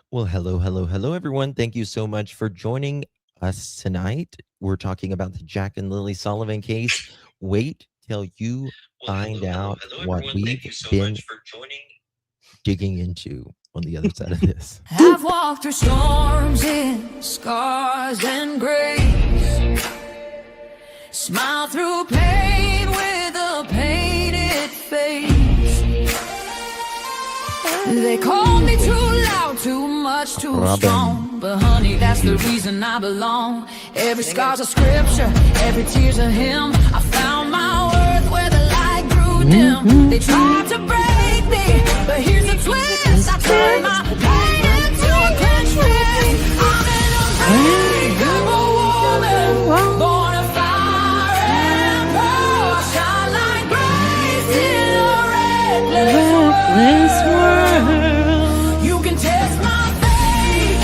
Well, hello, hello, hello, everyone. Thank you so much for joining us tonight. We're talking about the Jack and Lilly Sullivan case. Wait till you find out what we've been digging into on the other side of this. I've walked through storms in scars and grace. Smile through pain with a painted face. They called me too loud, too much, too strong. But honey, that's the reason I belong. Every scar's a scripture, every tear's a hymn. I found my worth where the light grew dim. They tried to break me, but here's the twist. I turned my pain into a catchphrase. I'm an unbreakable woman, born of fire and pearl. I shine like grace in a reckless world. You can test my faith,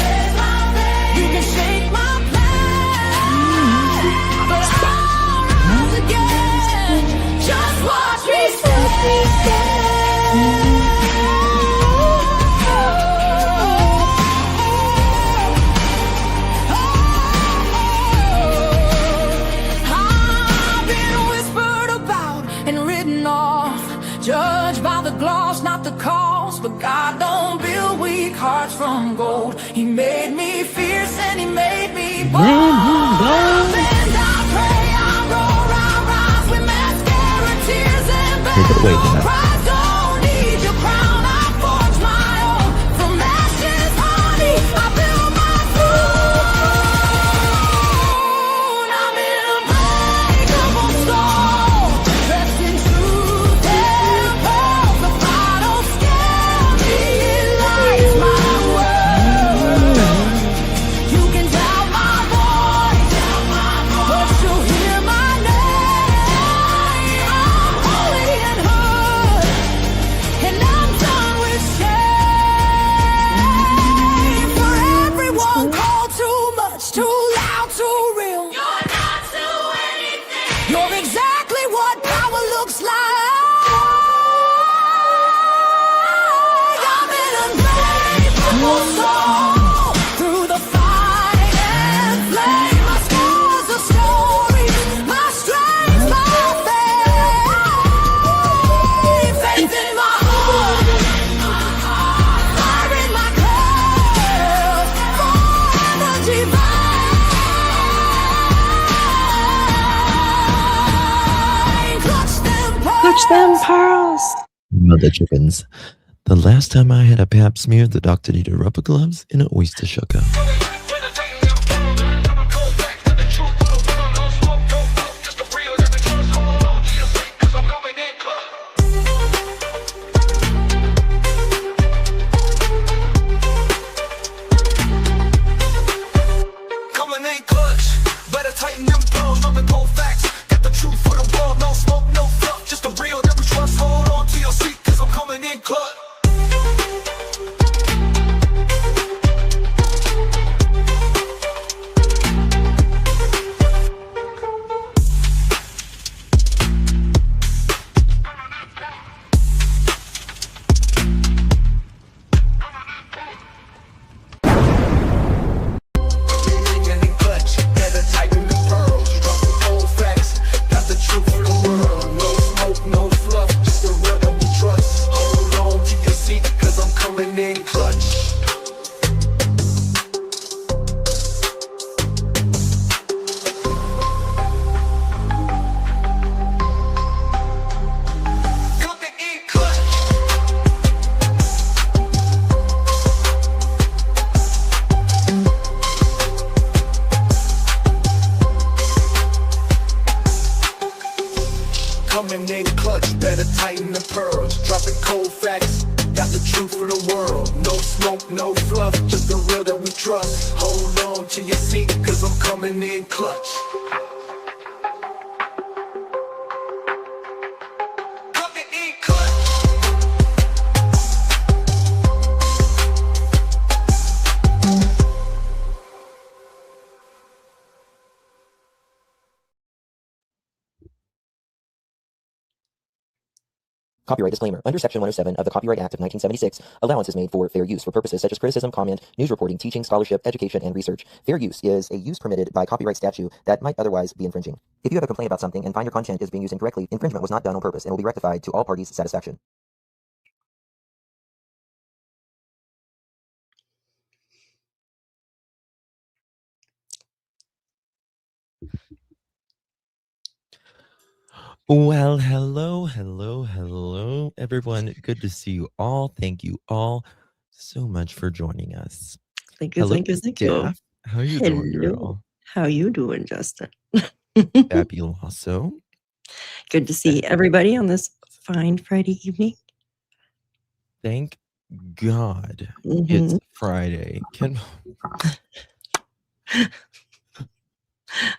you can shake my plan, but I'll rise again. Just watch me stand. I've been whispered about and written off, judged by the gloss, not the cause. But God don't build weak hearts from gold. He made me fierce and he made me bold. I bend, I pray, I roar, I rise with mascara, tears and Take it away, Dana. Pride don't need your crown. I forge my own from ashes, honey. I build my throne. I'm an unbreakable stone, dressed in truth and pearls. The fire don't scare me, it lights my world. You can doubt my voice, but you'll hear my name. I'm holy and hood, and I'm done with shame. For everyone called too much, too loud, too real. You're not to anything. You're exactly what power looks like. I'm an unbreakable soul through the fight and flame. My scars are stories, my strength, my faith. Faith in my heart, fire in my curls, forever divine. Clutch them pearls. Mother chickens. The last time I had a pap smear, the doctor needed rubber gloves and an oyster sugar. Coming in clutch, better tighten them pearls, dropping cold facts. Got the truth for the world, no smoke, no fluff, just the real that we trust. Hold on to your seat, cause I'm coming in clutch. Coming in clutch, better tighten them pearls, dropping cold facts. Got the truth for the world, no smoke, no fluff, just the real that we trust. Hold on to your seat, cause I'm coming in clutch. Coming in clutch. Coming in clutch, better tighten the pearls, dropping cold facts. Got the truth for the world, no smoke, no fluff, just the real that we trust. Hold on to your seat, cause I'm coming in clutch. Coming in clutch. Copyright disclaimer. Under Section 107 of the Copyright Act of 1976, allowance is made for fair use for purposes such as criticism, comment, news reporting, teaching, scholarship, education, and research. Fair use is a use permitted by copyright statute that might otherwise be infringing. If you have a complaint about something and find your content is being used incorrectly, infringement was not done on purpose and will be rectified to all parties' satisfaction. Well, hello, everyone. Good to see you all. Thank you all so much for joining us. Thank you, Hello, thank you, thank Daph. you. How are you doing, Hello. girl? How you doing, Justin? Fabuloso. Good to see everybody on this fine Friday evening. Thank God it's Friday.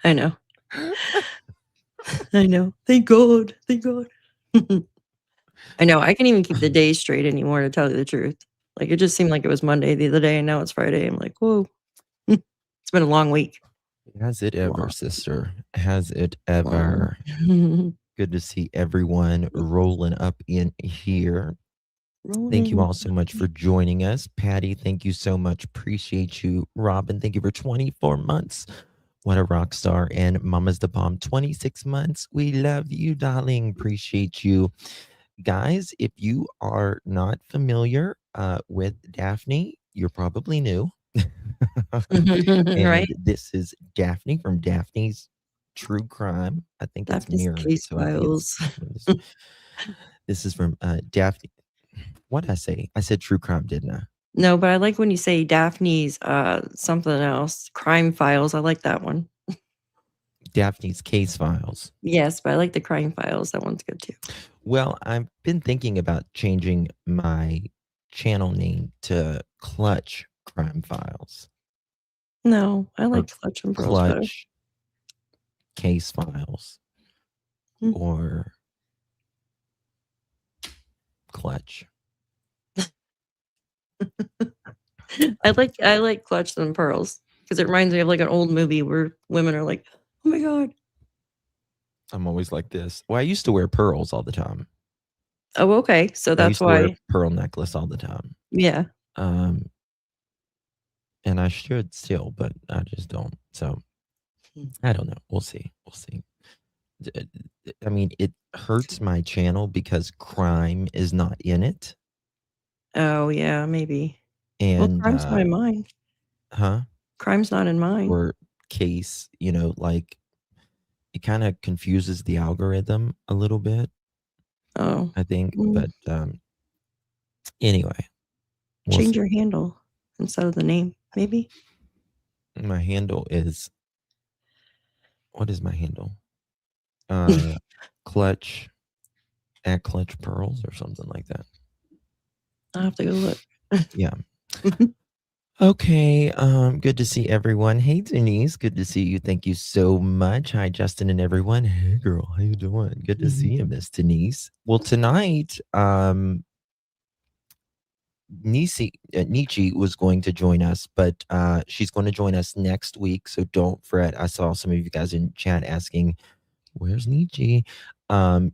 I know. I know. Thank God. Thank God. I know. I can't even keep the days straight anymore, to tell you the truth. Like, it just seemed like it was Monday the other day, and now it's Friday. I'm like, whoa. It's been a long week. Has it ever, sister? Has it ever? Good to see everyone rolling up in here. Thank you all so much for joining us. Patty, thank you so much. Appreciate you. Robin, thank you for 24 months. What a rock star. And Mama's the Bomb, 26 months. We love you, darling. Appreciate you. Guys, if you are not familiar with Daphne, you're probably new. And Right? this is Daphne from Daphne's True Crime. I think Daphne's it's mirrored. Case So I think Files. this is from Daphne. What did I say? I said True Crime, didn't I? No, but I like when you say Daphne's something else. Crime Files. I like that one. Daphne's Case Files. Yes, but I like the Crime Files. That one's good too. Well, I've been thinking about changing my channel name to Clutch Crime Files. No, I like Clutch and Pearls better. Clutch Case Files. Or Clutch. I like Clutch and Pearls because it reminds me of like an old movie where women are like, "Oh my god." I'm always like this. Well, I used to wear pearls all the time. Oh, okay. So I that's used to wear why. a pearl necklace all the time. Yeah. And I should still, but I just don't. So I don't know. We'll see. We'll see. I mean, it hurts my channel because crime is not in it. Oh yeah, maybe. And crime's not in mine. Huh? Crime's not in mine. Or case, you know, like it kind of confuses the algorithm a little bit. Oh. I think, but anyway. Change your handle instead of the name, maybe. My handle is, what is my handle? Clutch at Clutch Pearls or something like that. I'll have to go look. Yeah. Okay. Good to see everyone. Hey, Denise. Good to see you. Thank you so much. Hi, Justin and everyone. Hey, girl. How you doing? Good to see you, Miss Denise. Well, tonight, Nietzsche was going to join us, but she's going to join us next week. So don't fret. I saw some of you guys in chat asking, "Where's Nietzsche?" I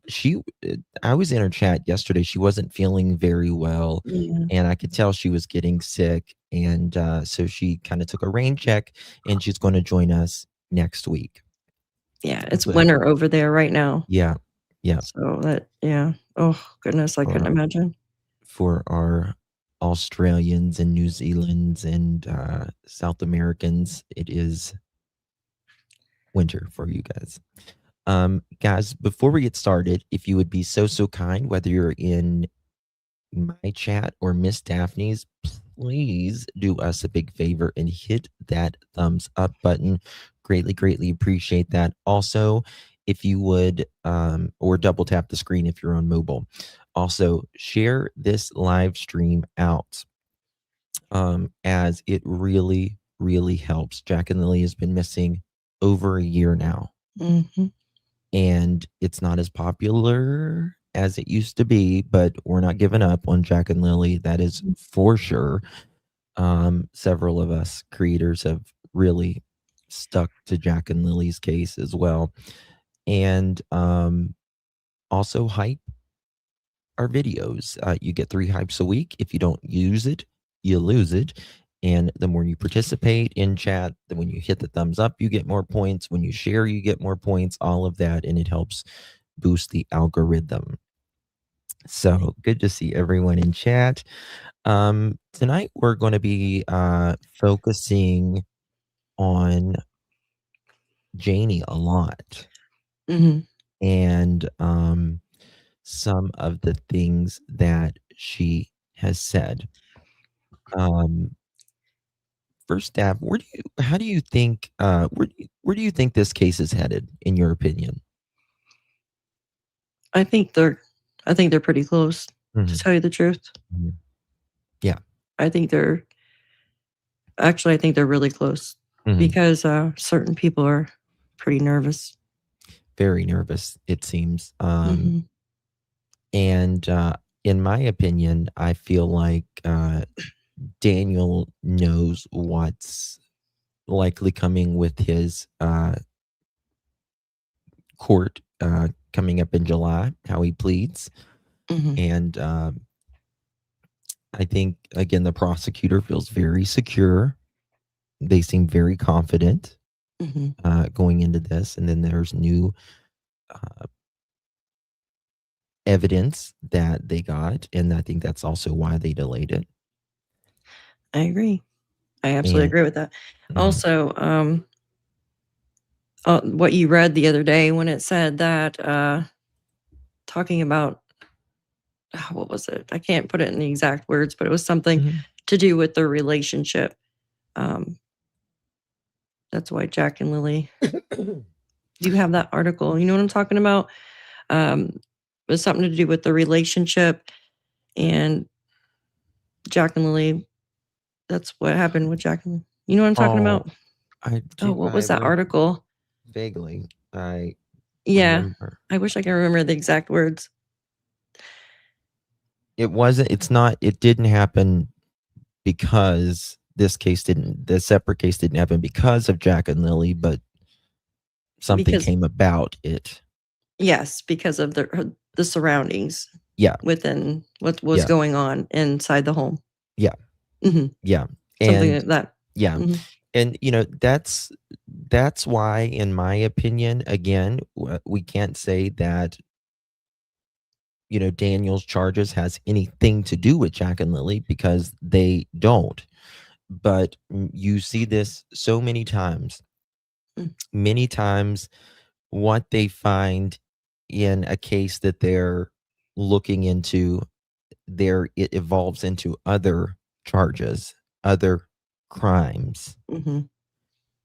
was in her chat yesterday. She wasn't feeling very well, and I could tell she was getting sick. And so she kind of took a rain check, and she's going to join us next week. Yeah, it's winter over there right now. Yeah, yeah. So that, yeah. Oh goodness, I couldn't imagine. For our Australians and New Zealanders and South Americans, it is winter for you guys. Guys, before we get started, if you would be so kind, whether you're in my chat or Miss Daphne's, please do us a big favor and hit that thumbs up button. Greatly appreciate that. Also, if you would, or double tap the screen if you're on mobile. Also, share this live stream out, as it really helps. Jack and Lily has been missing over a year now. And it's not as popular as it used to be, but we're not giving up on Jack and Lily. That is for sure. Several of us creators have really stuck to Jack and Lily's case as well. And also hype our videos. You get 3 hypes a week. If you don't use it, you lose it. And the more you participate in chat, then when you hit the thumbs up, you get more points. When you share, you get more points, all of that. And it helps boost the algorithm. So good to see everyone in chat. Tonight, we're going to be focusing on Janie a lot. And some of the things that she has said. First, Daph, how do you think, where do you think this case is headed, in your opinion? I think they're pretty close, to tell you the truth. Yeah. I think they're really close because certain people are pretty nervous. Very nervous, it seems. And in my opinion, I feel like Daniel knows what's likely coming with his court coming up in July, how he pleads. And I think, again, the prosecutor feels very secure. They seem very confident going into this. And then there's new evidence that they got. And I think that's also why they delayed it. I agree. I absolutely agree with that. Also, what you read the other day when it said that, talking about, what was it? I can't put it in the exact words, but it was something to do with their relationship. That's why Jack and Lilly, you have that article. You know what I'm talking about? It was something to do with the relationship, and Jack and Lilly. That's what happened with Jack and Lilly. You know what I'm talking about? What was that article? Vaguely. Remember. I wish I could remember the exact words. It didn't happen because the separate case didn't happen because of Jack and Lilly, but something came about it. Yes, because of the surroundings. Yeah. Within what was going on inside the home. Yeah. Yeah. Something like that. Yeah. And, that's why, in my opinion, again, we can't say that, Daniel's charges has anything to do with Jack and Lilly, because they don't. But you see this so many times. Many times, what they find in a case that they're looking into, it evolves into other charges, other crimes,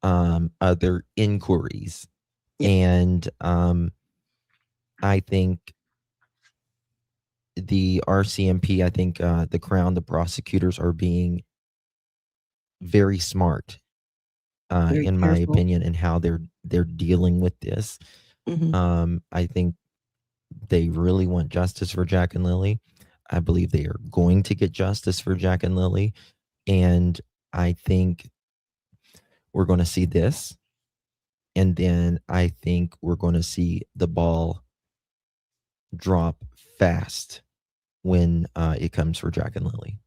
other inquiries. And I think the RCMP, I think the Crown, the prosecutors are being very smart, in my opinion, in how they're dealing with this. I think they really want justice for Jack and Lilly. I believe they are going to get justice for Jack and Lilly. And I think we're going to see this. And then I think we're going to see the ball drop fast when it comes for Jack and Lilly.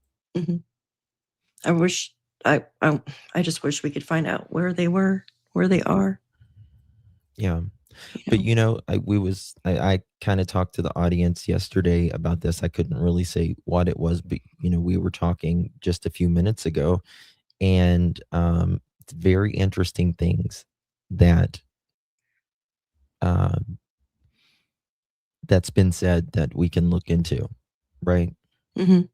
I just wish we could find out where they are. Yeah. But I kind of talked to the audience yesterday about this. I couldn't really say what it was, but we were talking just a few minutes ago, and it's very interesting things that that's been said that we can look into, right? There's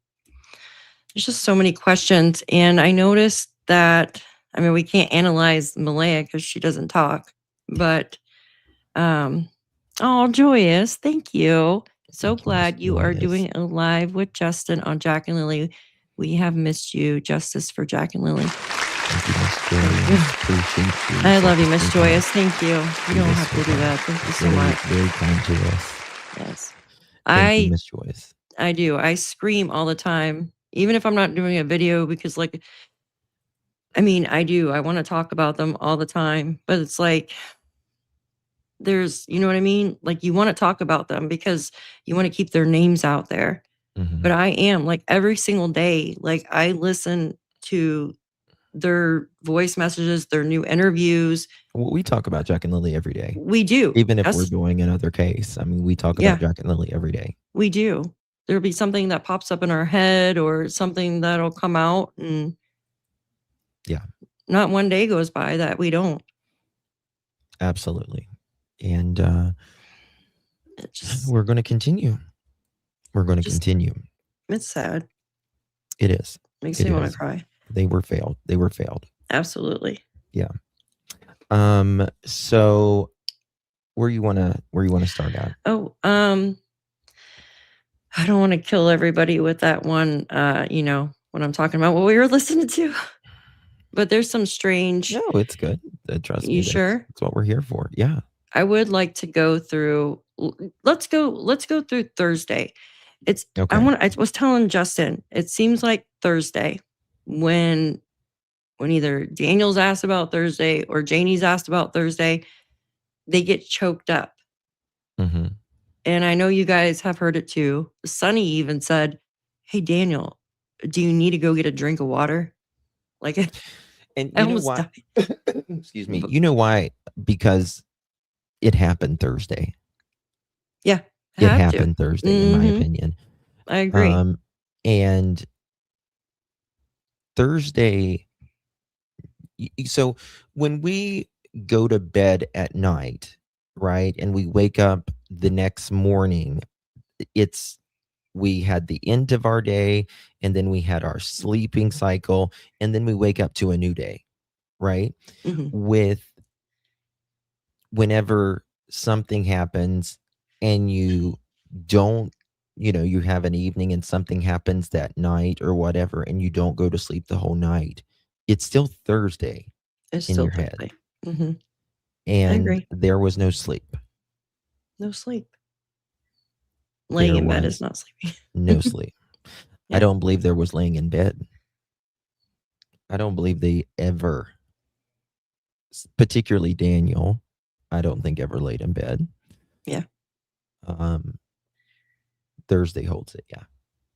just so many questions, and I noticed that. I mean, we can't analyze Malaya because she doesn't talk, but. Joyous, thank you. So glad you are doing a live with Justin on Jack and Lilly. We have missed you. Justice for Jack and Lilly. I love you, Miss Joyous. Thank you. You don't have to do that. Thank you so much. Very kind to us. Yes. Thank you, Miss Joyous. I do. I scream all the time, even if I'm not doing a video, because I do. I want to talk about them all the time, but it's like, there's, you know what I mean? Like, you want to talk about them because you want to keep their names out there. But I am, like, every single day, like, I listen to their voice messages, their new interviews. Well, we talk about Jack and Lily every day. We do. Even if we're doing another case. I mean, we talk about Jack and Lily every day. We do. There'll be something that pops up in our head or something that'll come out, and not one day goes by that we don't. Absolutely. And we're going to continue. We're going to continue. It's sad. It is. Makes me want to cry. They were failed. They were failed. Absolutely. Yeah. So where you want to start at? Oh, I don't want to kill everybody with that one, you know, what I'm talking about, what we were listening to. But there's some strange. No, it's good. Trust me. You sure? That's what we're here for. Yeah. I would like to go through. Let's go through Thursday. It's okay. I was telling Justin, it seems like Thursday when either Daniel's asked about Thursday or Janie's asked about Thursday, they get choked up. Mm-hmm. And I know you guys have heard it too. Sonny even said, "Hey Daniel, do you need to go get a drink of water?" Like, and you know why? Excuse me. You know why? Because it happened Thursday. Yeah, it happened Thursday, in my opinion. I agree. And Thursday. So when we go to bed at night, right, and we wake up the next morning, we had the end of our day, and then we had our sleeping cycle, and then we wake up to a new day, right? With whenever something happens and you don't, you have an evening and something happens that night or whatever, and you don't go to sleep the whole night, it's still Thursday in your head. And there was no sleep. No sleep. Laying in bed is not sleeping. No sleep. I don't believe there was laying in bed. I don't believe they ever, particularly Daniel, I don't think ever laid in bed. Yeah. Thursday holds it. Yeah.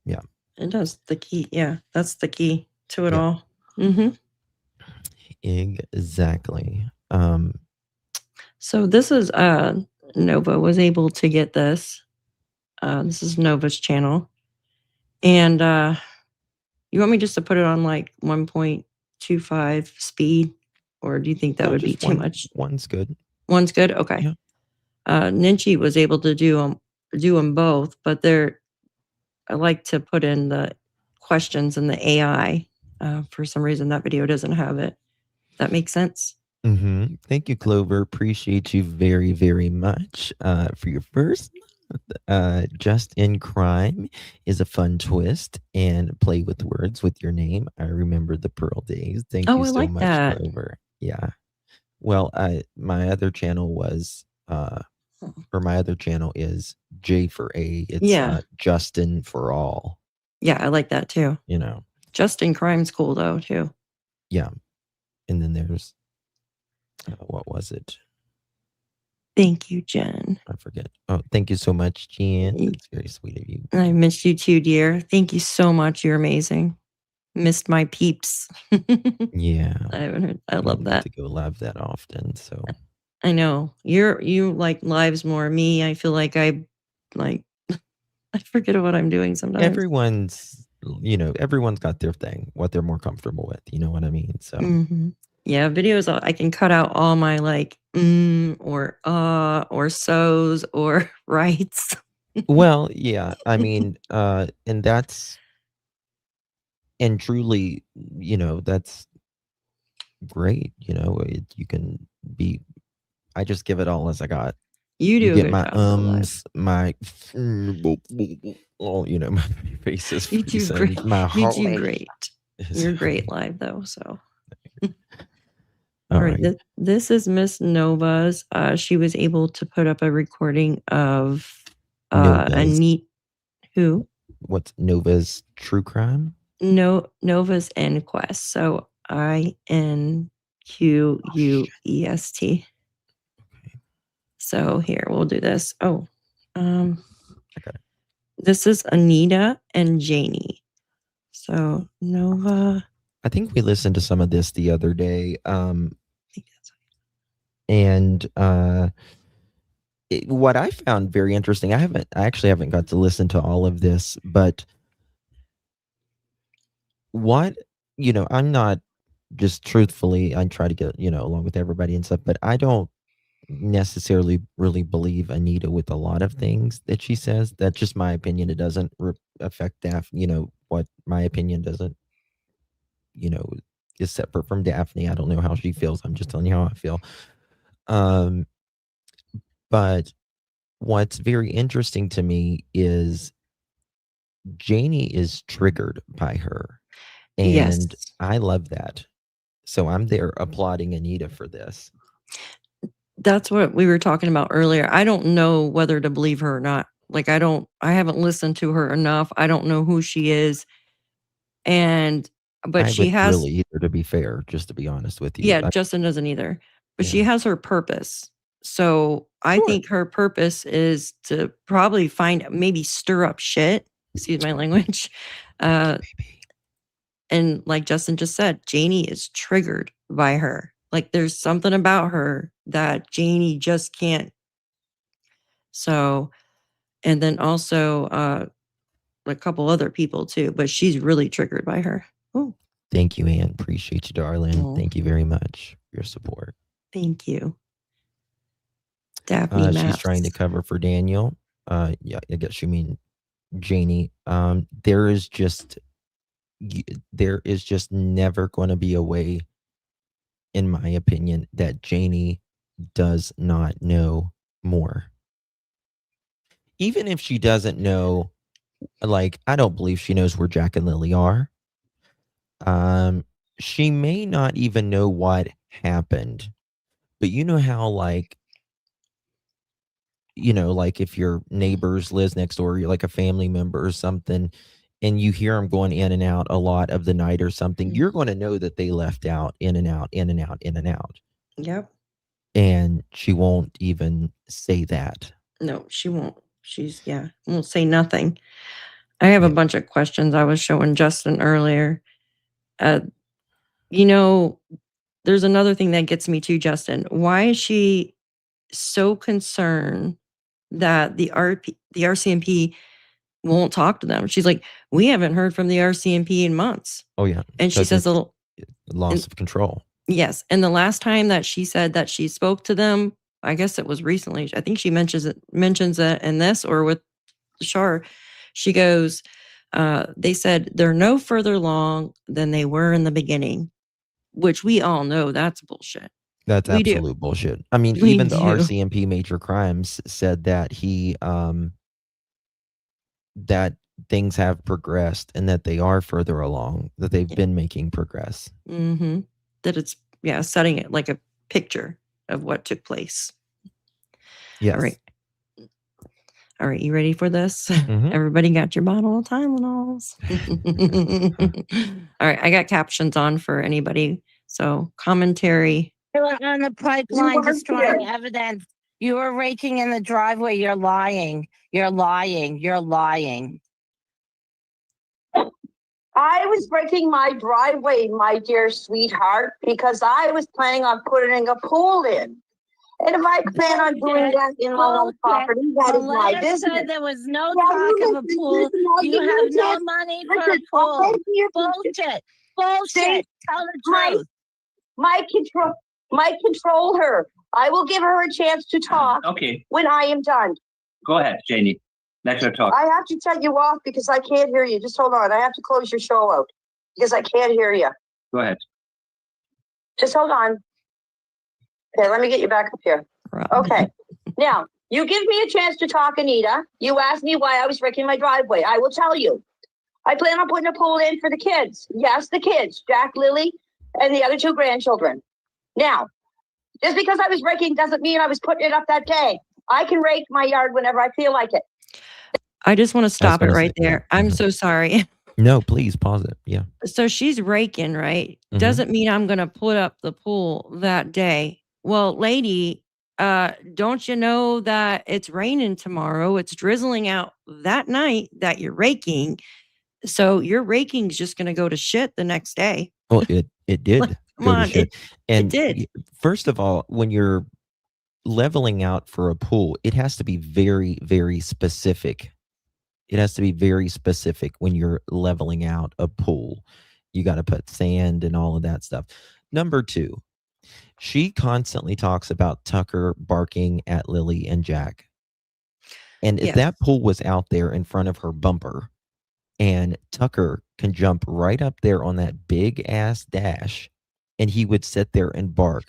Yeah. It does. The key. Yeah. That's the key to it all. Exactly. So this is Nova was able to get this. This is Nova's channel. And you want me just to put it on like 1.25 speed, or do you think that would be too much? One's good. One's good. Okay. Yeah. Ninchi was able to do them both, but I like to put in the questions in the AI. For some reason, that video doesn't have it. That makes sense. Thank you, Clover. Appreciate you very, very much for your first. Just in Crime is a fun twist and play with words with your name. I remember the Pearl days. Thank you so much, that. Clover. Yeah. Well, my other channel was or my other channel is J for A. It's Justin for All. Yeah, I like that too. Justin Crime's cool though too. Yeah. And then there's what was it? Thank you, Jen. I forget. Oh, thank you so much, Jen. It's very sweet of you. I missed you too, dear. Thank you so much. You're amazing. Missed my peeps. Yeah. I haven't heard. I love that. To go live that often. So I know. You like lives more. Me, I feel like I forget what I'm doing sometimes. Everyone's got their thing, what they're more comfortable with. You know what I mean? So yeah, videos I can cut out all my like or so's or rights. Well, yeah. I mean, and that's truly, that's great. You can be. I just give it all as I got. You do get my my my face is you do great. You do great. You're great live though. So. All right. This is Miss Nova's. She was able to put up a recording of a neat. Who? What's Nova's True Crime? Nova's Inquest. So INQUEST. So here, we'll do this. Oh, Okay. this is Anita and Janie. So Nova. I think we listened to some of this the other day. And what I found very interesting, I actually haven't got to listen to all of this, but what, I'm not just truthfully, I try to get, along with everybody and stuff, but I don't necessarily really believe Anita with a lot of things that she says. That's just my opinion. It doesn't affect Daphne, what my opinion doesn't, is separate from Daphne. I don't know how she feels. I'm just telling you how I feel. But what's very interesting to me is Janie is triggered by her. And Yes. I love that. So I'm there applauding Anita for this. That's what we were talking about earlier. I don't know whether to believe her or not. Like, I haven't listened to her enough. I don't know who she is. But I she would has, really either, to be fair, just to be honest with you. yeah, Justin doesn't either, but she Yeah. has her purpose. So I Sure. think her purpose is to probably maybe stir up shit. Excuse my language. Maybe. And like Justin just said, Janie is triggered by her. Like, there's something about her that Janie just can't. So, and then also a couple other people too, but she's really triggered by her. Oh, Thank you, Ann. Appreciate you, darling. Oh. Thank you very much for your support. thank you. Daphne She's trying to cover for Daniel. Yeah, I guess you mean Janie. There is just never going to be a way, in my opinion, that Janie does not know more. Even if she doesn't know, like, I don't believe she knows where Jack and Lily are. She may not even know what happened, but you know how, like, like if your neighbors lives next door, you're like a family member or something, and you hear them going in and out a lot of the night or something, you're going to know that they left out, in and out, in and out, in and out. Yep. And she won't even say that. No, she won't. She's, won't say nothing. I have a bunch of questions I was showing Justin earlier. There's another thing that gets me too, Justin. Why is she so concerned that the RCMP won't talk to them? She's like, we haven't heard from the RCMP in months. Oh, yeah. And she says loss of control. Yes. And the last time that she said that she spoke to them, I guess it was recently. I think she mentions it in this or with Shar. She goes, they said they're no further along than they were in the beginning, which we all know that's bullshit. That's absolute bullshit. I mean, even the RCMP Major Crimes said that that things have progressed and that they are further along, that they've been making progress. Mm-hmm. That it's, setting it like a picture of what took place. Yes. All right. You ready for this? Mm-hmm. Everybody got your bottle of Tylenols? All right. I got captions on for anybody. So commentary. You were on the pipeline destroying evidence. You were raking in the driveway. You're lying. You're lying. You're lying. I was breaking my driveway, my dear sweetheart, because I was planning on putting a pool in. And if I plan on doing that in my own property, that is my business. Said there was no talk of a pool. You have no money for a pool. Bullshit. Bullshit. Tell the truth. My controller. I will give her a chance to talk. Okay. When I am done. Go ahead, Janie. Let her talk. I have to cut you off because I can't hear you. Just hold on. I have to close your show out because I can't hear you. Go ahead. Just hold on. Okay, let me get you back up here. Okay. Now, you give me a chance to talk, Anita. You asked me why I was wrecking my driveway. I will tell you. I plan on putting a pool in for the kids. Yes, the kids. Jack, Lily, and the other 2 grandchildren. Now, just because I was raking doesn't mean I was putting it up that day. I can rake my yard whenever I feel like it. I just want to stop it right there. I'm so sorry. No, please pause it. Yeah. So she's raking, right? Mm-hmm. Doesn't mean I'm going to put up the pool that day. Well, lady, don't you know that it's raining tomorrow? It's drizzling out that night that you're raking. So your raking's just going to go to shit the next day. Well, it did Come go to on, shit. And it did. first of all, when you're leveling out for a pool, it has to be very, very specific. It has to be very specific when you're leveling out a pool. You got to put sand and all of that stuff. Number 2, she constantly talks about Tucker barking at Lilly and Jack. And if Yes. that pool was out there in front of her bumper, and Tucker can jump right up there on that big ass dash, and he would sit there and bark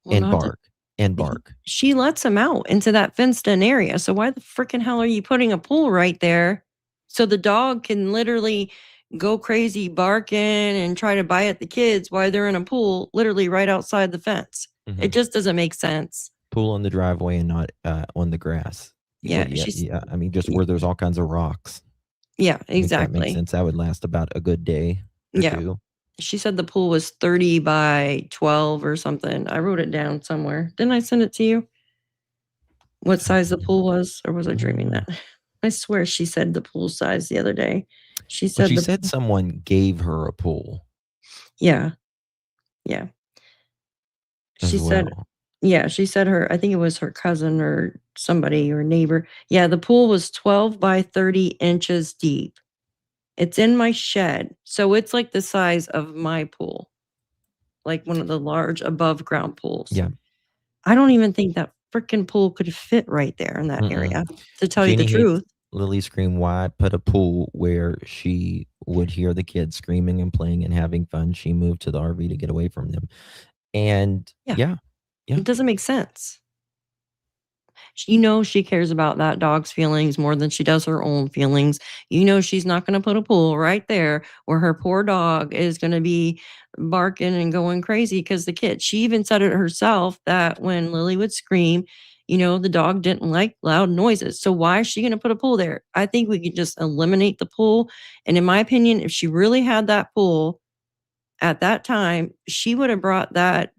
and bark and bark. She lets him out into that fenced in area. So why the freaking hell are you putting a pool right there? So the dog can literally go crazy barking and try to bite at the kids while they're in a pool, literally right outside the fence. Mhm. It just doesn't make sense. Pool on the driveway and not on the grass. Yeah, Well, yeah. I mean, just where there's all kinds of rocks. Yeah, If that makes exactly. sense. That would last about a good day or Yeah. 2. She said the pool was 30 by 12 or something. I wrote it down somewhere. Didn't I send it to you? What size the pool was? Or was I dreaming that? I swear she said the pool size the other day. She Well, said she the said someone gave her a pool Yeah. Yeah. as She said well. Yeah, she said I think it was her cousin or somebody or neighbor. Yeah, the pool was 12 by 30 inches deep. It's in my shed. So it's like the size of my pool. Like one of the large above ground pools. Yeah. I don't even think that freaking pool could fit right there in that area, to tell you the Janie hates truth. Lily scream, why put a pool where she would hear the kids screaming and playing and having fun? She moved to the RV to get away from them. And yeah. It doesn't make sense. She cares about that dog's feelings more than she does her own feelings. She's not going to put a pool right there where her poor dog is going to be barking and going crazy because the kid. She even said it herself that when Lily would scream, the dog didn't like loud noises. So why is she going to put a pool there? I think we could just eliminate the pool. And in my opinion, if she really had that pool at that time, she would have brought that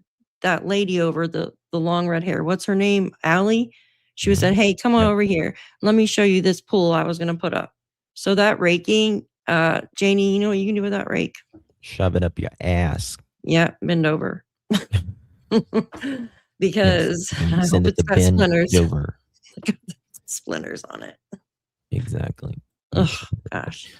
lady over, the long red hair. What's her name? Allie. She would said, hey, come on over here. Let me show you this pool I was going to put up. So that raking, Janie, you know what you can do with that rake? Shove it up your ass. Yeah, bend over. Because Yes, I send hope it it's to got bend splinters. over. Splinters on it. Exactly. Oh, gosh.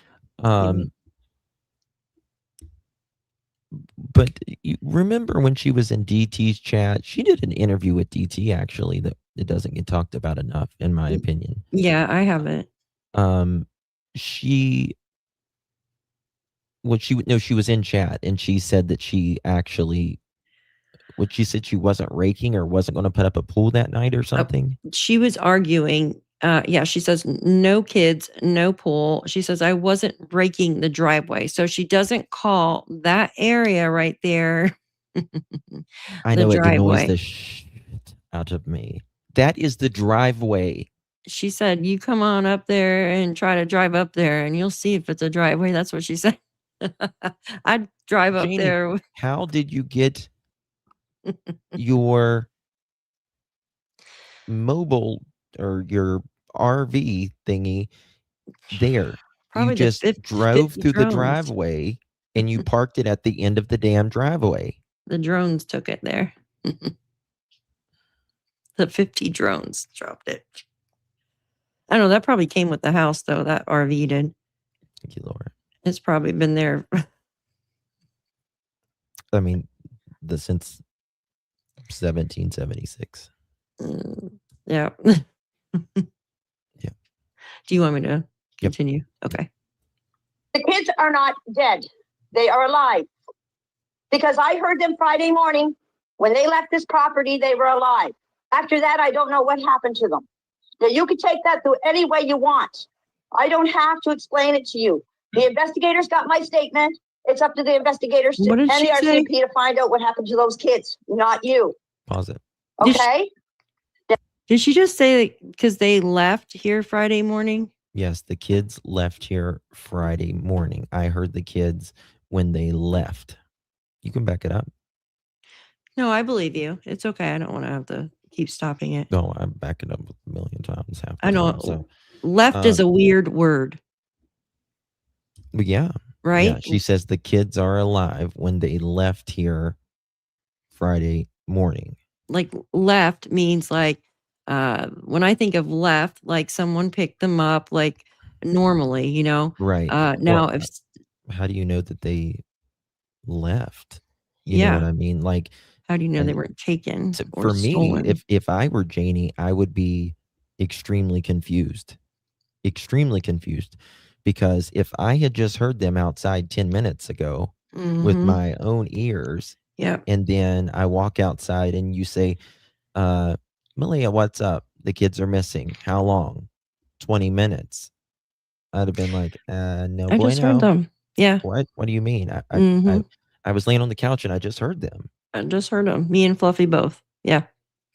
But you remember when she was in DT's chat, she did an interview with DT actually that it doesn't get talked about enough, in my opinion. Yeah, I haven't. She was in chat and she said that she said she wasn't raking or wasn't going to put up a pool that night or something. She was arguing. She says, no kids, no pool. She says, I wasn't raking the driveway. So she doesn't call that area right there. I know it annoys the shit out of me. That is the driveway. She said, you come on up there and try to drive up there and you'll see if it's a driveway. That's what she said. I'd drive up Janie, there. How did you get your mobile or your RV thingy there? Probably you just drove through the driveway and you parked it at the end of the damn driveway. The drones took it there. The 50 drones dropped it. I don't know. That probably came with the house, though. That RV did. Thank you, Laura. It's probably been there. I mean, since 1776. Yeah. Yeah. Do you want me to continue? Yep. Okay. The kids are not dead. They are alive. Because I heard them Friday morning. When they left this property, they were alive. After that, I don't know what happened to them. Now, you can take that through any way you want. I don't have to explain it to you. The investigators got my statement. It's up to the investigators and the RCMP to find out what happened to those kids, not you. Pause it. Okay? Did she just say because they left here Friday morning? Yes, the kids left here Friday morning. I heard the kids when they left. You can back it up. No, I believe you. It's okay. I don't want to have to keep stopping it. No, I'm backing up a million times. Half the I know. time, so Left is a weird word. Yeah. Right? Yeah. She says the kids are alive when they left here Friday morning. Like left means like when I think of left, like someone picked them up like normally, you know. Right. Now Well, if how do you know that they left? You know what I mean? Like, how do you know they weren't taken or for me, stolen? if I were Janie, I would be extremely confused. Extremely confused. Because if I had just heard them outside 10 minutes ago with my own ears, and then I walk outside and you say, Malia, what's up? The kids are missing. How long? 20 minutes. I'd have been like, no, I just heard them. Yeah. What do you mean? I was laying on the couch and I just heard them. I just heard them. Me and Fluffy both. Yeah.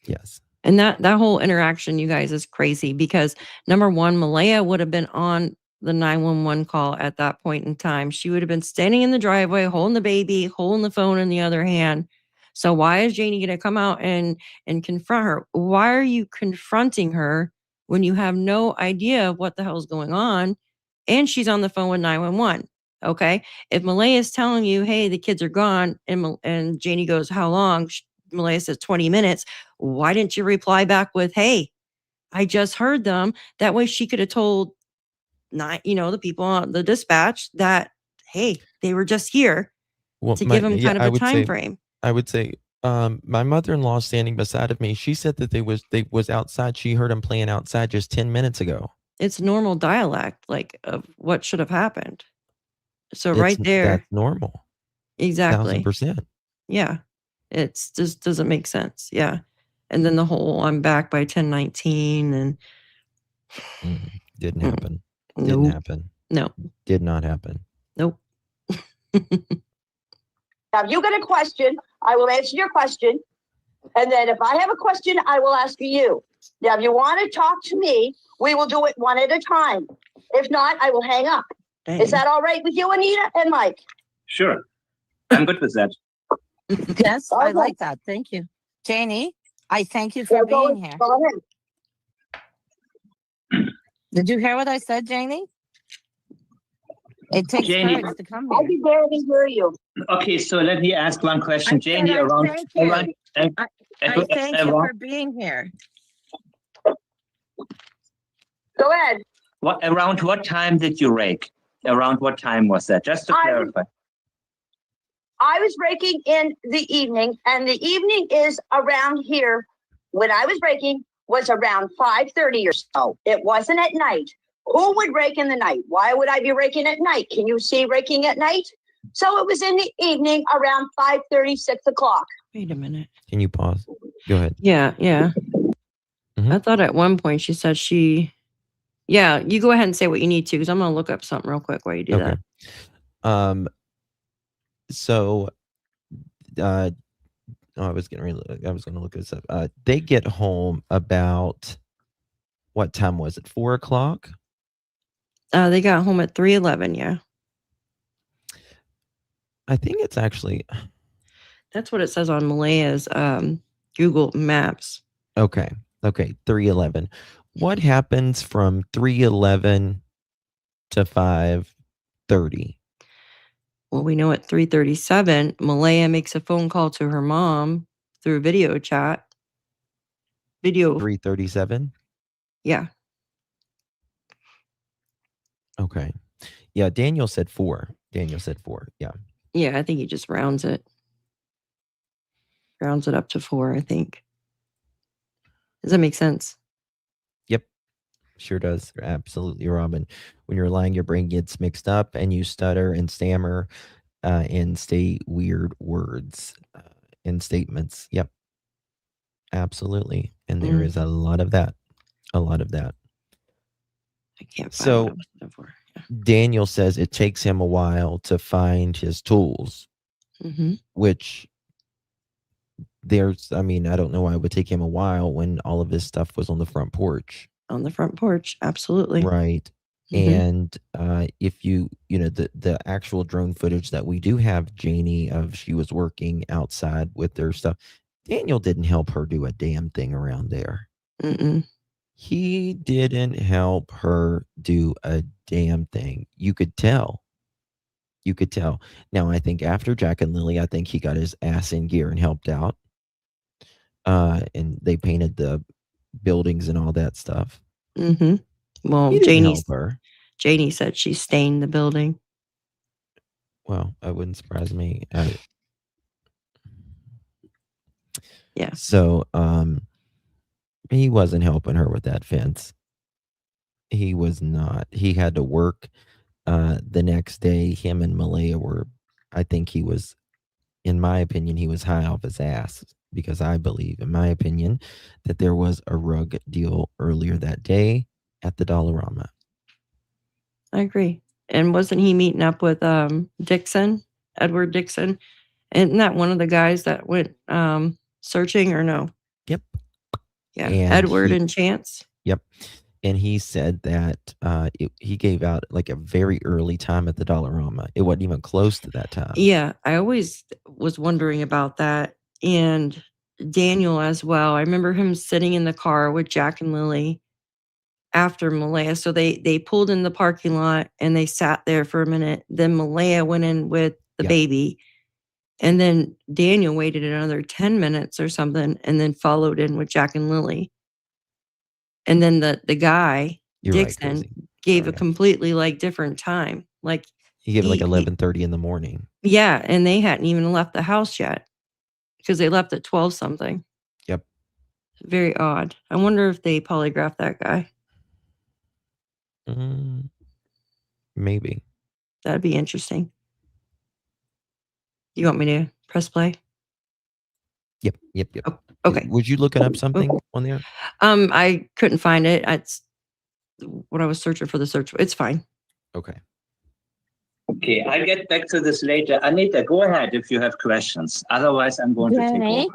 Yes. And that whole interaction, you guys, is crazy because number one, Malaya would have been on the 911 call at that point in time. She would have been standing in the driveway, holding the baby, holding the phone in the other hand. So why is Janie going to come out and confront her? Why are you confronting her when you have no idea what the hell is going on? And she's on the phone with 911. Okay. If Malaya is telling you, hey, the kids are gone, and Janie goes, how long? Malaya says 20 minutes. Why didn't you reply back with, hey, I just heard them? That way she could have told the people on the dispatch that, hey, they were just here to give them kind of a time frame. I would say, my mother-in-law standing beside of me, she said that they was outside. She heard them playing outside just 10 minutes ago. It's normal dialect, like of what should have happened. So right there. That's normal. Exactly. 1000%. Yeah. It's just doesn't make sense. Yeah. And then the whole I'm back by 10:19 and didn't happen. Nope. Didn't happen. No. Did not happen. Nope. Now, if you got a question, I will answer your question. And then if I have a question, I will ask you. Now, if you want to talk to me, we will do it one at a time. If not, I will hang up. Dang. Is that all right with you, Anita and Mike? Sure. I'm good with that. Yes, I like that. Thank you. Janie, I thank you for being here. Go ahead. Did you hear what I said, Janie? It takes Janie, courage to come I here. can barely hear you. Okay, so let me ask one question, Janie. I thank you for being here. Go ahead. Around what time did you rake? Around what time was that? Just to clarify. I was raking in the evening, and the evening is around here. When I was raking was around 5:30 or so. It wasn't at night. Who would rake in the night? Why would I be raking at night? Can you see raking at night? So it was in the evening around 5:30, 6 o'clock. Wait a minute. Can you pause? Go ahead. Yeah. I thought at one point she said yeah, you go ahead and say what you need to, because I'm going to look up something real quick while you do that. So, I was going to look this up. They get home about, what time was it? 4 o'clock? They got home at 3:11. Yeah. I think it's actually. That's what it says on Malaya's Google Maps. Okay. 3:11. What happens from 3:11 to 5:30? Well, we know at 3:37, Malaya makes a phone call to her mom through video chat. 3:37? Yeah. Okay. Yeah, Daniel said 4. Yeah. Yeah, I think he just rounds it. Rounds it up to 4, I think. Does that make sense? Yep. Sure does. Absolutely, Robin. When you're lying, your brain gets mixed up and you stutter and stammer and say weird words and statements. Yep. Absolutely. And there is a lot of that. I can't find so what I was looking for. Yeah. Daniel says it takes him a while to find his tools, which I don't know why it would take him a while when all of his stuff was on the front porch. On the front porch, absolutely. Right. And if the actual drone footage that we do have, Janie, of she was working outside with their stuff, Daniel didn't help her do a damn thing around there. Mm-mm. He didn't help her do a damn thing. You could tell. You could tell. Now, I think after Jack and Lily, I think he got his ass in gear and helped out. And they painted the buildings and all that stuff. Mm-hmm. Well, He didn't help her. Janie said she stained the building. Well, that wouldn't surprise me. Yeah. So, he wasn't helping her with that fence. He was not. He had to work. The next day, him and Malaya were, I think he was, in my opinion, he was high off his ass, because I believe, in my opinion, that there was a rug deal earlier that day at the Dollarama. I agree. And wasn't he meeting up with Dixon, Edward Dixon? Isn't that one of the guys that went searching, or no? Yep. Yeah, And Edward and Chance. Yep. And he said that he gave out like a very early time at the Dollarama. It wasn't even close to that time. Yeah, I always was wondering about that. And Daniel as well. I remember him sitting in the car with Jack and Lily after Malaya. So they pulled in the parking lot and they sat there for a minute. Then Malaya went in with the baby. And then Daniel waited another 10 minutes or something and then followed in with Jack and Lily. And then the guy, Dixon, gave a completely like different time. Like he gave it like 11:30 in the morning. Yeah, and they hadn't even left the house yet because they left at 12 something. Yep. Very odd. I wonder if they polygraphed that guy. Maybe. That'd be interesting. You want me to press play? Yep. Oh, okay. Would you looking up something on there? I couldn't find it. It's what I was searching for the search. It's fine. Okay. Okay, I'll get back to this later. Anita, go ahead if you have questions. Otherwise, I'm going to take over.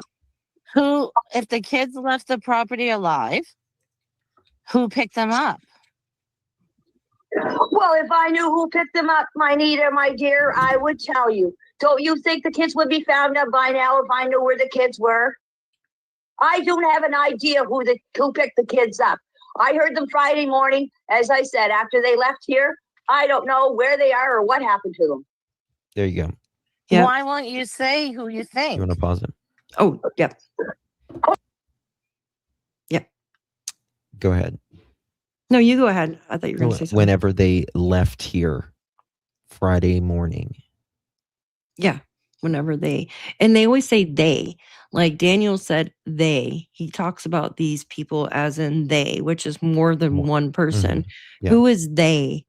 Who, if the kids left the property alive, who picked them up? Well, if I knew who picked them up, my Nita, my dear, I would tell you. Don't you think the kids would be found out by now if I knew where the kids were? I don't have an idea who picked the kids up. I heard them Friday morning, as I said, after they left here. I don't know where they are or what happened to them. There you go. Yeah. Why won't you say who you think? You want to pause it? Oh, yep. Yep. Go ahead. No, you go ahead. I thought you were going to say something. Whenever they left here Friday morning. Yeah. Whenever they always say they. Like Daniel said, they. He talks about these people as in they, which is more than one person. Mm-hmm. Yeah. Who is they?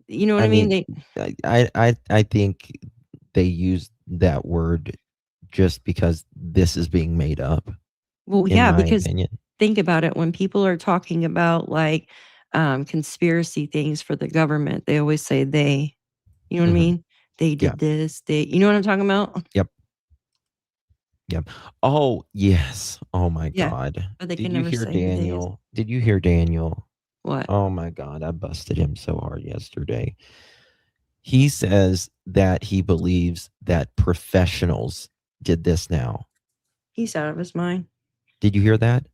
You know what I mean? I think they use that word just because this is being made up. Well, yeah, because think about it. When people are talking about like conspiracy things for the government, they always say they. You know what I mean? They did this. You know what I'm talking about? Yep. Oh, yes. Oh my God. But they Did can you never hear say Daniel? Did you hear Daniel? What? Oh my God. I busted him so hard yesterday. He says that he believes that professionals did this now. He's out of his mind. Did you hear that?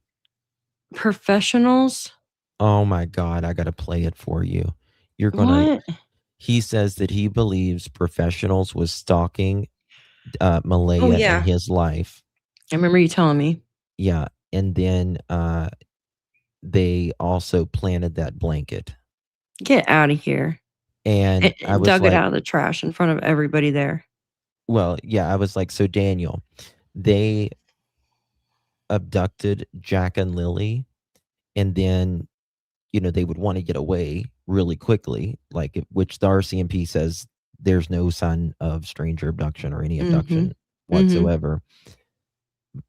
Professionals? Oh my God. I got to play it for you. You're going to. He says that he believes professionals was stalking Malaya in his life. I remember you telling me. Yeah. And then they also planted that blanket. Get out of here. And I was dug it out of the trash in front of everybody there. Well, yeah, I was like, so Daniel, they abducted Jack and Lily, and then, they would want to get away really quickly, which the RCMP says there's no sign of stranger abduction or any abduction whatsoever.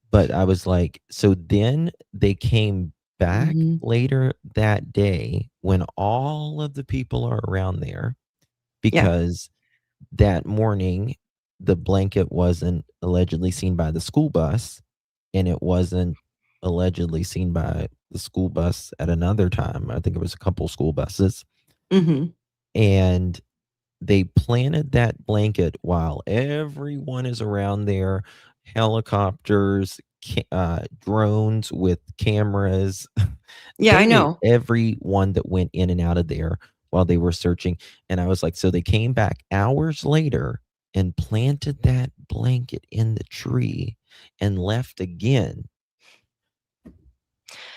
But I was like, so then they came back later that day when all of the people are around there, because that morning the blanket wasn't allegedly seen by the school bus, and it wasn't allegedly seen by the school bus at another time. I think it was a couple school buses. And they planted that blanket while everyone is around there, helicopters, drones with cameras. Yeah, I They knew know. everyone that went in and out of there while they were searching. And I was like, so they came back hours later and planted that blanket in the tree and left again.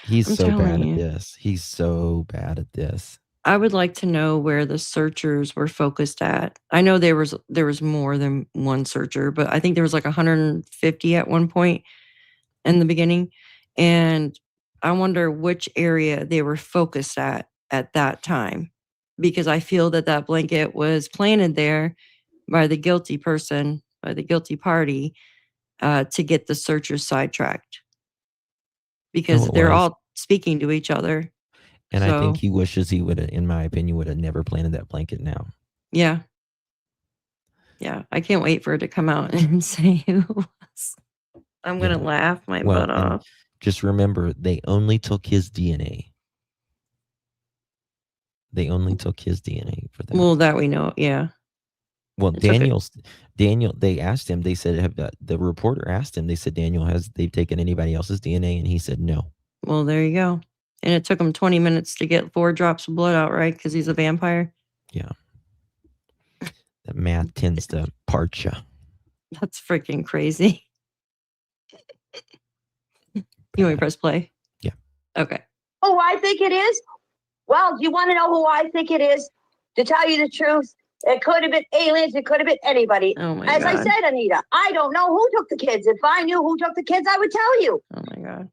He's I'm so bad telling at you. this. He's so bad at this. I would like to know where the searchers were focused at. I know there was more than one searcher, but I think there was like 150 at one point in the beginning. And I wonder which area they were focused at that time, because I feel that that blanket was planted there by the guilty person, by the guilty party, to get the searchers sidetracked, because it they're was. all speaking to each other. And I think So, he wishes he would have, in my opinion, would have never planted that blanket now. yeah. Yeah, I can't wait for it to come out and say who it was. I'm gonna laugh my butt and off. just remember, they only took his DNA. They only took his DNA for that. Well, that we know, yeah. Well, It's okay. Daniel, they asked him, they said, the reporter asked him, they said, Daniel, they've taken anybody else's DNA? And he said, no. Well, there you go. And it took him 20 minutes to get 4 drops of blood out, right? Because he's a vampire. Yeah. That math tends to part you. That's freaking crazy. You want me to press play? Yeah. Okay. Who I think it is? Well, you want to know who I think it is? To tell you the truth, it could have been aliens. It could have been anybody. Oh my As God. I said, Anita, I don't know who took the kids. If I knew who took the kids, I would tell you. Oh my God.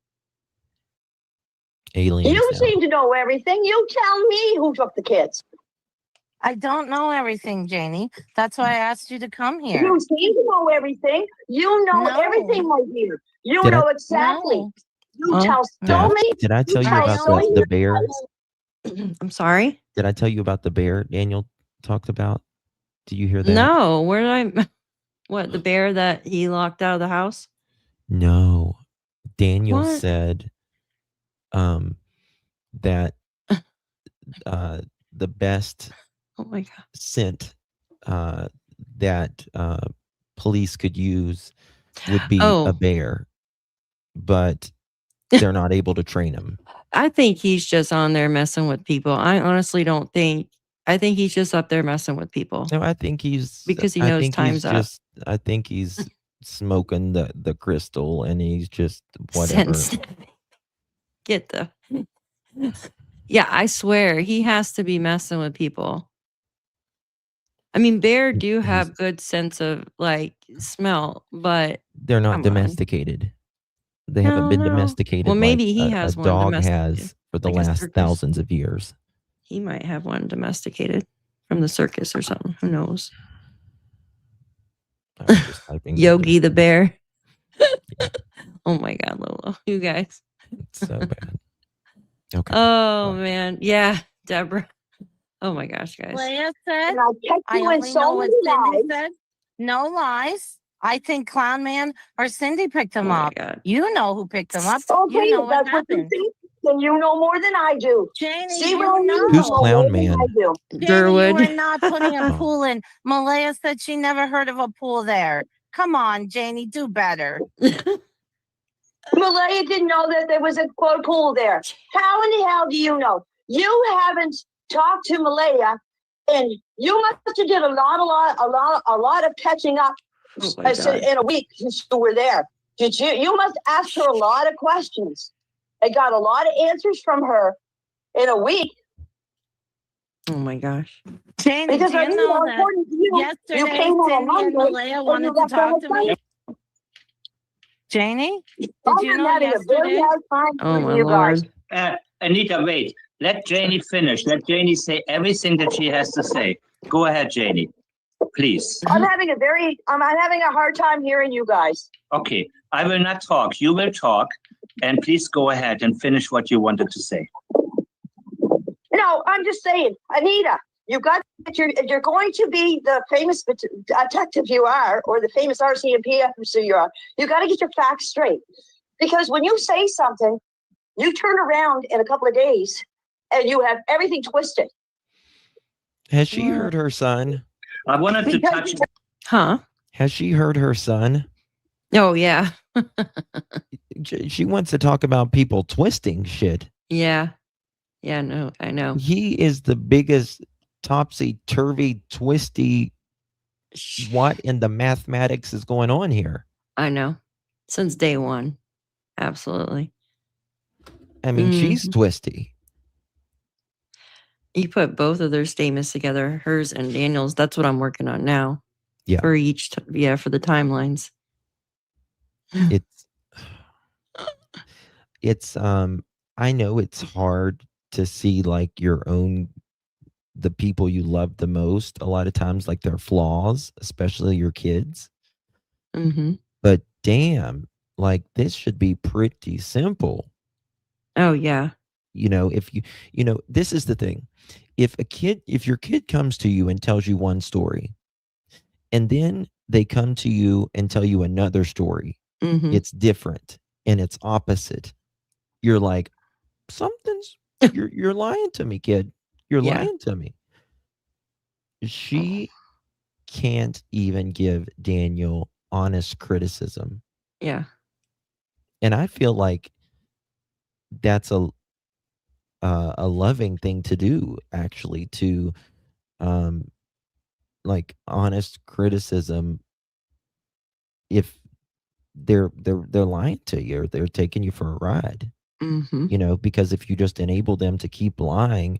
Aliens. You now. seem to know everything. You tell me who took the kids. I don't know everything, Janie. That's why I asked you to come here. You seem to know everything. You know No. everything, my dear. You Did I- know exactly. No. You Huh? tell so many. Did I tell you tell about so many- the bear? I'm sorry? Did I tell you about the bear Daniel talked about? Do you hear that? No, where did I? What, the bear that he locked out of the house? No. Daniel What? said that the best Oh my God. scent that police could use would be Oh. a bear, but they're not able to train him. I think he's just on there messing with people. I honestly don't think. I think he's just up there messing with people. No, I think he's Because he I knows think time's he's up. just I think he's smoking the crystal and he's just whatever. Get the. Yeah, I swear he has to be messing with people. I mean, bear do have good sense of like smell, but They're not come on. domesticated. They haven't been No. domesticated. Well, maybe like he a has one dog domesticated, has for the like a last circus. thousands of years. He might have one domesticated from the circus or something. Who knows? I was just typing Yogi the bear. Oh my God, Lolo. You guys. It's so bad. Okay. Oh man. Yeah, Deborah. Oh my gosh, guys. Leah said, And I kept I doing only know so what many Cindy lies. said. No lies. I think Clown Man or Cindy picked Oh him my up. God. You know who picked him up. Okay, You know what that's what you happened. think. Then you know more than I do. Janie, See, you well, you know. Who's know Clown more than Man? I do. Janie, Durwood. you were not putting a Oh. pool in. Malaya said she never heard of a pool there. Come on, Janie, do better. Malaya didn't know that there was a quote pool there. How in the hell do you know? You haven't talked to Malaya, and you must have did a lot of catching up Oh my God. in a week since you were there. Did you? You must ask her a lot of questions. I got a lot of answers from her in a week. Oh my gosh. Janie, Because do I you mean, know that according to you, yesterday you came on a Cindy and Monday, Malaya and wanted you to left on talk a to me? Sunday. Janie, did I'm you know having a very yesterday? hard time Oh with my you guys. Lord. Anita, wait. Let Janie finish. Let Janie say everything that she has to say. Go ahead, Janie. Please. I'm having a hard time hearing you guys. Okay. I will not talk. You will talk. And please go ahead and finish what you wanted to say. No, I'm just saying, Anita, you're going to be the famous detective you are, or the famous RCMP officer you are. You got to get your facts straight, because when you say something, you turn around in a couple of days and you have everything twisted. Has she heard her son? I wanted to touch. Huh? Has she heard her son? Oh, yeah. She wants to talk about people twisting shit. Yeah. Yeah, no, I know. He is the biggest topsy-turvy, twisty, what in the mathematics is going on here? I know. Since day one. Absolutely. I mean, she's twisty. You put both of their statements together, hers and Daniel's. That's what I'm working on now. Yeah. For each, for the timelines. It's I know it's hard to see like the people you love the most a lot of times, like their flaws, especially your kids. Mm-hmm. But damn, like this should be pretty simple. Oh, yeah. If this is the thing. If your kid comes to you and tells you one story, and then they come to you and tell you another story, it's different and it's opposite. You're like, you're lying to me, kid. You're lying to me. She can't even give Daniel honest criticism. Yeah. And I feel like that's a loving thing to do, actually, to like honest criticism if they're lying to you or they're taking you for a ride. Because if you just enable them to keep lying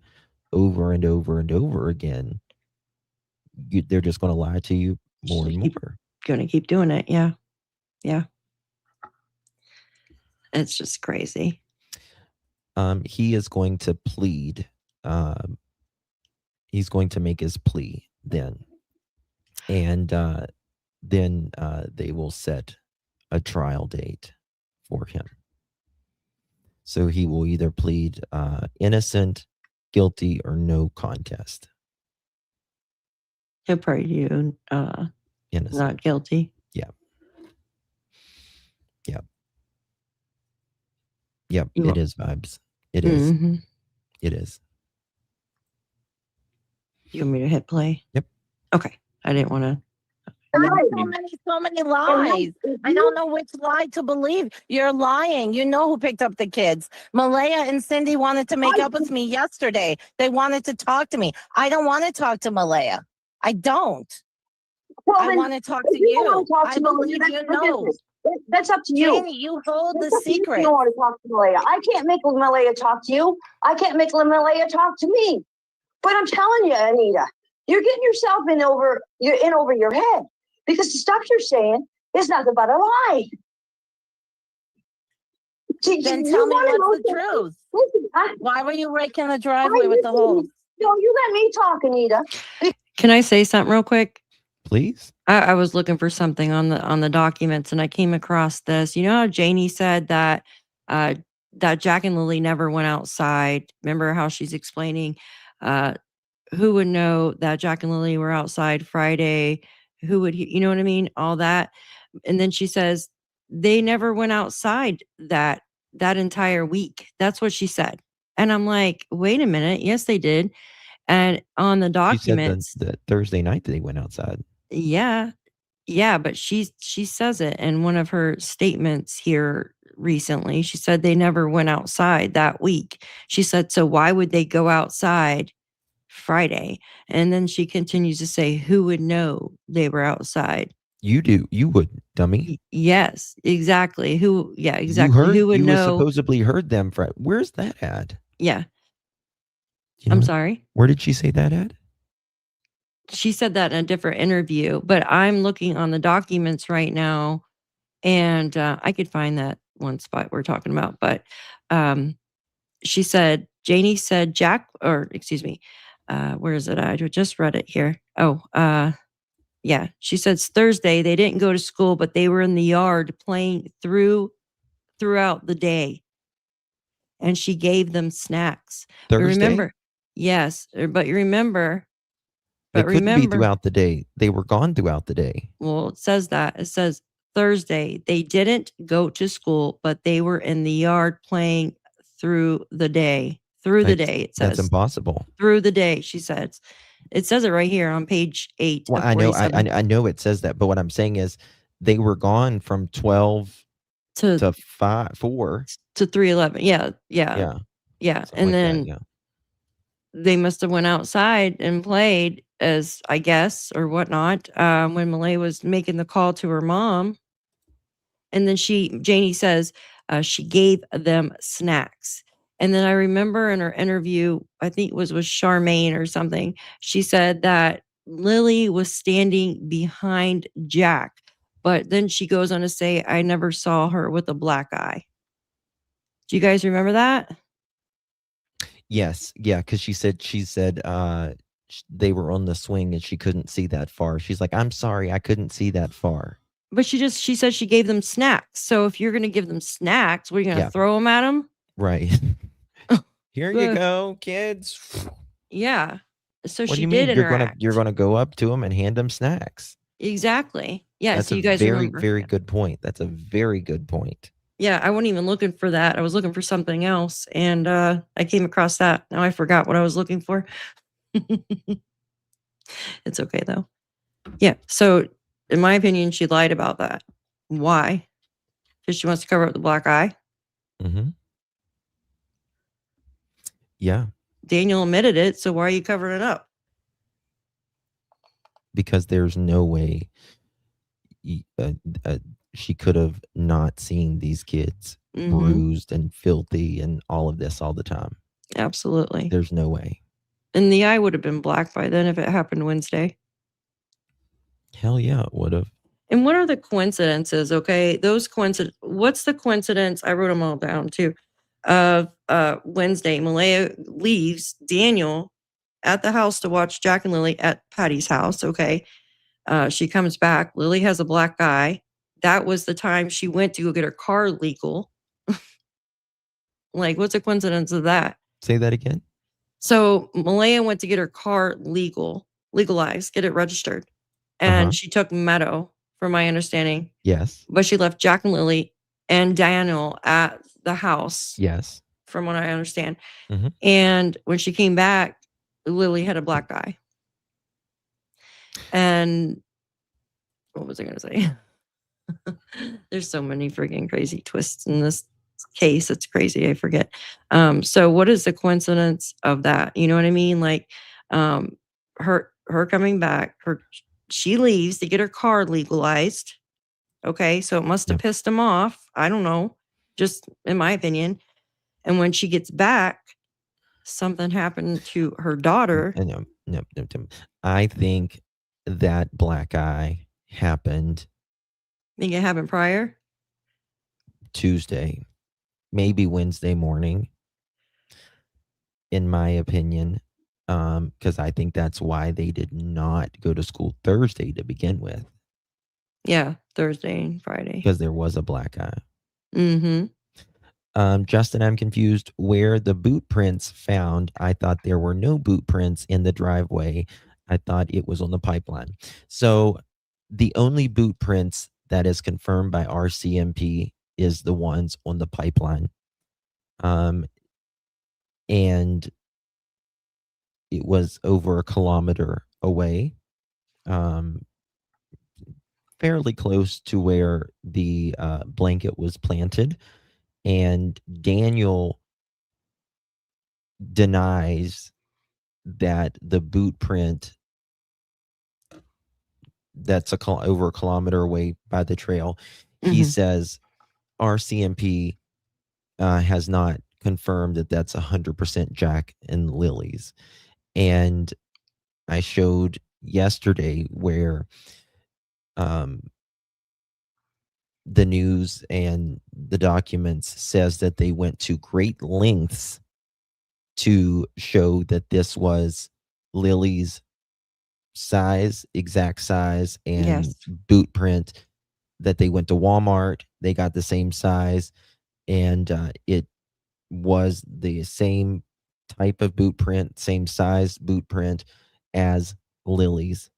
over and over and over again, they're just going to lie to you more and more. Going to keep doing it. Yeah. Yeah. It's just crazy. He is going to plead. He's going to make his plea then. And then they will set a trial date for him. So he will either plead innocent, guilty, or no contest. He'll probably do Innocent. not guilty. Yeah. Yeah. Yep. It is vibes. It is. It is. You want me to hit play? Yep. Okay. I didn't want to. So many lies. I don't know which lie to believe. You're lying. You know who picked up the kids. Malaya and Cindy wanted to make up with me yesterday. They wanted to talk to me. I don't want to talk to Malaya. I don't. Well, I want to talk to you. I believe you know. That's up to you. Janie, you hold the secret. You don't want to talk to Malaya. I can't make Malaya talk to you. I can't make Malaya talk to me. But I'm telling you, Anita, you're getting yourself in over your head. Because the stuff you're saying is nothing but a lie. Then tell me what's the truth. Why were you raking the driveway with the holes? No, you let me talk, Anita. Can I say something real quick? Please. I was looking for something on the documents, and I came across this. You know how Janie said that that Jack and Lilly never went outside. Remember how she's explaining who would know that Jack and Lilly were outside Friday? Who would you know what I mean? All that. And then she says they never went outside that entire week. That's what she said. And I'm like, wait a minute. Yes, they did. And on the documents, she said that Thursday night they went outside. Yeah. Yeah. But she says it in one of her statements here recently. She said they never went outside that week. She said, so why would they go outside Friday? And then she continues to say, who would know they were outside? You do. You would, dummy. Yes, exactly. Who? Yeah, exactly. Who would know? Supposedly heard them. Where's that at? Yeah. I'm sorry. Where did she say that at? She said that in a different interview, but I'm looking on the documents right now, and I could find that one spot we're talking about. But she said, Janie said where is it? I just read it here. Yeah. She says Thursday they didn't go to school, but they were in the yard playing throughout the day. And she gave them snacks. Thursday? But remember, yes, but you remember. But it couldn't be throughout the day. They were gone throughout the day. Well, it says that. It says Thursday they didn't go to school, but they were in the yard playing through the day. It says. That's impossible. Through the day, she says. It says it right here on page 8 Well, of I know, 47 I know it says that, but what I'm saying is they were gone from 12 to to 4. to 3:11. Yeah. Yeah. And Something like that, then yeah. they must have went outside and played, as I guess, or whatnot, when Malay was making the call to her mom. And then Janie says, she gave them snacks. And then I remember in her interview, I think it was with Charmaine or something, she said that Lily was standing behind Jack. But then she goes on to say, I never saw her with a black eye. Do you guys remember that? Yes, yeah, because she said they were on the swing and she couldn't see that far. She's like, I'm sorry, I couldn't see that far. But she said she gave them snacks. So if you're going to give them snacks, what are you going to throw them at them? Right. Here you go, kids. Yeah. So What do she you did mean? interact. You're gonna go up to them and hand them snacks. Exactly. Yeah. That's so a you guys very, remember. very good point. That's a very good point. Yeah, I wasn't even looking for that. I was looking for something else, and I came across that. Now I forgot what I was looking for. It's okay though. Yeah. So, in my opinion, she lied about that. Why? Because she wants to cover up the black eye. Mm-hmm. Yeah. Daniel admitted it. So why are you covering it up? Because there's no way she could have not seen these kids bruised and filthy and all of this all the time. Absolutely. There's no way. And the eye would have been black by then if it happened Wednesday. Hell yeah, it would have. And what are the coincidences? Okay, what's the coincidence? I wrote them all down too. Of Wednesday, Malaya leaves Daniel at the house to watch Jack and Lily at Patty's house. Okay, she comes back. Lily has a black eye. That was the time she went to go get her car legal. Like, what's the coincidence of that? Say that again. So Malaya went to get her car legalized, get it registered, and she took Meadow, from my understanding. Yes. But she left Jack and Lily and Daniel at the house. Yes. From what I understand. Mm-hmm. And when she came back, Lily had a black eye. And what was I going to say? There's so many freaking crazy twists in this case. It's crazy. I forget. So what is the coincidence of that? You know what I mean? Like, her coming back, she leaves to get her car legalized. Okay. So it must have pissed him off. I don't know. Just in my opinion. And when she gets back, something happened to her daughter. No. I think that black eye happened. Think it happened prior? Tuesday, maybe Wednesday morning, in my opinion, because I think that's why they did not go to school Thursday to begin with. Yeah, Thursday and Friday. Because there was a black eye. Mm-hmm. Justin, I'm confused where the boot prints found. I thought there were no boot prints in the driveway. I thought it was on the pipeline. So the only boot prints that is confirmed by RCMP is the ones on the pipeline. And it was over a kilometer away, fairly close to where the blanket was planted. And Daniel denies that the boot print that's over a kilometer away by the trail. He says RCMP has not confirmed that that's 100% Jack and Lily's. And I showed yesterday where the news and the documents says that they went to great lengths to show that this was Lily's size, exact size, and boot print, that they went to Walmart, they got the same size, and it was the same type of boot print, same size boot print as Lily's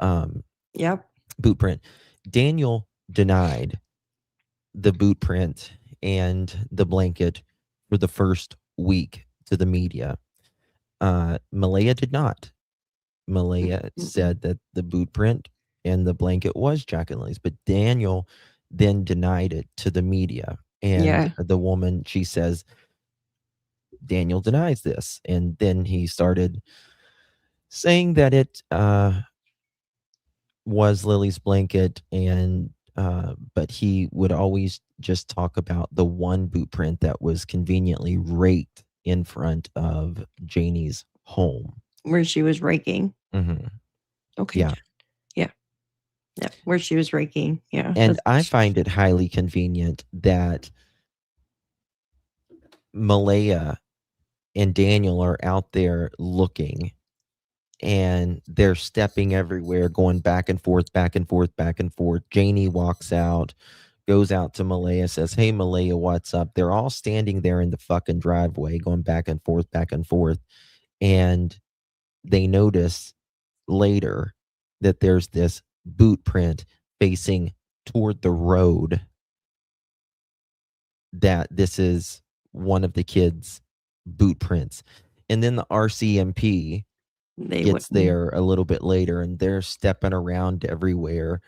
boot print. Daniel denied the boot print and the blanket for the first week to the media. Malaya did not. Malaya said that the boot print and the blanket was Jack and Lily's, but Daniel then denied it to the media. And the woman, she says, Daniel denies this. And then he started saying that it was Lily's blanket, and but he would always just talk about the one boot print that was conveniently raked in front of Janie's home. Where she was raking. Mm-hmm. Okay. Yeah. Yeah. Where she was raking. Yeah. And I find it highly convenient that Malaya and Daniel are out there looking, and they're stepping everywhere, going back and forth, back and forth, back and forth. Janie walks out, goes out to Malaya, says, "Hey, Malaya, what's up?" They're all standing there in the fucking driveway, going back and forth, back and forth. And they notice later that there's this boot print facing toward the road, that this is one of the kids' boot prints. And then the RCMP gets there a little bit later, and they're stepping around everywhere.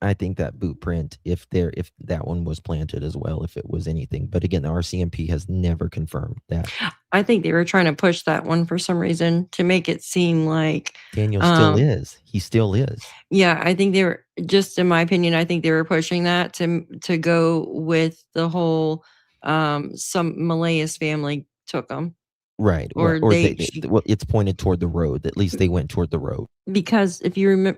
I think that boot print, if that one was planted as well, if it was anything. But again, the RCMP has never confirmed that. I think they were trying to push that one for some reason to make it seem like Daniel still is. He still is. Yeah, I think they were, just in my opinion, I think they were pushing that to go with the whole some Malaya's family took them. Right. Or well, it's pointed toward the road. At least they went toward the road. Because if you remember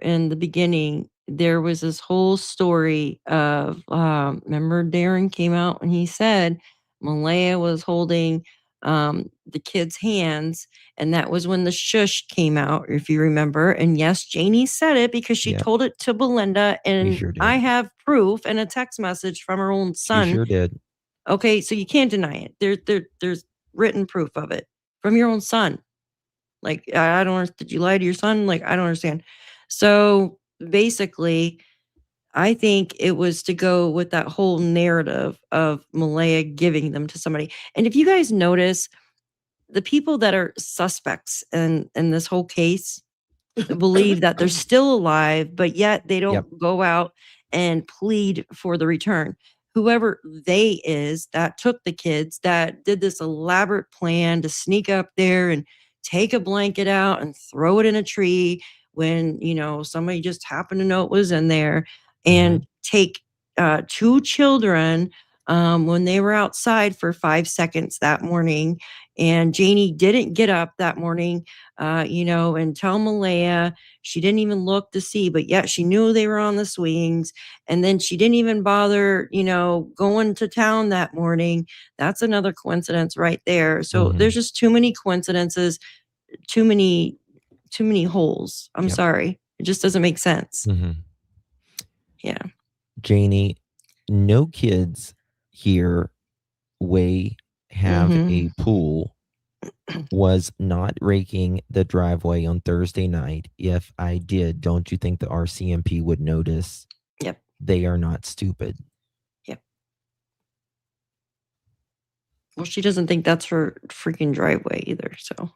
in the beginning, there was this whole story of, remember Darren came out and he said Malaya was holding the kid's hands, and that was when the shush came out, if you remember. And yes, Janie said it because she told it to Belinda, and sure I have proof and a text message from her own son. You sure did. Okay, so you can't deny it. There's written proof of it from your own son. Like, I don't understand. Did you lie to your son? Like, I don't understand. So basically, I think it was to go with that whole narrative of Malaya giving them to somebody. And if you guys notice, the people that are suspects in this whole case believe that they're still alive, but yet they don't go out and plead for the return. Whoever they is that took the kids, that did this elaborate plan to sneak up there and take a blanket out and throw it in a tree when, somebody just happened to know it was in there, and take 2 children when they were outside for 5 seconds that morning. And Janie didn't get up that morning, and tell Malaya. She didn't even look to see, but yet she knew they were on the swings. And then she didn't even bother, going to town that morning. That's another coincidence right there. So there's just too many coincidences, too many holes. I'm sorry. It just doesn't make sense. Yeah. Janie, no kids here have a pool, was not raking the driveway on Thursday night. If I did, don't you think the RCMP would notice? Yep. They are not stupid. Yep. Well, she doesn't think that's her freaking driveway either, so.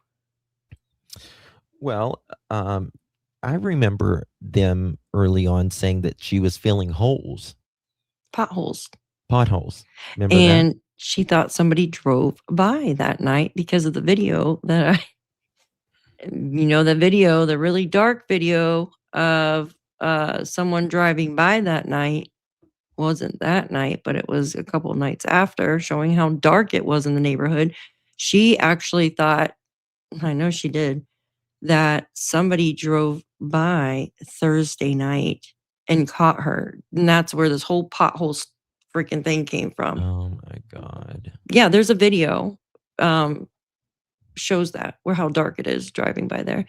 Well, I remember them early on saying that she was filling holes. Potholes. Remember and that? She thought somebody drove by that night because of the video that the really dark video of someone driving by that night. Wasn't that night, but it was a couple of nights after, showing how dark it was in the neighborhood. She actually thought, I know she did, that somebody drove by Thursday night and caught her. And that's where this whole pothole freaking thing came from. Oh my God. Yeah, there's a video shows that, where how dark it is driving by there.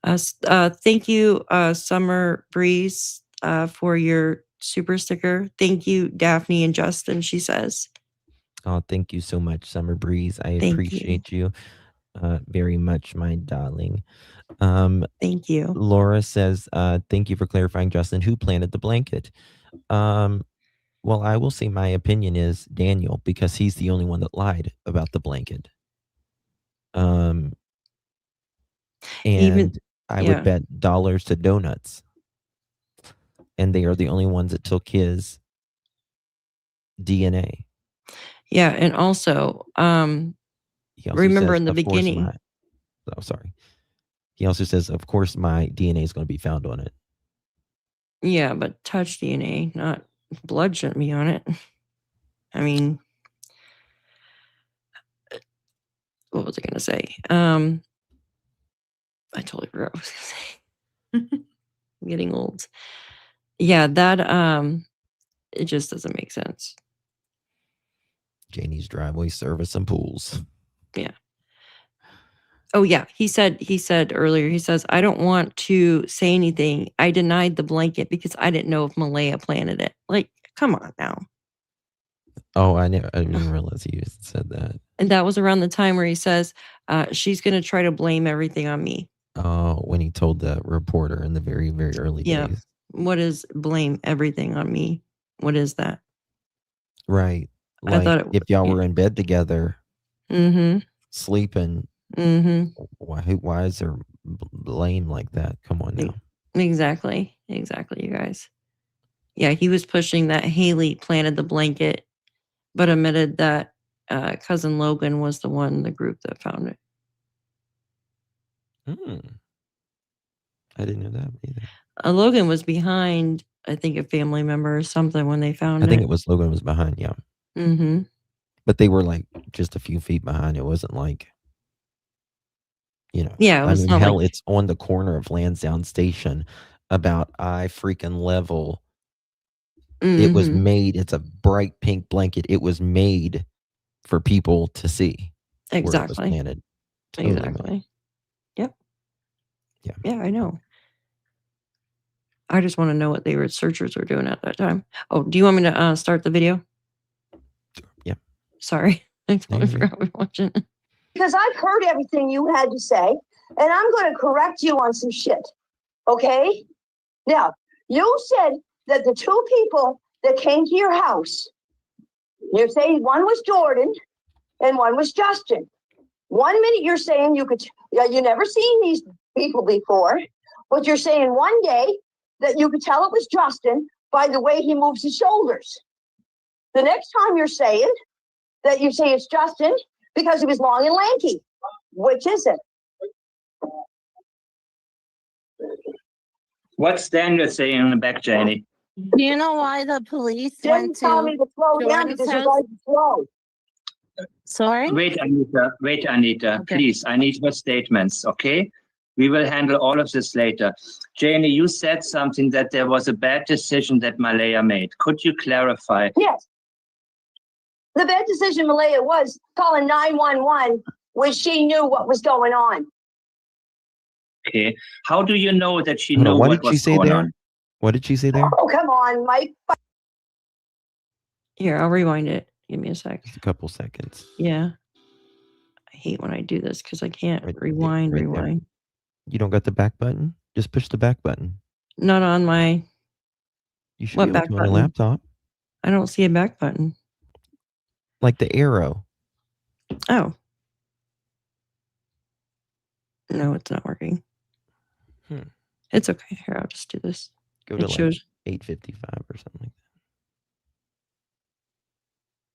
Thank you, Summer Breeze, for your super sticker. Thank you, Daphne and Justin, she says. Oh, thank you so much, Summer Breeze. I appreciate you very much, my darling. Thank you. Laura says, thank you for clarifying, Justin. Who planted the blanket? Well, I will say my opinion is Daniel, because he's the only one that lied about the blanket. And I yeah. would bet dollars to donuts. And they are the only ones that took his DNA. Yeah, and also, He also remember says, in the "Of course beginning, oh, sorry. He also says, of course, my DNA is going to be found on it. yeah, but touch DNA, not blood shouldn't be on it. I mean, what was I going to say? I totally forgot what I was going to say. I'm getting old. Yeah, that, it just doesn't make sense. Janie's driveway service and pools. Yeah. Oh yeah, he said earlier, he says, I don't want to say anything. I denied the blanket because I didn't know if Malaya planted it. Like, come on now. Oh, I didn't realize he said that. And that was around the time where he says, she's going to try to blame everything on me. Oh, when he told the reporter in the very, very early days. What is blame everything on me? What is that? Right. I Like, thought if y'all were in bed together, sleeping, why is there blame like that? Come on now. Exactly, you guys. Yeah, he was pushing that Haley planted the blanket, but admitted that cousin Logan was the one in the group that found it. I didn't know that either. Logan was behind, I think, a family member or something when they found it. I think it was Logan was behind, yeah. But they were like just a few feet behind. It wasn't like, Yeah, it was not hell, like, it's on the corner of Lansdowne Station, about eye freaking level. It was made. It's a bright pink blanket. It was made for people to see. Exactly. Where it was planted. Totally exactly. made. Yep. Yeah. Yeah, I know. I just want to know what the researchers were doing at that time. Oh, do you want me to start the video? Yeah. Sorry. I totally forgot we were watching. Because I've heard everything you had to say, and I'm going to correct you on some shit. Okay? Now, you said that the two people that came to your house, you're saying one was Jordan and one was Justin. 1 minute you're saying you never seen these people before, but you're saying one day that you could tell it was Justin by the way he moves his shoulders. The next time you're saying that you say it's Justin because he was long and lanky. Which is it? What's Daniel saying in the back, Janie? Do you know why the police went to Tell me to slow down Jordan's because you're house? going to slow. Sorry? Wait, Anita, Okay. please. I need your statements, okay? We will handle all of this later. Janie, you said something that there was a bad decision that Malaya made. Could you clarify? Yes. The bad decision Malaya was calling 911 when she knew what was going on. Okay. How do you know that she Hold on, knew what what did she was say going there? on? What did she say there? Oh, come on, Mike. Here, I'll rewind it. Give me a sec. Just a couple seconds. Yeah. I hate when I do this because I can't Right there, rewind. right there. You don't got the back button? Just push the back button. Not on my, You should what be able back to on a button? laptop. I don't see a back button. Like the arrow. Oh. No, it's not working. It's okay. Here, I'll just do this. Go to It like shows. 855 or something like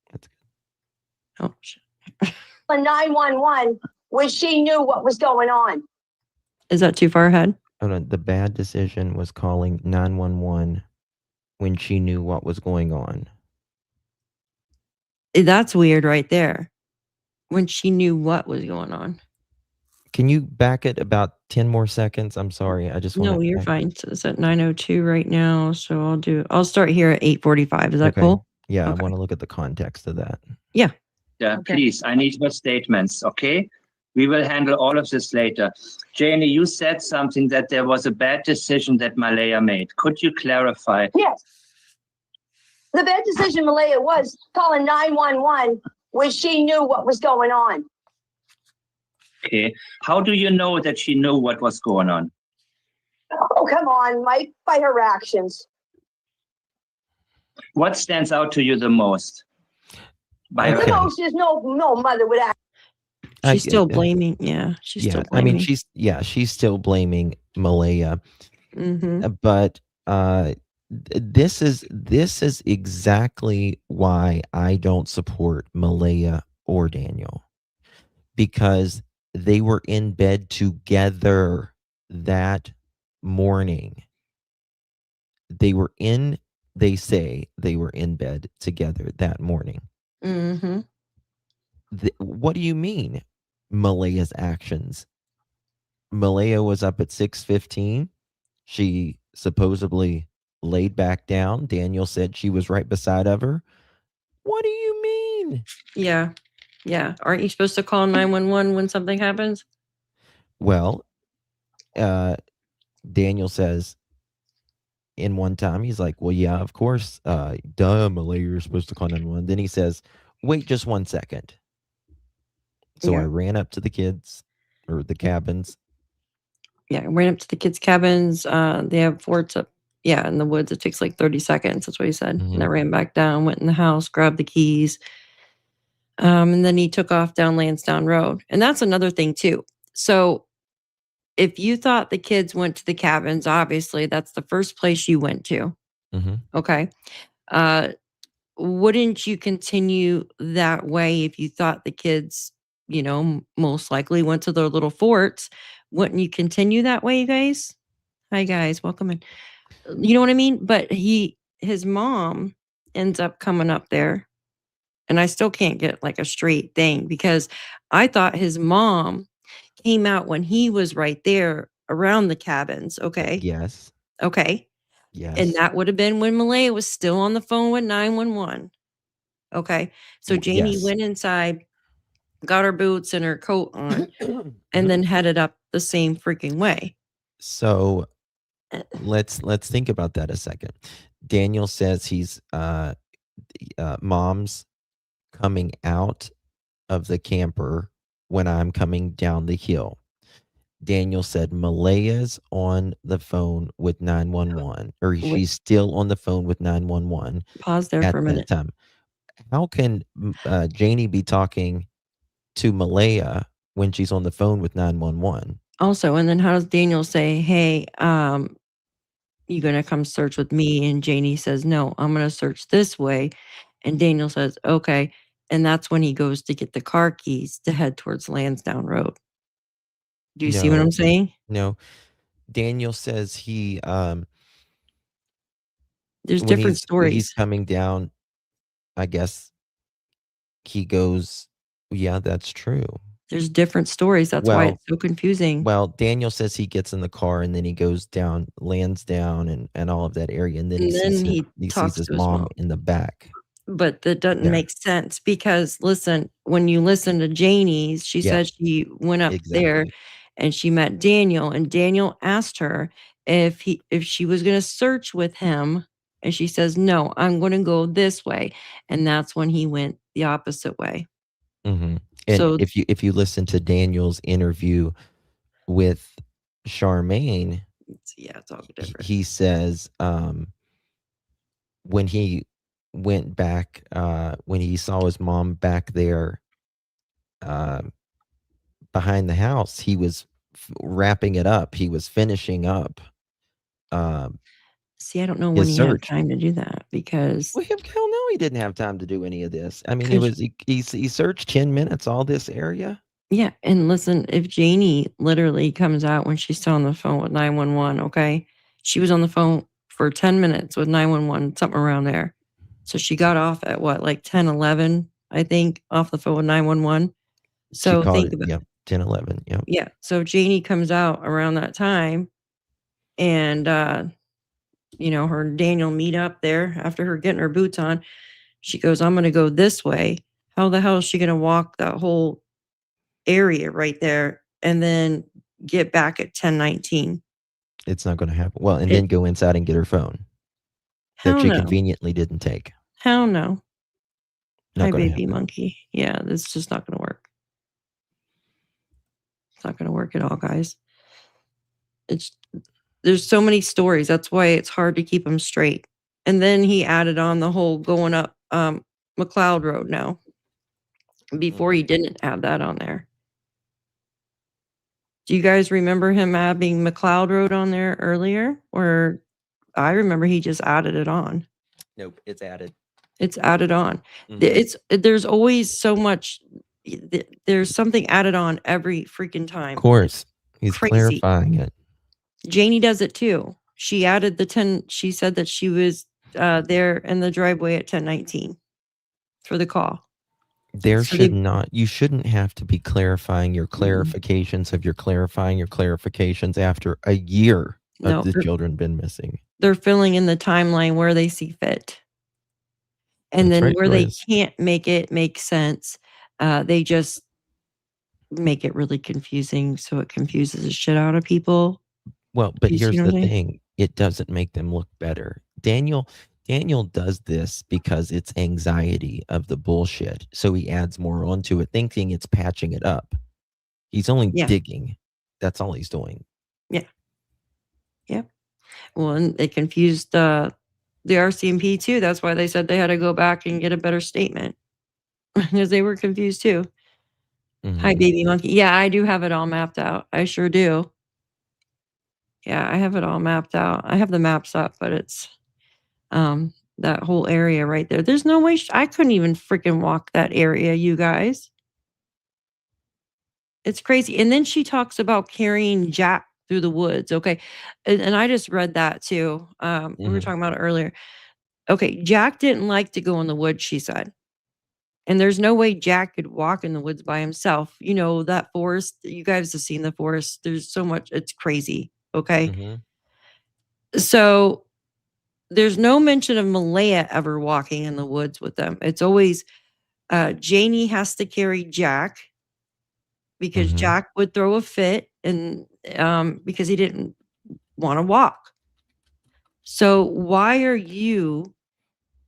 that. That's good. Oh, shit. 911 when she knew what was going on. Is that too far ahead? Hold on. The bad decision was calling 911 when she knew what was going on. That's weird right there. When she knew what was going on. Can you back it about 10 more seconds? I'm sorry. I just want No, you're fine. So it's at 9:02 right now. So I'll start here at 8:45. Is that cool? Yeah, Okay. I want to look at the context of that. Yeah, Okay. please. I need your statements, okay? We will handle all of this later. Janie, you said something that there was a bad decision that Malaya made. Could you clarify? Yes. The bad decision Malaya was calling 911 when she knew what was going on. Okay. How do you know that she knew what was going on? Oh, come on, Mike, by her actions. What stands out to you the most? By The her most is no mother would act. She's still blaming. Yeah, she's still I mean, blaming. she's still blaming Malaya. Mhm. But this is exactly why I don't support Malaya or Daniel, because they were in bed together that morning. They say they were in bed together that morning. Mhm. What do you mean, Malaya's actions? Malaya was up at 6:15. She supposedly laid back down. Daniel said she was right beside of her. What do you mean? Yeah. Yeah. Aren't you supposed to call 911 when something happens? Well, Daniel says in one time, he's like, well, yeah, of course. Duh, Malaya, you're supposed to call 911. Then he says, wait just 1 second. So I ran up to the kids or the cabins. Yeah, I ran up to the kids' cabins. They have forts up, in the woods. It takes like 30 seconds. That's what he said. And I ran back down, went in the house, grabbed the keys. And then he took off down Lansdowne Road. And that's another thing too. So if you thought the kids went to the cabins, obviously that's the first place you went to. Okay. Wouldn't you continue that way if you thought the kids, most likely went to their little forts? Wouldn't you continue that way, you guys? Hi, guys. Welcome in. You know what I mean? But his mom ends up coming up there. And I still can't get like a straight thing because I thought his mom came out when he was right there around the cabins. Okay. Yes. Okay. Yes. And that would have been when Malaya was still on the phone with 911. Okay. So Janie went inside, got her boots and her coat on, and then headed up the same freaking way. So let's think about that a second. Daniel says he's mom's coming out of the camper when I'm coming down the hill. Daniel said Malaya's on the phone with 911, or she's still on the phone with 911. Pause there for a minute. Time. How can Janie be talking to Malaya when she's on the phone with 911? Also, and then how does Daniel say, hey, you gonna come search with me? And Janie says, no, I'm gonna search this way. And Daniel says, okay. And that's when he goes to get the car keys to head towards Lansdowne Road. Do you see what I'm saying? No. Daniel says he there's different stories. When he's coming down, I guess he goes, yeah, that's true. There's different stories. That's why it's so confusing. Well, Daniel says he gets in the car and then he goes down Lansdowne and all of that area. And then he sees his mom in the back. But that doesn't make sense because listen, when you listen to Janie's, she said she went up there and she met Daniel, and Daniel asked her if she was going to search with him. And she says, no, I'm going to go this way. And that's when he went the opposite way. And so if you listen to Daniel's interview with Charmaine, it's all different. He says when he went back, when he saw his mom back there behind the house, he was wrapping it up. He was finishing up. See, I don't know when he had time to do that because hell no, he didn't have time to do any of this. I mean, it was he searched 10 minutes all this area. Yeah, and listen, if Janie literally comes out when she's still on the phone with 911, okay, she was on the phone for 10 minutes with 911, something around there. So she got off at what, like 10, 11, I think, off the phone with 911. So think about it. 10, 11. Yeah. Yeah. So Janie comes out around that time, and her and Daniel meet up there after her getting her boots on. She goes, I'm going to go this way. How the hell is she going to walk that whole area right there and then get back at 10:19? It's not going to happen. Well, and then go inside and get her phone that she conveniently didn't take. Hell no. Hi, baby monkey. Yeah, it's just not going to work. It's not going to work at all, guys. There's so many stories. That's why it's hard to keep them straight. And then he added on the whole going up McLeod Road now. Before he didn't have that on there. Do you guys remember him having McLeod Road on there earlier? Or I remember he just added it on. Nope, it's added. It's added on. Mhm. There's always so much. There's something added on every freaking time. Of course, he's Crazy. clarifying it. Janie does it too. She added the 10. She said that she was there in the driveway at 10:19 for the call. There So should they- not. You shouldn't have to be clarifying your clarifications of your clarifying your clarifications after a year No, of the they're- children been missing. They're filling in the timeline where they see fit. And That's then right, where they Joyce. can't make it make sense, they just make it really confusing, so it confuses the shit out of people. Well, but You see here's what the I'm saying? thing. It doesn't make them look better. Daniel does this because it's anxiety of the bullshit. So he adds more onto it, thinking it's patching it up. He's only Yeah. digging. That's all he's doing. Well, and they confused the RCMP too. That's why they said they had to go back and get a better statement because they were confused too. Hi, Mhm. baby monkey. Yeah, I do have it all mapped out. I sure do. Yeah, I have it all mapped out. I have the maps up, but it's that whole area right there. There's no way I couldn't even freaking walk that area, you guys. It's crazy. And then she talks about carrying Jack through the woods. Okay. And I just read that too. We were Mhm. talking about it earlier. Okay. Jack didn't like to go in the woods, she said. And there's no way Jack could walk in the woods by himself. You know, that forest, you guys have seen the forest. There's so much, it's crazy. Okay. Mhm. So there's no mention of Malaya ever walking in the woods with them. It's always Janie has to carry Jack because Mhm. Jack would throw a fit and because he didn't want to walk. So why are you,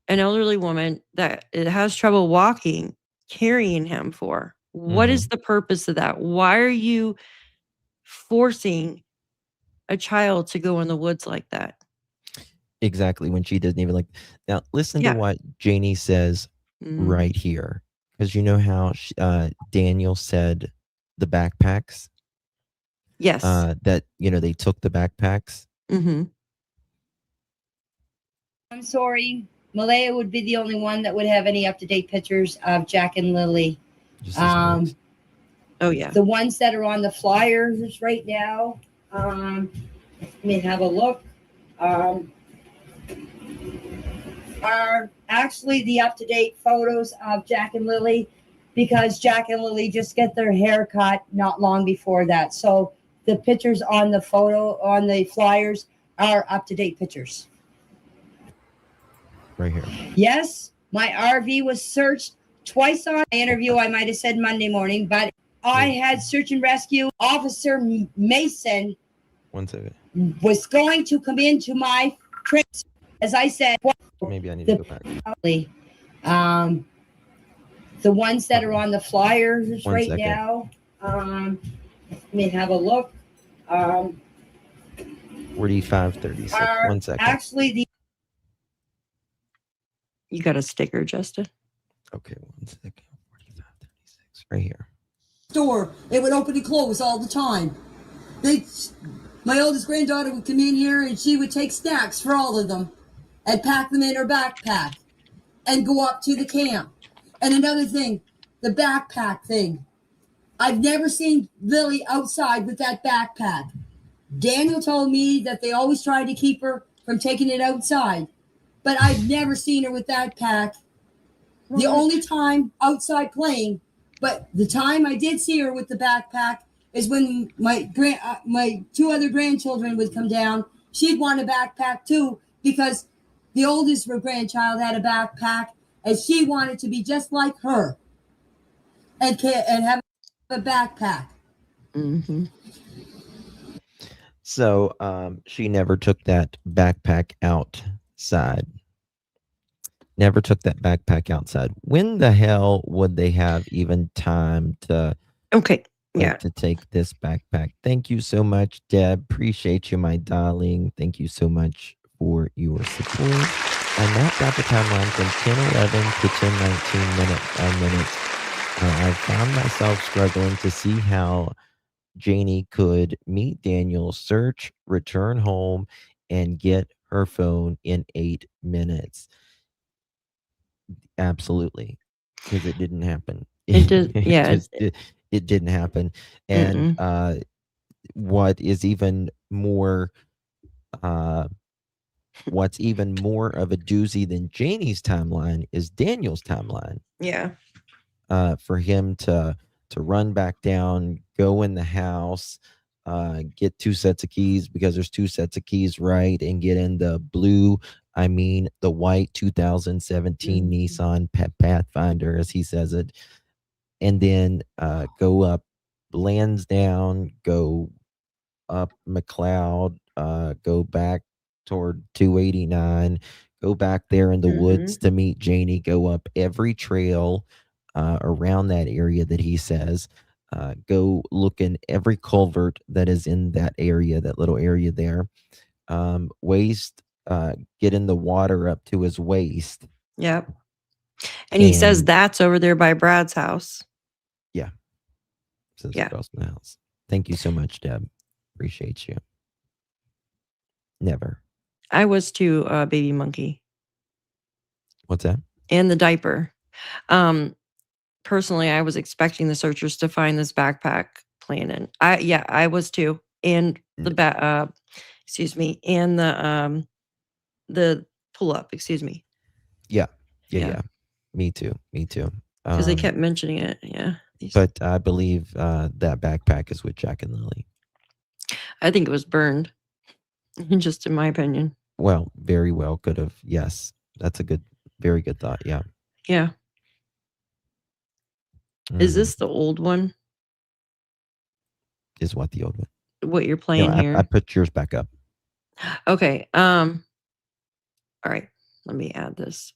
an elderly woman that has trouble walking, carrying him for? What is the purpose of that? Why are you forcing a child to go in the woods like that? Exactly, when she doesn't even like. Now, listen Yeah. to what Janie says right here, because you know how Daniel said the backpacks. Yes. That they took the backpacks. Mm-hmm. I'm sorry. Malaya would be the only one that would have any up-to-date pictures of Jack and Lily. Just as nice. Oh yeah. The ones that are on the flyers right now. Let me have a look. Are actually the up-to-date photos of Jack and Lily, because Jack and Lily just get their hair cut not long before that. So the pictures on the photo on the flyers are up-to-date pictures. Right here. Yes, my RV was searched twice on my interview. I might have said Monday morning, but I had search and rescue. Officer Mason 1 second. was going to come into my trips. As I said, Maybe I need to go back. the ones that are on the flyers 1 right second. now. Let me have a look. 4536. 1 second. Actually, the You got a sticker, Justin? Okay, 1 second. 4536. Right here. Store, it would open and close all the time. My oldest granddaughter would come in here and she would take snacks for all of them and pack them in her backpack and go up to the camp. And another thing, the backpack thing. I've never seen Lily outside with that backpack. Daniel told me that they always try to keep her from taking it outside, but I've never seen her with that pack. The only time outside playing, but the time I did see her with the backpack is when my two other grandchildren would come down. She'd want a backpack too, because the oldest grandchild had a backpack and she wanted to be just like her and have a backpack. Mm-hmm. So she never took that backpack outside. Never took that backpack outside. When the hell would they have even time to to take this backpack? Thank you so much, Deb. Appreciate you, my darling. Thank you so much for your support. I mapped out the timeline from 10:11 to 10:19 minutes. I found myself struggling to see how Janie could meet Daniel, search, return home, and get her phone in 8 minutes. Absolutely, because it didn't happen. It did, yeah. It didn't happen. And what is even more, what's even more of a doozy than Janie's timeline is Daniel's timeline. Yeah. For him to run back down, go in the house, get 2 sets of keys because there's 2 sets of keys, right? And get in the the white 2017 Nissan Pathfinder, as he says it. And then go up Lansdowne, go up McLeod, go back toward 289, go back there in the woods to meet Janie, go up every trail around that area that he says, go look in every culvert that is in that area, that little area there, get in the water up to his waist. Yep. And he says that's over there by Brad's house. Yeah. Says across my house. Thank you so much, Deb. Appreciate you. Never. I was too, baby monkey. What's that? And the diaper. Personally, I was expecting the searchers to find this backpack planning. I was too. And the and the pull up, excuse me. Yeah. Me too. Because they kept mentioning it. Yeah. But I believe that backpack is with Jack and Lily. I think it was burned. Just in my opinion. Well, very well could have. Yes. That's a very good thought. Yeah. Yeah. Is this the old one? Is what the old one? What you're playing here? I put yours back up. Okay. All right. Let me add this.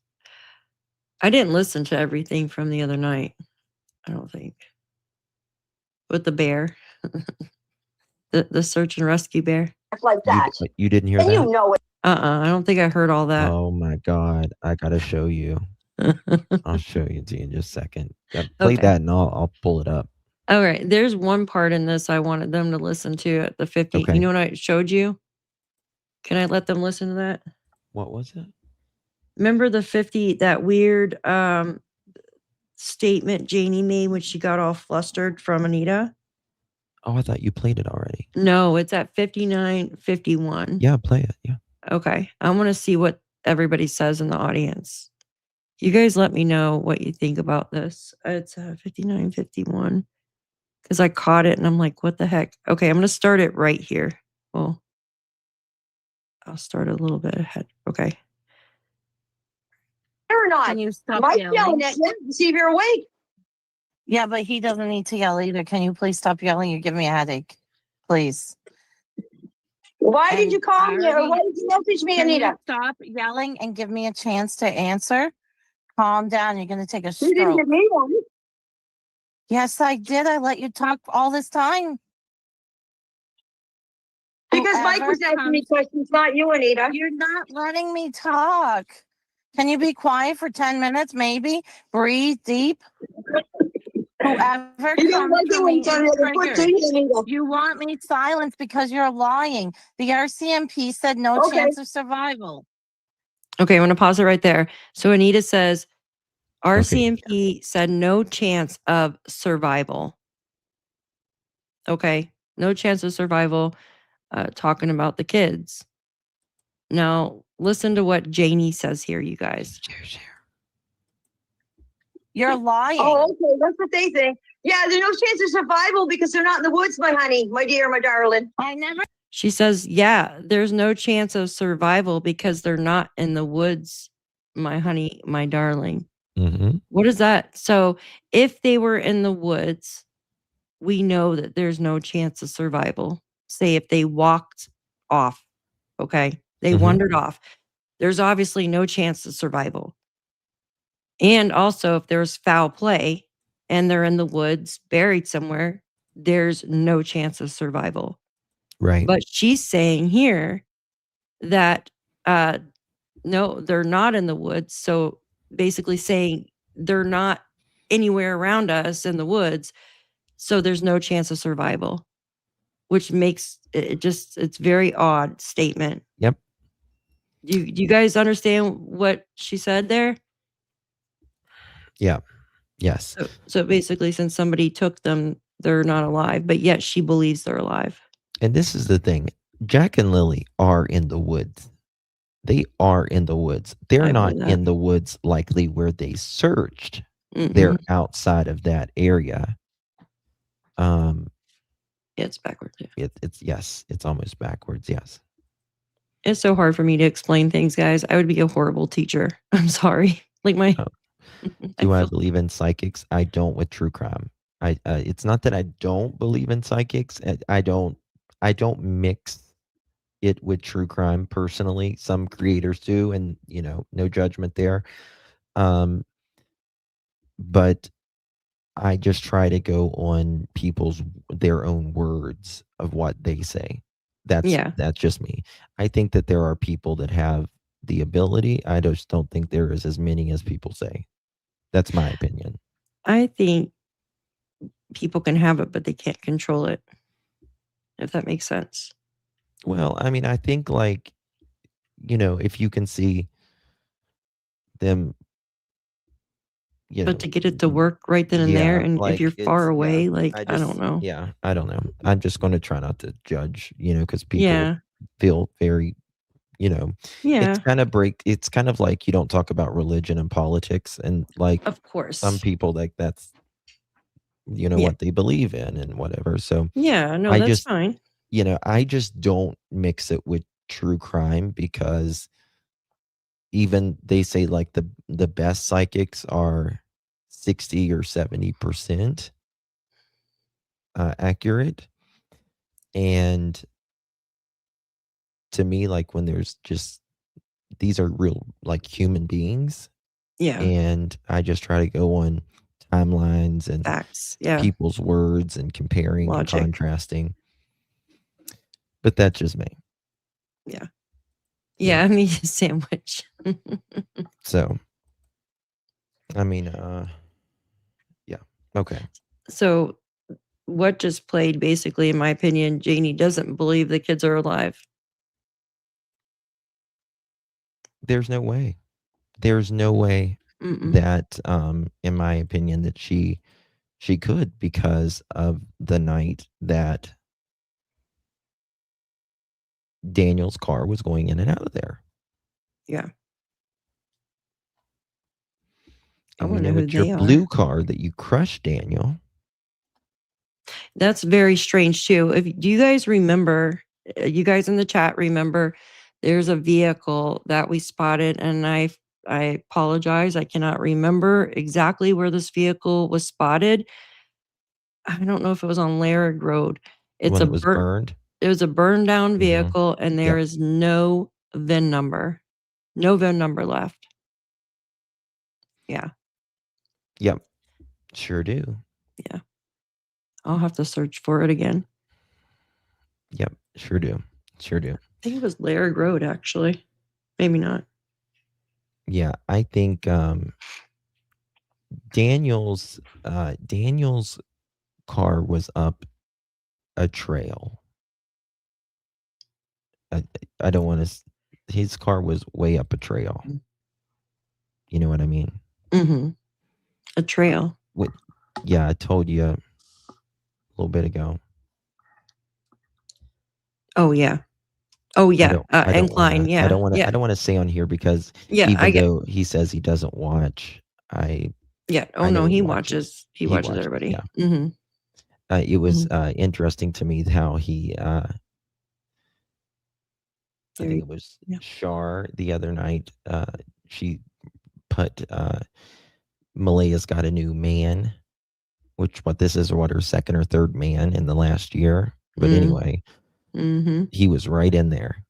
I didn't listen to everything from the other night. I don't think. With the bear. the search and rescue bear. Like that. You didn't hear and that? You know it. I don't think I heard all that. Oh my God. I got to show you. I'll show you to you in just a second. Play Okay. that and I'll pull it up. All right. There's one part in this I wanted them to listen to at the 50. Okay. You know what I showed you? Can I let them listen to that? What was it? Remember the 50, that weird statement Janie made when she got all flustered from Anita? Oh, I thought you played it already. No, it's at 59:51. Yeah, play it. Yeah. Okay. I want to see what everybody says in the audience. You guys let me know what you think about this. It's 59:51 because I caught it and I'm like, what the heck? Okay, I'm going to start it right here. Well, I'll start a little bit ahead. Okay. Or not. Can you stop Mike's yelling? yelling at you to see if you're awake. Yeah, but he doesn't need to yell either. Can you please stop yelling? You give me a headache. Please. Why did you call me or why did you message me, Can Anita? you stop yelling and give me a chance to answer? Calm down. You're going to take a You didn't stroke. give me one. Yes, I did. I let you talk all this time. Because Mike Whoever was asking me comes- questions, not you, Anita. You're not letting me talk. Can you be quiet for 10 minutes, maybe? Breathe deep. Whoever You don't comes like to it when me you tell me is to put triggered. you, Anita. You want me silenced because you're lying. The RCMP said no Okay. chance of survival. Okay, I'm going to pause it right there. So Anita says, RCMP said no chance of survival. Okay, no chance of survival, talking about the kids. Now, listen to what Janie says here, you guys. You're lying. Oh, okay. That's what they think. Yeah, there's no chance of survival because they're not in the woods, my honey, my dear, my darling. I never. She says, yeah, there's no chance of survival because they're not in the woods, my honey, my darling. Mm-hmm. What is that? So if they were in the woods, we know that there's no chance of survival. Say if they walked off, okay? They wandered off. There's obviously no chance of survival. And also if there's foul play and they're in the woods, buried somewhere, there's no chance of survival. Right. But she's saying here that no, they're not in the woods. So basically saying they're not anywhere around us in the woods. So there's no chance of survival. which makes it's very odd statement. Yep. Do you guys understand what she said there? Yeah. Yes. So basically, since somebody took them, they're not alive, but yet she believes they're alive. And this is the thing. Jack and Lily are in the woods. They are in the woods. They're not in the woods likely where they searched. They're outside of that area. Yeah, it's backwards. Yeah. It's almost backwards. Yes. It's so hard for me to explain things, guys. I would be a horrible teacher. I'm sorry. Like my. Do I believe in psychics? I don't with true crime. It's not that I don't believe in psychics. I don't mix it with true crime personally. Some creators do, and no judgment there. But I just try to go on their own words of what they say. That's just me. I think that there are people that have the ability. I just don't think there is as many as people say. That's my opinion. I think people can have it, but they can't control it. If that makes sense. Well, I mean, I think if you can see them, but to get it to work right then and there, and if you're far away, I don't know. Yeah, I don't know. I'm just going to try not to judge, because people feel very, it's kind of like you don't talk about religion and politics, and of course, some people that's what they believe in and whatever. So that's fine. I just don't mix it with true crime, because even they say the best psychics are 60 or 70% accurate. And to me, when there's just, these are real human beings. Yeah. And I just try to go on timelines and facts, people's words and comparing and contrasting. But that's just me. Yeah, I mean, sandwich. So, I mean, okay. So, what just played, basically, in my opinion, Janie doesn't believe the kids are alive. There's no way. There's no way that, in my opinion, that she could, because of the night that Daniel's car was going in and out of there. Yeah. And we know it's your blue car that you crushed Daniel. That's very strange too. Do you guys remember, you guys in the chat remember, there's a vehicle that we spotted, and I apologize, I cannot remember exactly where this vehicle was spotted. I don't know if it was on Laird Road. It was burned. It was a burned down vehicle, and there is no VIN number. No VIN number left. Yeah. Yep. Sure do. Yeah. I'll have to search for it again. Yep. Sure do. Sure do. I think it was Laird Road, actually. Maybe not. Yeah, I think Daniel's car was up a trail. I don't want to. His car was way up a trail. You know what I mean? Mm-hmm. A trail. Yeah, I told you a little bit ago. Oh yeah. Oh yeah. Incline. Yeah. I don't want to say on here, because even though he says he doesn't watch, yeah. Oh no, he watches. He watches everybody. Yeah. Mm-hmm. It was interesting to me how he. I think it was Shar the other night. She put Malaya's got a new man, which this is her second or third man in the last year. But anyway, he was right in there.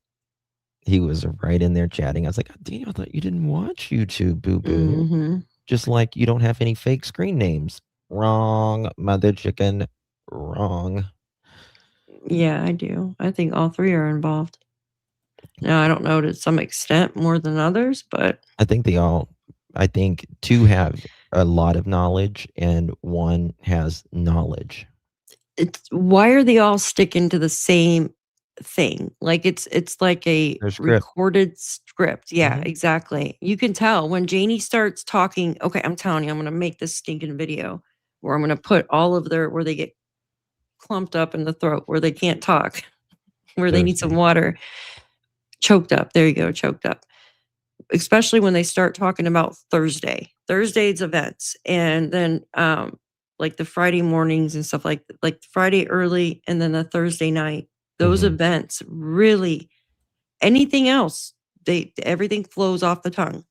He was right in there chatting. I was like, damn, I thought you didn't watch YouTube, boo boo. Just like you don't have any fake screen names. Wrong, mother chicken. Wrong. Yeah, I do. I think all three are involved. Now, I don't know to some extent more than others, but I think two have a lot of knowledge and one has knowledge. why are they all sticking to the same thing? Like it's like a Their script. recorded script. Yeah, Mhm. exactly. You can tell when Janie starts talking, okay, I'm telling you, I'm gonna make this stinking video where I'm gonna put all of their where they get clumped up in the throat, where they can't talk, where they need some Thursday. water. Choked up. There you go, choked up. Especially when they start talking about Thursday's events, and then like the Friday mornings and stuff like Friday early and then the Thursday night. Those Mhm. events really anything else, everything flows off the tongue.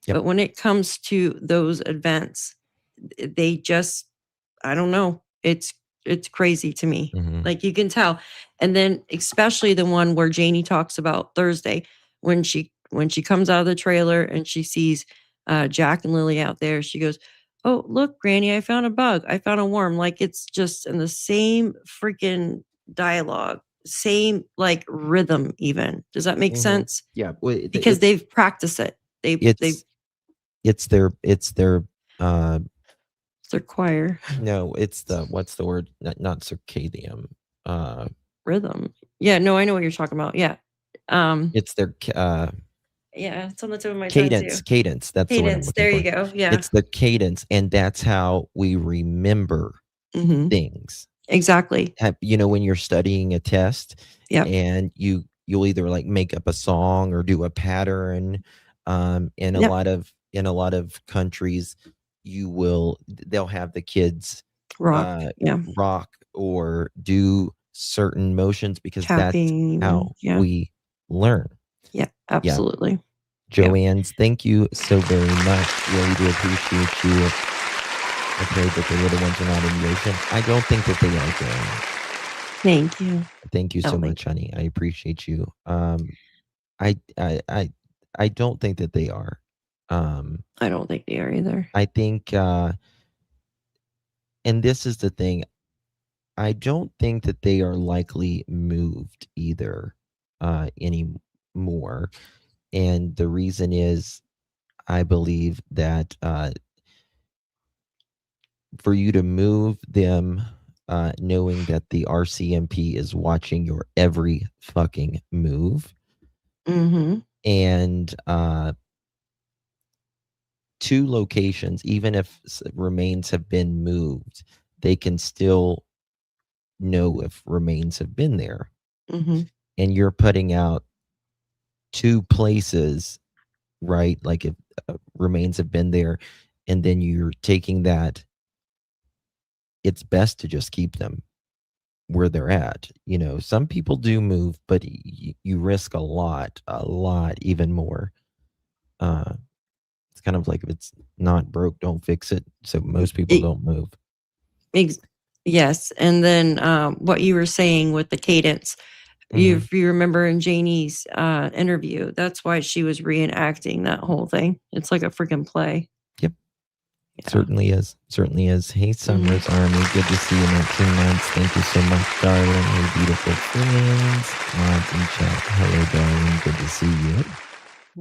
Yep. But when it comes to those events, they just I don't know. It's crazy to me. Mhm. Like you can tell. And then especially the one where Janie talks about Thursday when she comes out of the trailer and she sees Jack and Lily out there, she goes, "Oh, look, Granny, I found a bug. I found a worm." Like it's just in the same freaking dialogue, same like rhythm even. Does that make Mhm. sense? Yeah, well, Because they've practiced it. They've it's their their choir no, it's the what's the word? Not circadian. rhythm. Yeah, no, I know what you're talking about. Yeah. It's their Yeah, it's on the tip of my tongue too. cadence. That's the word I'm Cadence. looking There for. you go. Yeah. It's the cadence, and that's how we remember Mhm. things. Exactly. When you're studying a test, Yep. and you'll either like make up a song or do a pattern. In a Yep. lot of countries, they'll have the kids Rock. Yeah. rock or do certain motions because Tapping. that's how Yeah. we learn. Yeah. Absolutely. Yeah. Joanne's, thank you so very much. Really do appreciate you. I pray that the little ones are not in the ocean. I don't think that they are, Joanne. Thank you. Thank you so much, honey. I appreciate you. I don't think that they are. I don't think they are either. I think, and this is the thing, I don't think that they are likely moved either anymore. And the reason is, I believe that for you to move them, knowing that the RCMP is watching your every fucking move, Mm-hmm. and 2 locations, even if remains have been moved, they can still know if remains have been there. Mm-hmm. And you're putting out 2 places, right? Like if remains have been there, and then you're taking that, it's best to just keep them where they're at. Some people do move, but you risk a lot even more. It's kind of like if it's not broke, don't fix it. So most people don't move. Yes. And then what you were saying with the cadence, if you remember in Janie's interview, that's why she was reenacting that whole thing. It's like a freaking play. Yep. Yeah. Certainly is. Certainly is. Hey, Summers Army. Good to see you in 19 months. Thank you so much, darling. Hey, beautiful friends. Mods in chat. Hello, darling. Good to see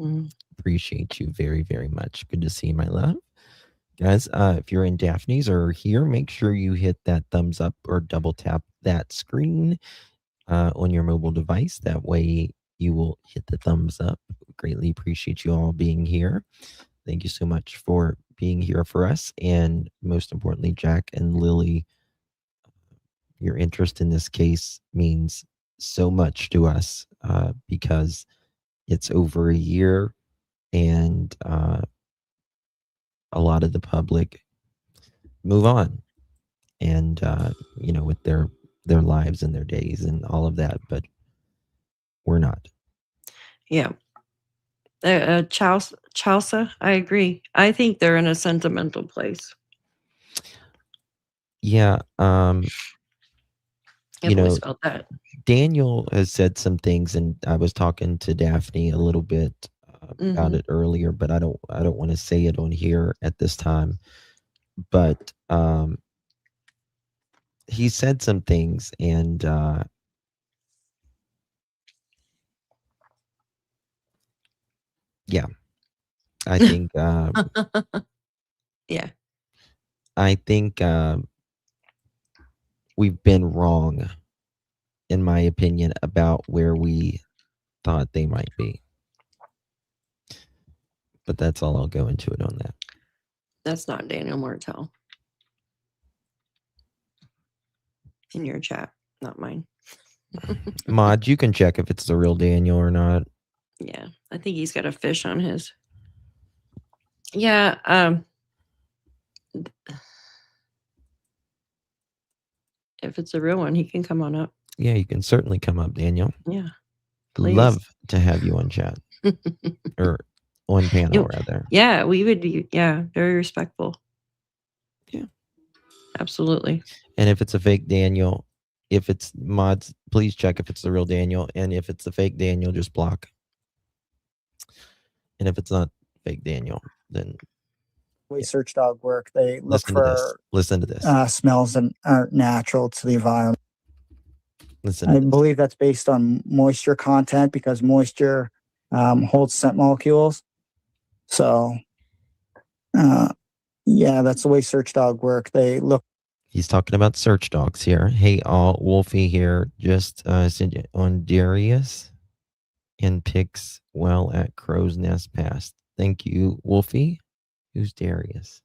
you. Appreciate you very, very much. Good to see you, my love. Guys, if you're in Daphne's or here, make sure you hit that thumbs up or double tap that screen on your mobile device. That way you will hit the thumbs up. Greatly appreciate you all being here. Thank you so much for being here for us. And most importantly, Jack and Lily, your interest in this case means so much to us because it's over a year, and a lot of the public move on, and with their lives and their days and all of that, but we're not. Yeah. Chelsea, I agree. I think they're in a sentimental place. Yeah. I've always felt that. Daniel has said some things, and I was talking to Daphne a little bit about it earlier, but I don't want to say it on here at this time. But he said some things, and yeah, I think yeah, I think we've been wrong, in my opinion, about where we thought they might be. But that's all I'll go into it on that. That's not Daniel Martell. In your chat, not mine. Mod, you can check if it's the real Daniel or not. Yeah, I think he's got a fish on his. Yeah, if it's a real one, he can come on up. Yeah, you can certainly come up, Daniel. Yeah, please. Love to have you on chat. Or on panel, rather. Yeah, we would be, very respectful. Yeah. Absolutely. And if it's a fake Daniel, if it's mods, please check if it's the real Daniel. And if it's the fake Daniel, just block. And if it's not fake Daniel, then way search dog work. They look Listen to this. Smells that aren't natural to the environment. Listen. I believe that's based on moisture content because moisture holds scent molecules. So, yeah, that's the way search dog work. They look. He's talking about search dogs here. Hey, all, Wolfie here. Just on Darius and picks well at Crow's Nest Pass. Thank you, Wolfie. Who's Darius?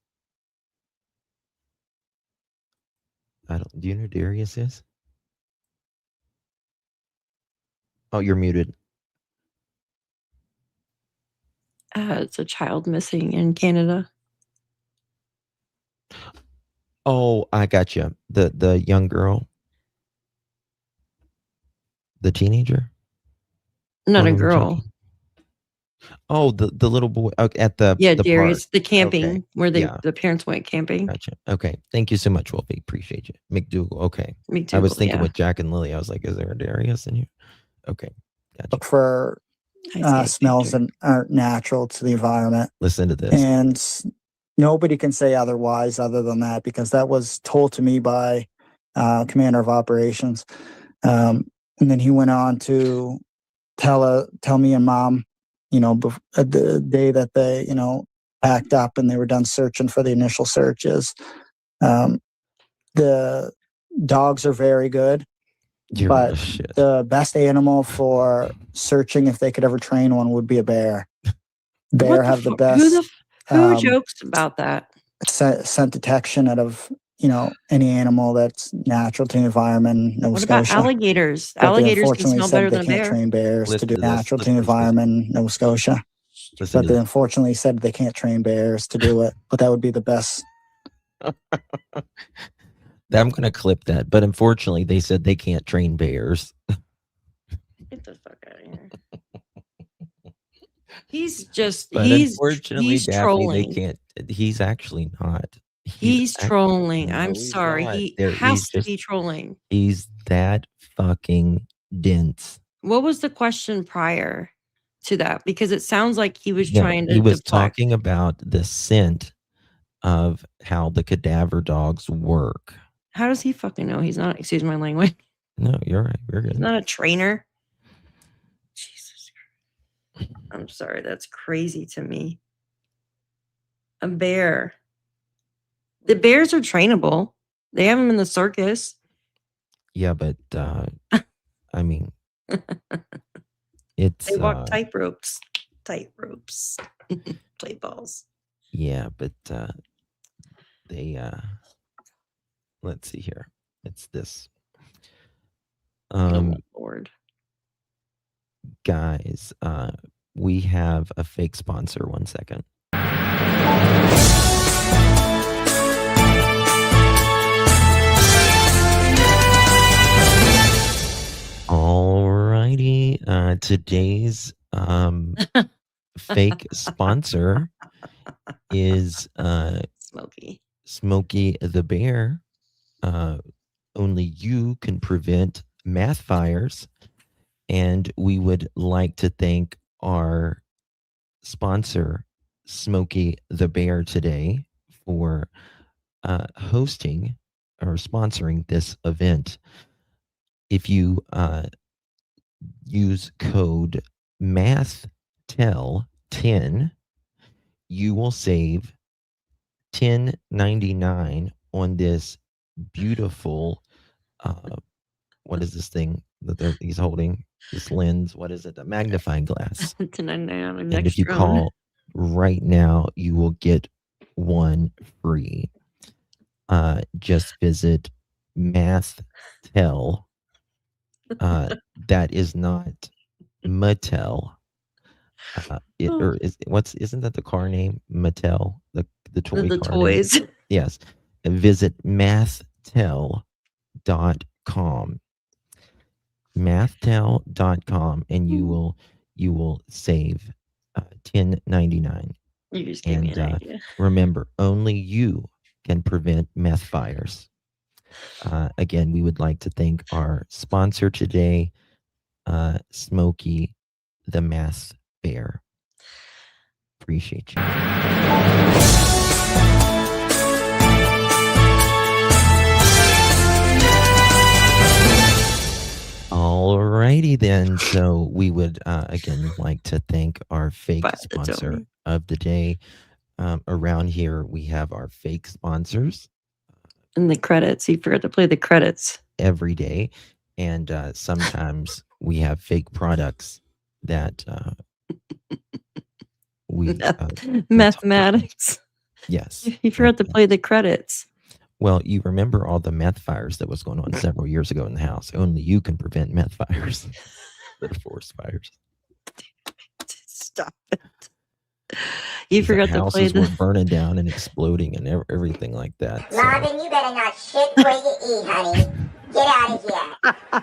Do you know who Darius is? Oh, you're muted. It's a child missing in Canada. Oh, I got you. The young girl, the teenager. Not a girl. Oh, the little boy at the Darius, park. the camping Okay. where the parents went camping. Gotcha. Okay, thank you so much, Wolfie. Appreciate you, McDougal. Okay, McDougal, I was thinking with Jack and Lily. I was like, is there a Darius in here? Okay, gotcha. Look for smells that aren't natural to the environment. Listen to this. And nobody can say otherwise other than that because that was told to me by commander of operations. And then he went on to tell me and mom, the day that they, packed up and they were done searching for the initial searches. The dogs are very good. But the best animal for searching, if they could ever train one, would be a bear. Bear have the best. Who jokes about that? Scent detection out of any animal that's natural to the environment. Nova What Scotia. about alligators? But Alligators can unfortunately smell said better they than a can't bear. train bears Listen to do to this. natural to the environment in Nova Scotia. But they unfortunately said they can't train bears to do it. But that would be the best. I'm going to clip that. But unfortunately, they said they can't train bears. Get the fuck out of here. He's just, But he's unfortunately, Daphne, trolling. they can't. He's actually not. He's trolling. No, I'm he's sorry. not. He There- has he's to just- be trolling. He's that fucking dense. What was the question prior to that? Because it sounds like he was No, trying to he was deflect. talking about the scent of how the cadaver dogs work. How does he fucking know? He's not, excuse my language. No, you're right. You're good. He's not a trainer. Jesus Christ. I'm sorry. That's crazy to me. A bear. The bears are trainable. They have them in the circus. Yeah, but I mean, it's They walk tight ropes. Tight ropes. Play balls. yeah, but they let's see here. It's this. Oh, Lord. Guys, we have a fake sponsor. 1 second. Alrighty, today's fake sponsor is Smokey the Bear. Only you can prevent math fires, and we would like to thank our sponsor, Smokey the Bear, today for hosting or sponsoring this event. If you use code MATHTEL10, you will save $10.99 on this beautiful what is this thing that he's holding? This lens, what is it? A magnifying glass. And if you call right now, you will get one free. Just visit Martell. That is not Mattel. Isn't that the car name? Mattel, the toy the car toys. name? Yes. And visit Martell.com. Martell.com, and you will save $10.99. You just gave me an idea. Remember, only you can prevent meth fires. Again, we would like to thank our sponsor today, Smokey the Mass Bear. Appreciate you. Alrighty then. So we would again like to thank our fake sponsor of the day. Around here we have our fake sponsors. And the credits. You forgot to play the credits. Every day. And sometimes we have fake products that we mathematics. Yes. You forgot to play the credits. Well, you remember all the meth fires that was going on several years ago in the house. Only you can prevent meth fires. They're forest fires. Stop it. You forgot to play the houses were burning down and exploding and everything like that. Marvin, you better not shit where you eat, honey. Get out of here.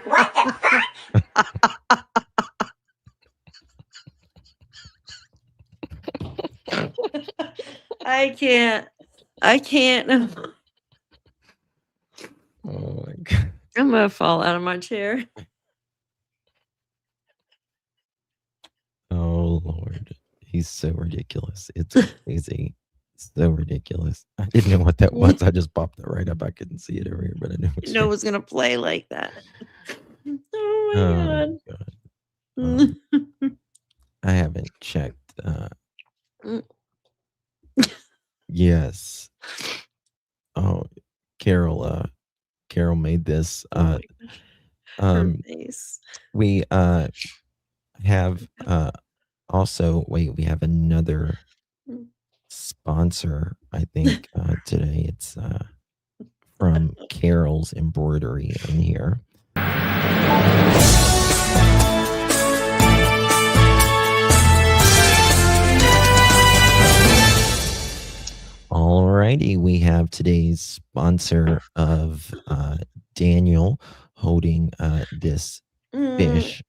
What the fuck? I can't. Oh my God. I'm gonna fall out of my chair. Oh Lord. He's so ridiculous. It's crazy. So ridiculous. I didn't know what that was. I just popped it right up. I couldn't see it over here, but I knew it was gonna play like that. Oh my God. I haven't checked. Yes. Oh, Carol made this. We have also we have another sponsor, I think, today. It's from Carol's Embroidery in here. Alrighty, we have today's sponsor of Daniel holding this fish.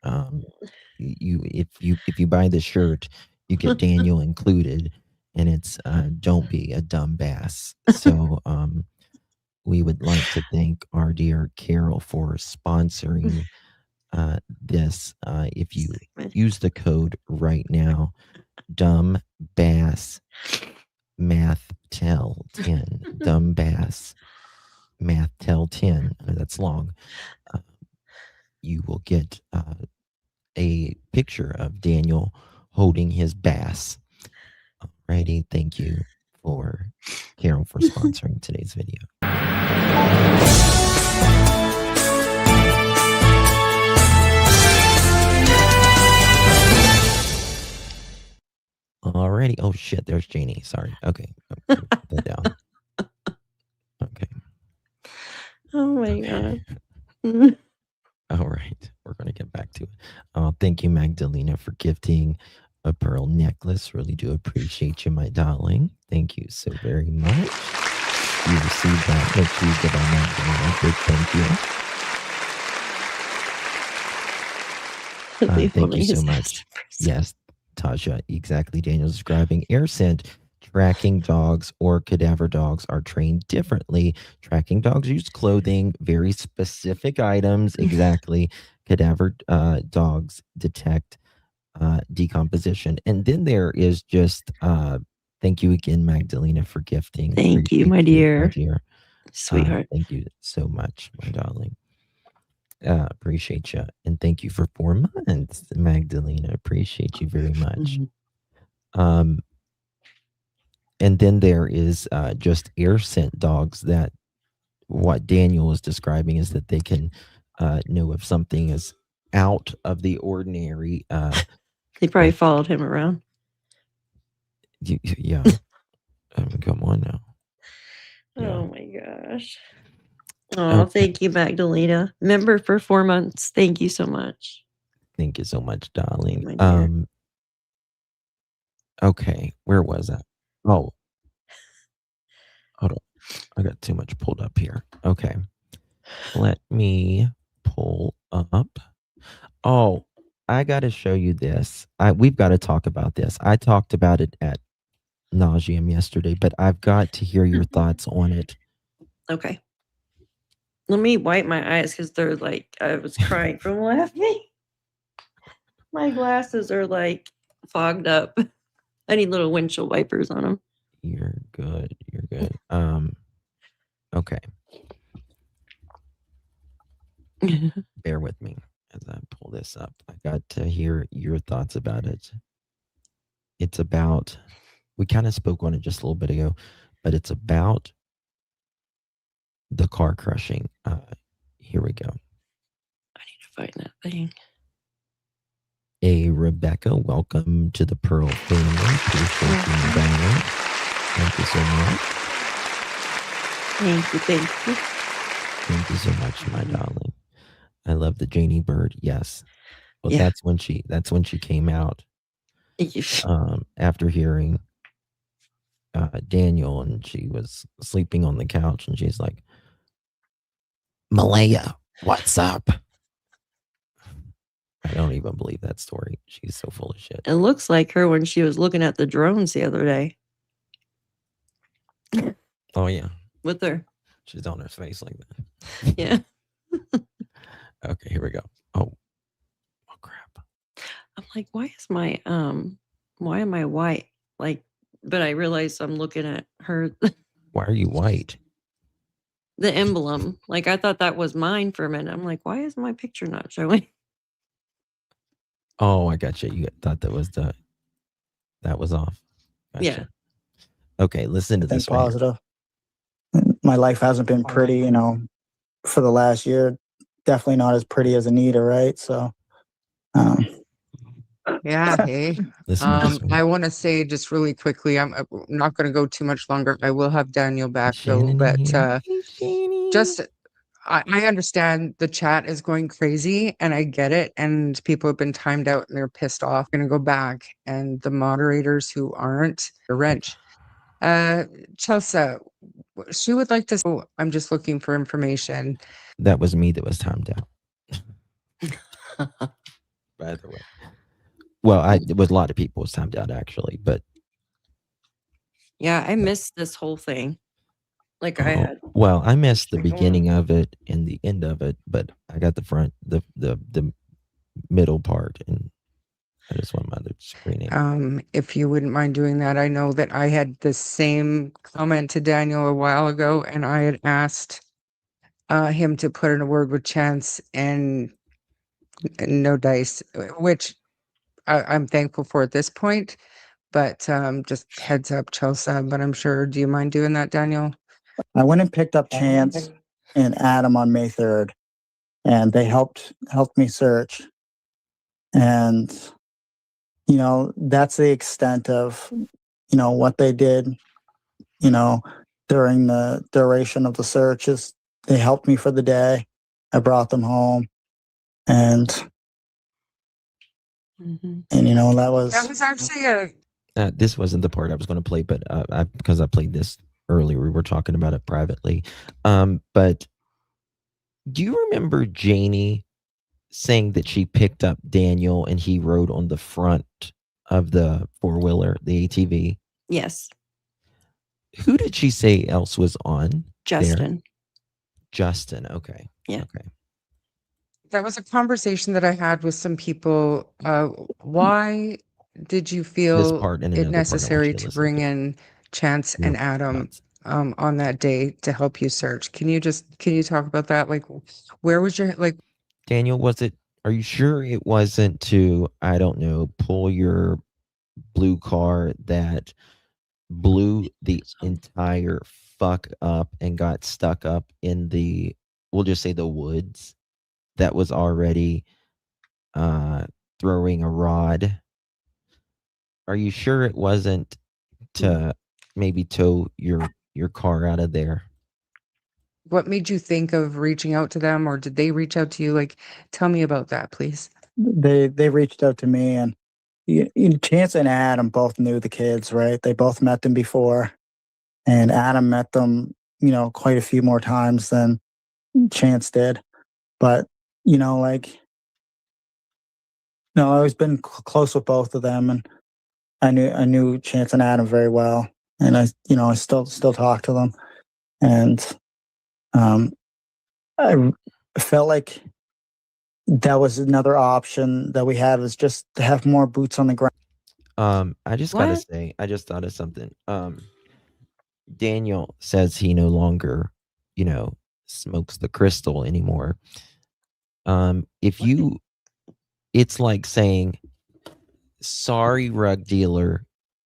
If you buy the shirt, you get Daniel included, and it's don't be a dumb bass. So we would like to thank our dear Carol for sponsoring this. If you use the code right now, dumb bass Martell 10, dumb bass Martell 10. That's long. You will get a picture of Daniel holding his bass. Alrighty, thank you for Carol for sponsoring today's video. Alrighty. Oh shit, there's Janie. Sorry. Okay. Put that down. Okay. Oh my God. All right. We're going to get back to it. Thank you, Magdalena, for gifting a pearl necklace. Really do appreciate you, my darling. Thank you so very much. You received that. Make sure you give our Magdalena a big thank you. Thank you so much. Yes, Tasha, exactly. Daniel's describing air scent. Tracking dogs or cadaver dogs are trained differently. Tracking dogs use clothing, very specific items. Exactly. Cadaver dogs detect decomposition. And then there is just, thank you again, Magdalena, for gifting. Thank you, my dear. Sweetheart. Thank you so much, my darling. Appreciate you. And thank you for 4 months, Magdalena. Appreciate you very much. And then there is just air scent dogs that what Daniel is describing is that they can know if something is out of the ordinary. They probably followed him around. Yeah. Come on now. Yeah. Oh my gosh. Oh, thank you, Magdalena. Member for 4 months. Thank you so much. Thank you so much, darling. My dear. Okay, where was I? Oh, hold on. I got too much pulled up here. Okay. Let me pull up. Oh, I got to show you this. We've got to talk about this. I talked about it at nauseum yesterday, but I've got to hear your thoughts on it. Okay. Let me wipe my eyes because they're like, I was crying from laughing. My glasses are like fogged up. I need little windshield wipers on them. You're good. You're good. Okay. Bear with me as I pull this up. I got to hear your thoughts about it. It's about, we kind of spoke on it just a little bit ago, but it's about the car crushing. Here we go. I need to find that thing. Hey, Rebecca, welcome to the Pearl family. Appreciate you down. Thank you so much. Thank you. Thank you. Thank you so much, my darling. I love the Janie Bird. Yes. Well, Yeah. that's when she came out. After hearing Daniel, and she was sleeping on the couch, and she's like, Malaya, what's up? I don't even believe that story. She's so full of shit. It looks like her when she was looking at the drones the other day. Oh, yeah. With her. She's on her face like that. Yeah. Okay, here we go. Oh, crap. I'm like, why am I white? Like, but I realized I'm looking at her. Why are you white? The emblem. Like, I thought that was mine for a minute. I'm like, why is my picture not showing? Oh, I got you. You thought that was off. Gotcha. Yeah. Okay, listen to this. Think positive. My life hasn't been pretty, for the last year. Definitely not as pretty as Anita, right? So, yeah. Hey, I want to say just really quickly, I'm not going to go too much longer. I will have Daniel back though, but just I understand the chat is going crazy and I get it. And people have been timed out and they're pissed off. Going to go back, and the moderators who aren't a wrench. Chelsea, she would like to. Oh, I'm just looking for information. That was me that was timed out. By the way. Well, it was a lot of people was timed out actually, but yeah, I missed this whole thing. Like I had. Well, I missed the beginning of it and the end of it, but I got the front, the middle part, and I just want my other screen. If you wouldn't mind doing that, I know that I had the same comment to Daniel a while ago, and I had asked him to put in a word with Chance and no dice, which I'm thankful for at this point. But just heads up, Chelsea. But I'm sure. Do you mind doing that, Daniel? I went and picked up Chance and Adam on May 3rd, and they helped me search. And that's the extent of what they did. During the duration of the searches, they helped me for the day. I brought them home, and that was actually this wasn't the part I was going to play, but because I played this earlier, we were talking about it privately. But do you remember Janie saying that she picked up Daniel and he rode on the front of the four-wheeler, the ATV? Yes. Who did she say else was on? Justin. There? Justin. Okay. Yeah. Okay. That was a conversation that I had with some people. Why did you feel it necessary to bring in Chance and Adam on that day to help you search? Can you talk about that? Like, where was your Daniel, are you sure it wasn't to, I don't know, pull your blue car that blew the entire fuck up and got stuck up in the, we'll just say the woods, that was already throwing a rod, are you sure it wasn't to maybe tow your car out of there? What made you think of reaching out to them, or did they reach out to you? Like, tell me about that, please. They reached out to me, and Chance and Adam both knew the kids, right? They both met them before, and Adam met them, quite a few more times than Chance did. But I've always been close with both of them, and I knew Chance and Adam very well, and I still talk to them, and I felt like that was another option that we had, is just to have more boots on the ground. I just gotta say, I just thought of something. Daniel says he no longer, smokes the crystal anymore. It's like saying, sorry, rug dealer,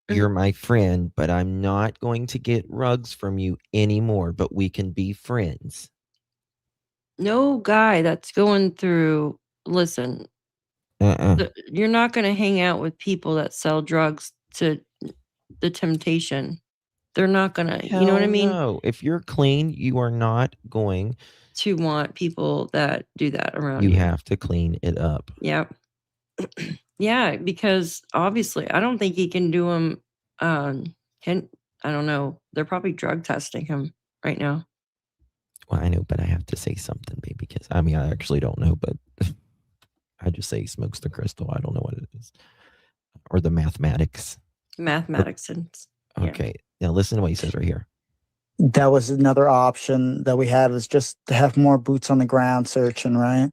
you're my friend, but I'm not going to get rugs from you anymore, but we can be friends. No guy that's going through, listen, you're not going to hang out with people that sell drugs to the temptation. They're not going to, you know what I mean? No, if you're clean, you are not going to want people that do that around you. You have to clean it up. Yeah. Yeah, because obviously I don't think he can do them. I don't know. They're probably drug testing him right now. Well, I know, but I have to say something, baby, because I actually don't know, but I just say he smokes the crystal. I don't know what it is. Or the mathematics. Mathematics. Okay. Now listen to what he says right here. That was another option that we had, was just to have more boots on the ground searching, right?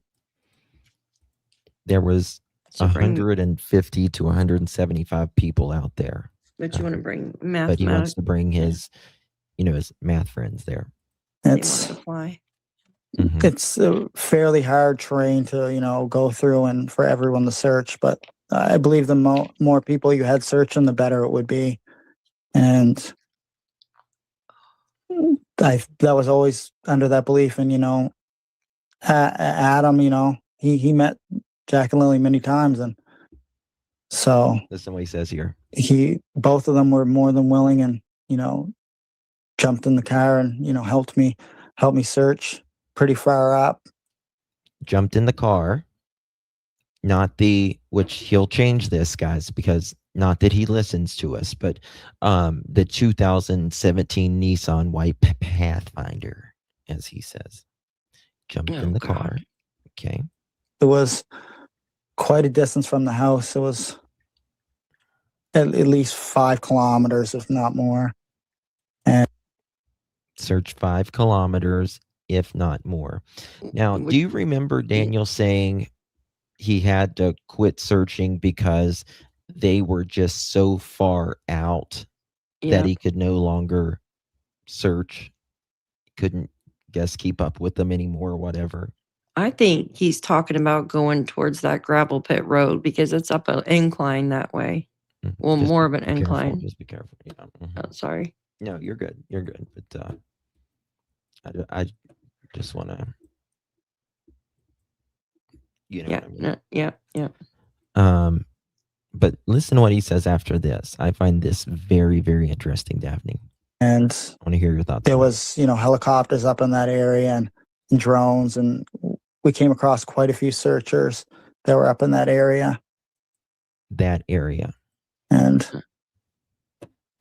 There was 150 to 175 people out there. But you want to bring mathematics. But he wants to bring his, his math friends there. It's a fairly hard terrain to, go through and for everyone to search. But I believe the more people you had searching, the better it would be. And that was always under that belief. And, Adam, he met Jack and Lilly many times. And so listen to what he says here. Both of them were more than willing, and, jumped in the car and, helped me search pretty far up. Jumped in the car, which he'll change this, guys, because not that he listens to us, but the 2017 Nissan White Pathfinder, as he says, jumped in the car. Okay. It was quite a distance from the house. It was at least 5 kilometers, if not more. And search 5 kilometers, if not more. Now, do you remember Daniel saying he had to quit searching because they were just so far out that he could no longer search? Couldn't keep up with them anymore or whatever. I think he's talking about going towards that gravel pit road because it's up an incline that way. Well, just more of an incline. Just be careful. Yeah. Oh, sorry. No, you're good. You're good. But I just want to, what I mean? Yeah. But listen to what he says after this. I find this very, very interesting, Daphne. And I want to hear your thoughts. There was, helicopters up in that area and drones, and we came across quite a few searchers that were up in that area. And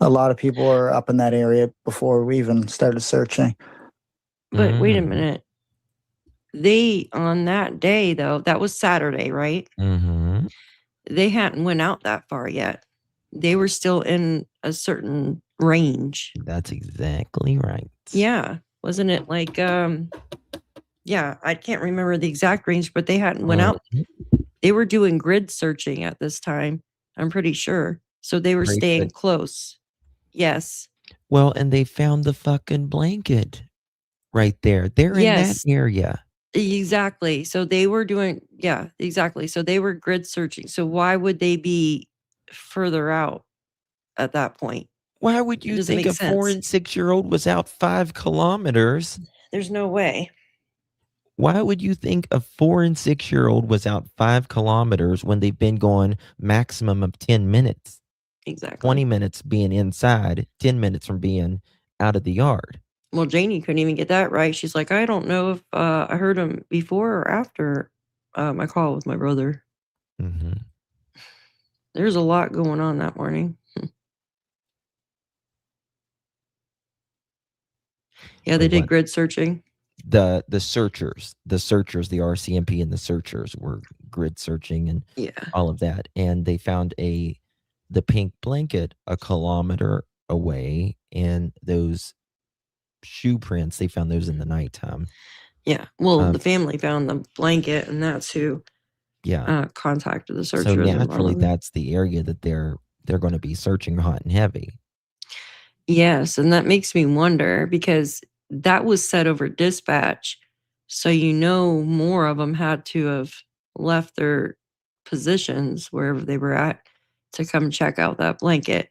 a lot of people were up in that area before we even started searching. But wait a minute. On that day, though, that was Saturday, right? Mm-hmm. They hadn't went out that far yet. They were still in a certain range. That's exactly right. Yeah. Wasn't it like, I can't remember the exact range, but they hadn't went out. They were doing grid searching at this time, I'm pretty sure. So they were staying close. Yes. Well, and they found the fucking blanket right there. They're in that area. Exactly. So they were doing, exactly. So they were grid searching. So why would they be further out at that point? Why would It you doesn't think make a 4 sense. and 6-year-old was out 5 kilometers? There's no way. Why would you think a 4 and 6-year-old was out 5 kilometers when they've been going maximum of 10 minutes? Exactly. 20 minutes being inside, 10 minutes from being out of the yard. Well, Janie couldn't even get that right. She's like, I don't know if I heard him before or after my call with my brother. Mm-hmm. There's a lot going on that morning. Yeah, they did grid searching. The searchers, the RCMP and the searchers were grid searching and all of that. And they found the pink blanket a kilometer away, and those shoe prints, they found those in the nighttime. Yeah. Well, the family found the blanket, and that's who contacted the searchers. So naturally, that's the area that they're going to be searching hot and heavy. Yes, and that makes me wonder, because that was set over dispatch. So, more of them had to have left their positions wherever they were at to come check out that blanket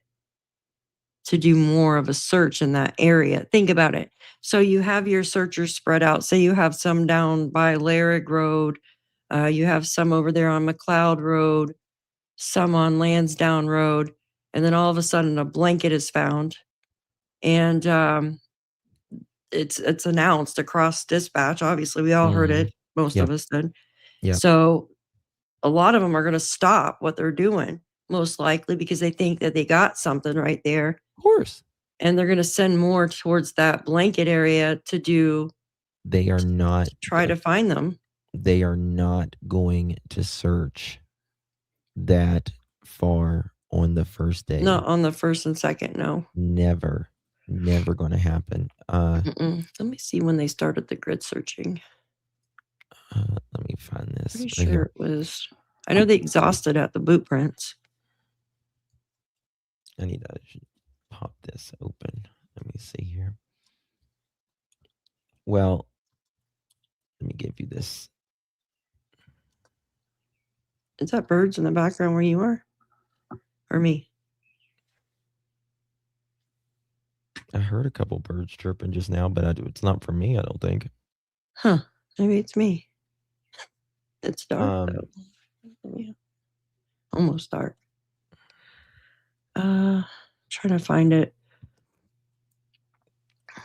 to do more of a search in that area. Think about it. So you have your searchers spread out. Say you have some down by Larrick Road. You have some over there on McLeod Road, some on Lansdowne Road. And then all of a sudden a blanket is found. And it's announced across dispatch. Obviously, we all heard it. Most of us did. Yeah. So a lot of them are going to stop what they're doing, most likely, because they think that they got something right there. Of course. And they're going to send more towards that blanket area to do. They are not. Try to find them. They are not going to search that far on the first day. Not on the first and second, no. Never going to happen. Let me see when they started the grid searching. Let me find this. Pretty sure it was. I know they exhausted at the boot prints. I need to pop this open. Let me see here. Well, let me give you this. Is that birds in the background where you are? Or me? I heard a couple birds chirping just now, but it's not for me, I don't think. Huh. Maybe it's me. It's dark, though. Yeah. Almost dark. Trying to find it.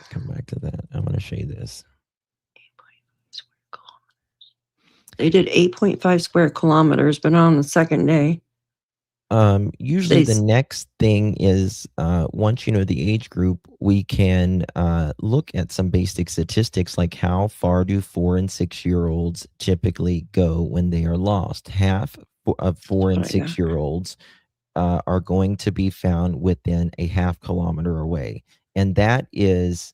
Come back to that. I'm going to show you this. They did 8.5 square kilometers, but not on the second day. Usually the next thing is once you know the age group, we can look at some basic statistics, like how far do 4 and 6-year-olds typically go when they are lost. Half of 4 and 6-year-olds are going to be found within a half kilometer away, and that is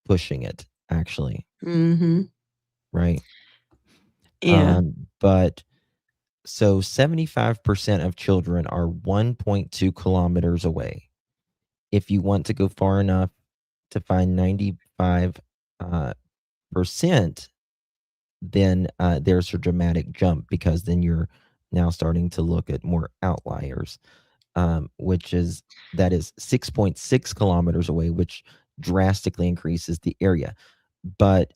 pushing it, actually. Right. Yeah. But so 75% of children are 1.2 kilometers away. If you want to go far enough to find 95%, then there's a dramatic jump, because then you're now starting to look at more outliers, that is 6.6 kilometers away, which drastically increases the area. But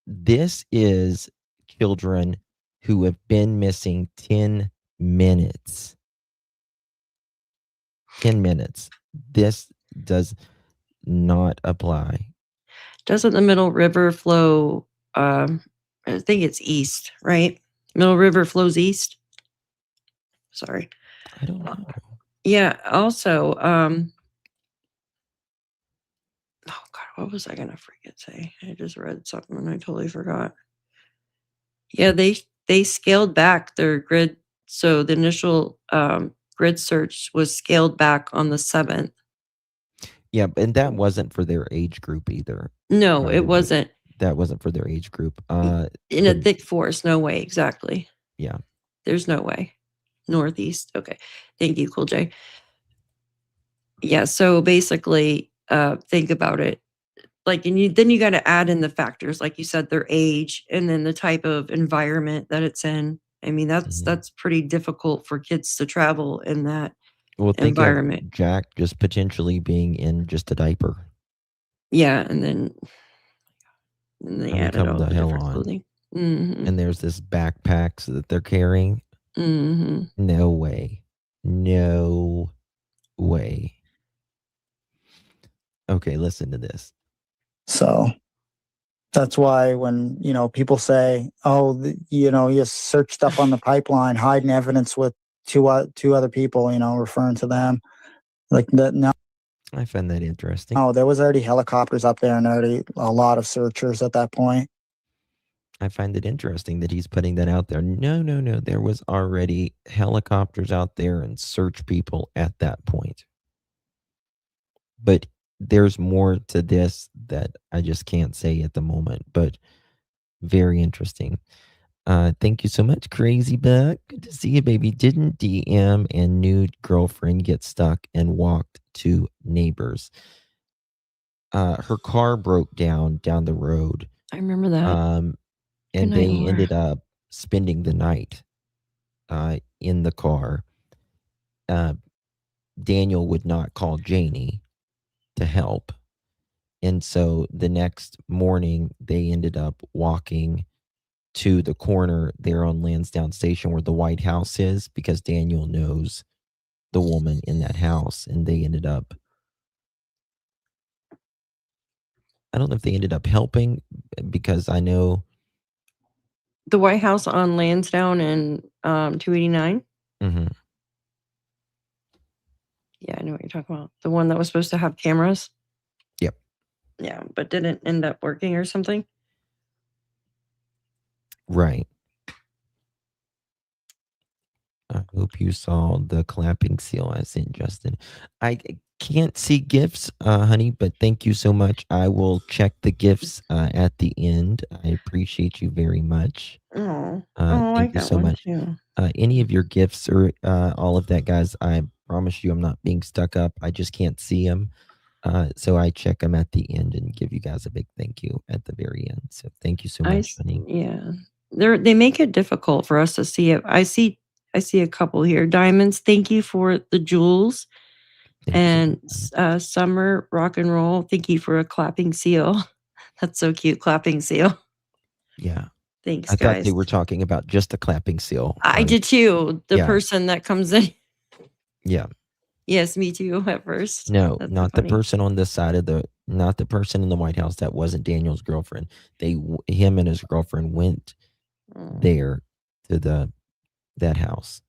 this is children who have been missing 10 minutes. 10 minutes. This does not apply. Doesn't the Middle River flow, I think it's east, right? Middle River flows east? Sorry. I don't know. Yeah, also, oh God, what was I going to freaking say? I just read something and I totally forgot. Yeah, they scaled back their grid. So the initial grid search was scaled back on the 7th. Yeah, and that wasn't for their age group either. No, it wasn't. That wasn't for their age group. In a thick forest, no way, exactly. Yeah. There's no way. Northeast. Okay. Thank you, Cool J. Yeah, so basically, think about it. Like, and then you got to add in the factors, like you said, their age, and then the type of environment that it's in. I mean, that's pretty difficult for kids to travel in that Well, think environment. of Jack just potentially being in just a diaper. Yeah, and then they added come all the the hell different on. clothing. Mhm. And there's this backpacks that they're carrying. Mhm. No way. No way. Okay, listen to this. So that's why when, people say, oh, you search stuff on the pipeline, hiding evidence with two other people, referring to them like that. No, I find that interesting. oh, there was already helicopters up there and already a lot of searchers at that point. I find it interesting that he's putting that out there. No. There was already helicopters out there and search people at that point. But there's more to this that I just can't say at the moment, but very interesting. Thank you so much, Crazy Buck. Good to see you, baby. Didn't DM and nude girlfriend get stuck and walked to neighbors? Her car broke down the road. I remember that. And night, they Laura. ended up spending the night in the car. Daniel would not call Janie to help. And so the next morning, they ended up walking to the corner there on Lansdowne Station where the White House is, because Daniel knows the woman in that house. And they ended up, I don't know if they ended up helping, because I know The White House on Lansdowne and 289. Mhm. Yeah, I know what you're talking about. The one that was supposed to have cameras. Yep. Yeah, but didn't end up working or something. Right. I hope you saw the clapping seal I sent Justin. I can't see gifts, honey, but thank you so much. I will check the gifts at the end. I appreciate you very much. Oh, I Thank you got so one much. too. Any of your gifts or all of that, guys, I promise you I'm not being stuck up. I just can't see them. So I check them at the end and give you guys a big thank you at the very end. So thank you so much, honey. Yeah, they make it difficult for us to see it. I see a couple here. Diamonds, thank you for the jewels. And Summer Rock and Roll, thank you for a clapping seal. That's so cute, clapping seal. Yeah. Thanks, I thought guys. they were talking about just a clapping seal. I did too. The yeah. person that comes in. Yeah. Yes, me too at first. No, That's not so the person on this side of not the person in the White House that wasn't Daniel's girlfriend. Him and his girlfriend went there to that house.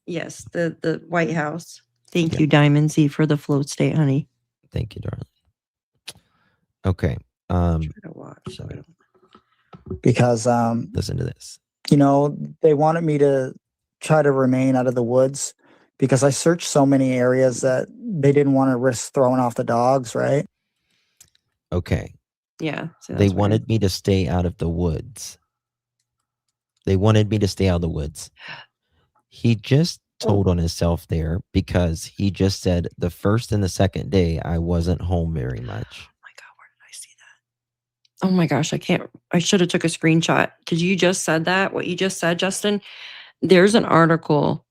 Yes, the White House. Thank you, Diamond Z, for the float state, honey. Thank you, darling. Okay. Sorry. Because listen to this. They wanted me to try to remain out of the woods because I searched so many areas that they didn't want to risk throwing off the dogs, right? Okay. Yeah. So they wanted me to stay out of the woods. They wanted me to stay out of the woods. He just told on himself there because he just said the first and the second day I wasn't home very much. Oh my God, where did I see that? Oh my gosh, I should have took a screenshot because you just said that. What you just said, Justin, there's an article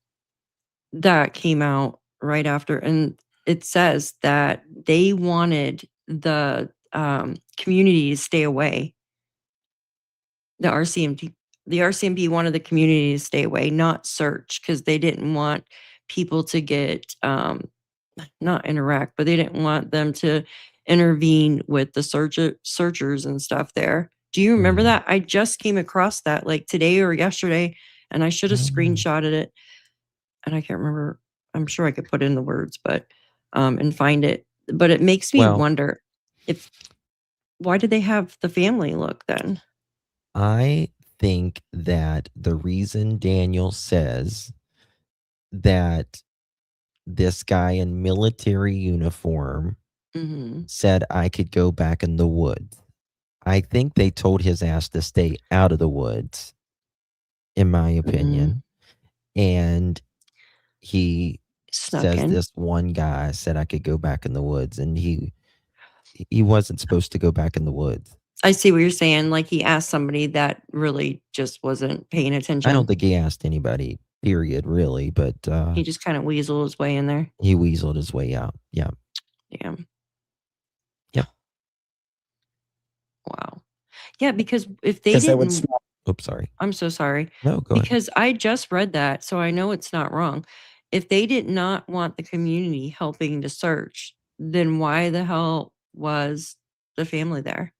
that came out right after, and it says that they wanted the community to stay away. The RCMP wanted the community to stay away, not search, because they didn't want people to get not interact, but they didn't want them to intervene with the searchers and stuff there. Do you remember that? I just came across that like today or yesterday, and I should have screenshotted it. And I can't remember. I'm sure I could put in the words, but and find it. But it makes me wonder why did they have the family look then? I think that the reason Daniel says that this guy in military uniform said I could go back in the woods, I think they told his ass to stay out of the woods, in my opinion. And he says this one guy said I could go back in the woods, and he wasn't supposed to go back in the woods. I see what you're saying. Like he asked somebody that really just wasn't paying attention. I don't think he asked anybody period, really. But He just kind of weaseled his way in there. he weaseled his way out. Yeah. Damn. Yep. Wow. Yeah, because if they Because they would didn't, smell. Oops, sorry. I'm so sorry. No, go ahead. Because I just read that, so I know it's not wrong. If they did not want the community helping to search, then why the hell was the family there?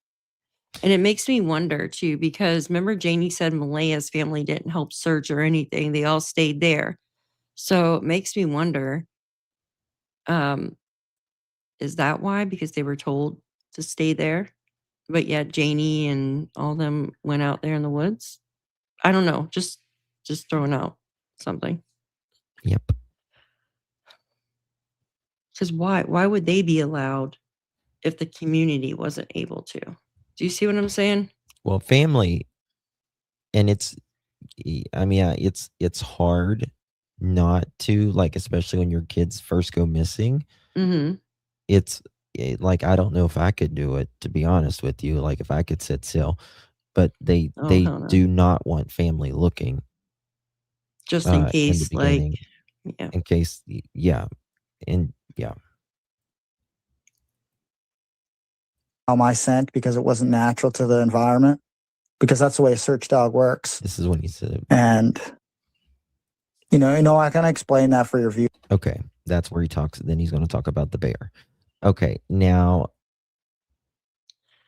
And it makes me wonder too, because remember Janie said Malaya's family didn't help search or anything. They all stayed there. So it makes me wonder, is that why? Because they were told to stay there, but yet Janie and all them went out there in the woods? I don't know. Just throwing out something. Yep. Because why would they be allowed if the community wasn't able to? Do you see what I'm saying? Well, family, and it's hard not to, like, especially when your kids first go missing. Mm-hmm. It's like, I don't know if I could do it, to be honest with you, like if I could sit still, but they hell no. do not want family looking. Just in In the case, beginning, yeah. in case, yeah. And yeah. My scent because it wasn't natural to the environment, because that's the way a search dog works. This is when he said it. And I can explain that for your view. Okay, that's where he talks. Then he's going to talk about the bear. Okay, now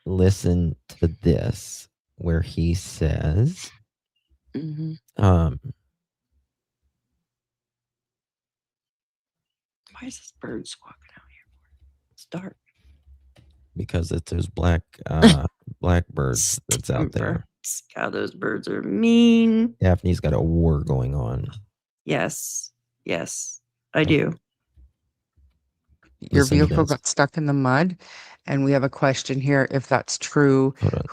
listen to this, where he says, Mm-hmm. Why is this bird squawking out here? It's dark. Because it's those black birds that's out there. God, those birds are mean. Daphne's got a war going on. Yes, I do. Your vehicle got stuck in the mud, and we have a question here. If that's true, have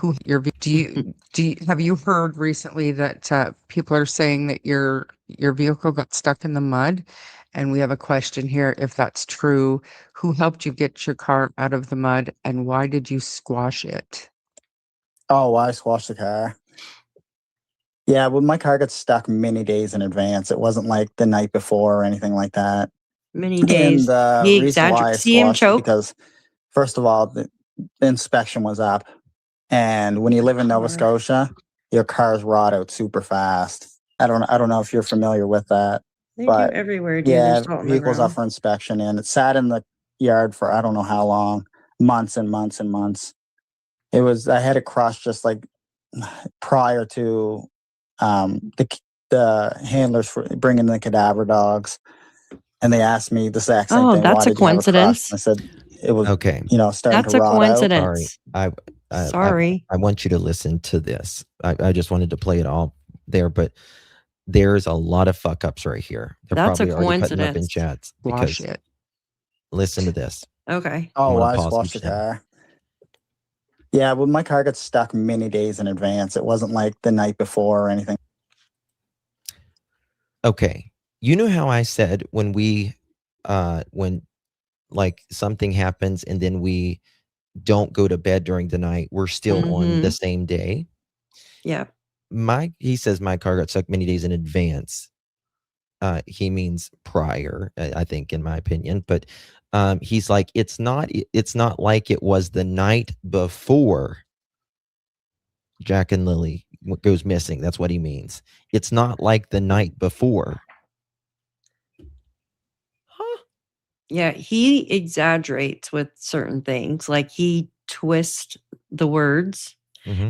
you heard recently that people are saying that your vehicle got stuck in the mud? And we have a question here. If that's true, who helped you get your car out of the mud, and why did you squash it? Oh, I squashed the car. Yeah, well, my car got stuck many days in advance. It wasn't like the night before or anything like that. Many days. And the reason why I See him squashed it, choke? because first of all, the inspection was up, and when you live in Nova Scotia, your cars rot out super fast. I don't know if you're familiar with that. They But do everywhere, dude. yeah, There's salt in the vehicles up ground. for inspection, and it sat in the yard for I don't know how long, months and months and months. I had it crushed just like prior to the handlers for bringing the cadaver dogs, and they asked me the exact same thing. That's Why a did you have it crushed? coincidence. I said it was okay. Starting That's to a rot coincidence. Sorry. I want you to listen to this. I just wanted to play it all there, but there's a lot of fuck ups right here. They're That's a probably already putting up in coincidence. chats. Squash it. Listen to this. Okay. Oh, I pause squashed the each time. car. Yeah, well, my car got stuck many days in advance. It wasn't like the night before or anything. Okay. You know how I said when like something happens and then we don't go to bed during the night, we're still on the same day? Yeah. He says my car got stuck many days in advance. He means prior, I think, in my opinion. But he's like, it's not like it was the night before Jack and Lily goes missing. That's what he means. It's not like the night before. Yeah, he exaggerates with certain things. Like he twists the words,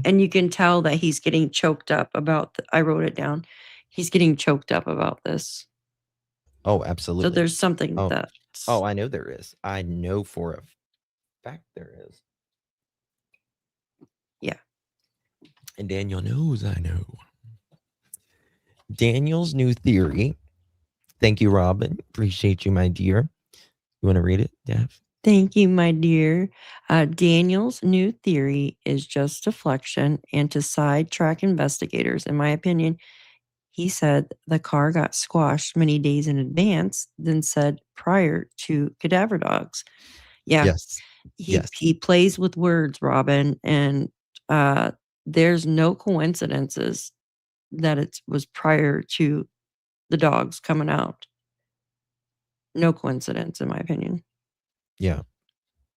and you can tell that he's getting choked up about. I wrote it down. He's getting choked up about this. Oh, absolutely. So there's something that. Oh, I know there is. I know for a fact there is. Yeah. And Daniel knows I know. Daniel's new theory. Thank you, Robin. Appreciate you, my dear. You want to read it, Daph? Thank you, my dear. Daniel's new theory is just deflection and to sidetrack investigators. In my opinion, he said the car got squashed many days in advance, then said prior to cadaver dogs. Yeah. Yes. He plays with words, Robin, and there's no coincidences that it was prior to the dogs coming out. No coincidence, in my opinion. Yeah.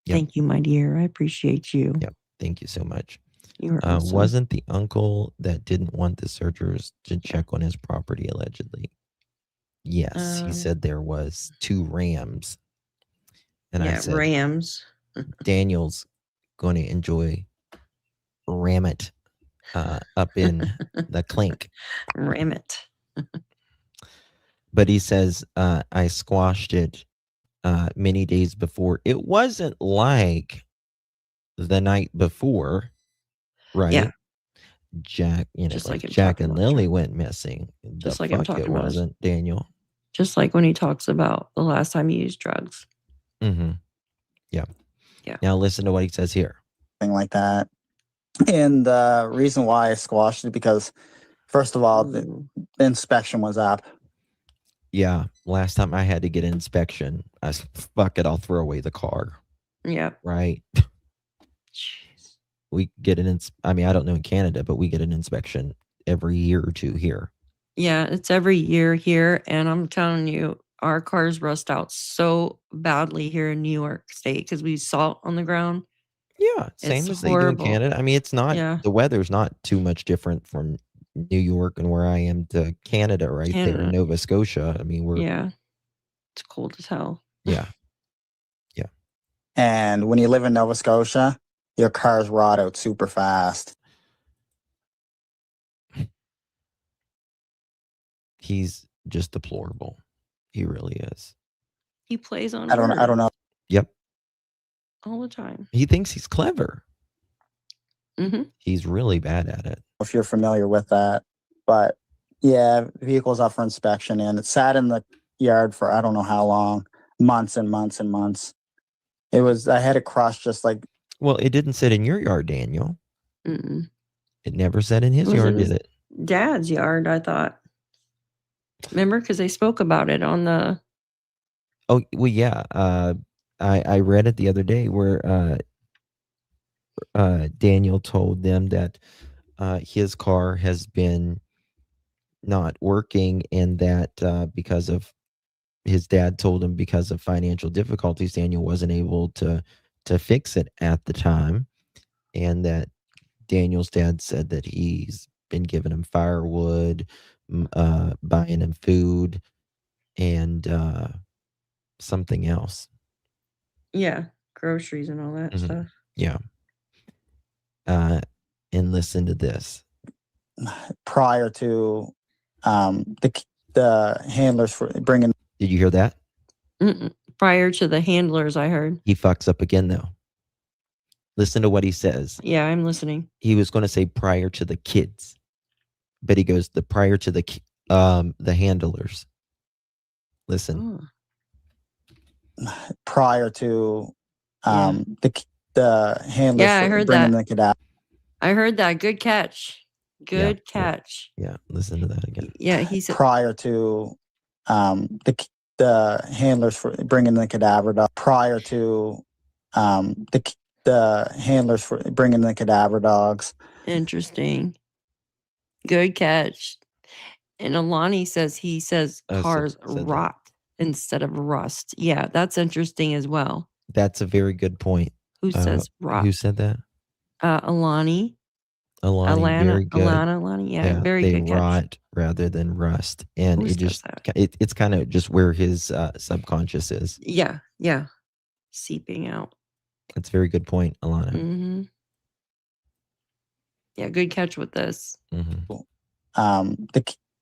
Yep. Thank you, my dear. I appreciate you. Yep. Thank you so much. You are awesome. Wasn't the uncle that didn't want the searchers to check on his property allegedly? Yes, he said there was 2 rams. And I said, rams. Daniel's going to enjoy ram it up in the clink. Ram it. But he says, I squashed it many days before. It wasn't like the night before, right? Yeah. Jack, Just like like him Jack talking and about Lily went missing. Just The like I'm fuck talking it about. wasn't, Daniel. Just like when he talks about the last time he used drugs. Mm-hmm. Yeah. Yeah. Now listen to what he says here. Thing like that. And the reason why I squashed it because, first of all, the inspection was up. Yeah. Last time I had to get an inspection, I said, fuck it, I'll throw away the car. Yeah. Right. Jeez. We get I don't know in Canada, but we get an inspection every year or 2 here. Yeah, it's every year here. And I'm telling you, our cars rust out so badly here in New York State because we salt on the ground. Yeah, same It's as they do in horrible. Canada. I mean, it's not, Yeah. the weather's not too much different from New York and where I am to Canada, right there in Nova Scotia. I mean, Yeah. It's cold as hell. Yeah. And when you live in Nova Scotia, your cars rot out super fast. He's just deplorable. He really is. He plays on I don't know. Yep. all the time. He thinks he's clever. Mm-hmm. He's really bad at it. If you're familiar with that, but yeah, vehicles up for inspection and it sat in the yard for I don't know how long, months and months and months. I had it crushed just like. Well, it didn't sit in your yard, Daniel. Mm-mm. It never sat in his Was yard, in did his it? Dad's yard, I thought. Remember? Because they spoke about it on the. Oh, well, yeah. I read it the other day where Daniel told them that his car has been not working and that because of his dad told him because of financial difficulties, Daniel wasn't able to fix it at the time. And that Daniel's dad said that he's been giving him firewood, buying him food, and something else. Yeah, groceries and all that stuff. Yeah. And listen to this. Prior to the handlers for bringing. Did you hear that? Mm-mm. Prior to the handlers, I heard. He fucks up again, though. Listen to what he says. Yeah, I'm listening. He was going to say prior to the kids, but he goes the prior to the handlers. Listen. Prior to the handlers. Yeah, I heard bringing that. the cadaver. I heard that. Good catch. Good catch. Yeah, listen to that again. Yeah, he said prior to the handlers for bringing the cadaver dogs. Prior to the handlers for bringing the cadaver dogs. Interesting. Good catch. And Alani says he says cars rot instead of rust. Yeah, that's interesting as well. That's a very good point. Who says rot? Who said that? Alani. Alani, very good. Alani, yeah, very they good catch. rot rather than rust, and Who it says just that? it's kind of just where his subconscious is. Yeah, seeping out. That's a very good point, Alana. Mm-hmm. Yeah, good catch with this. Mm-hmm.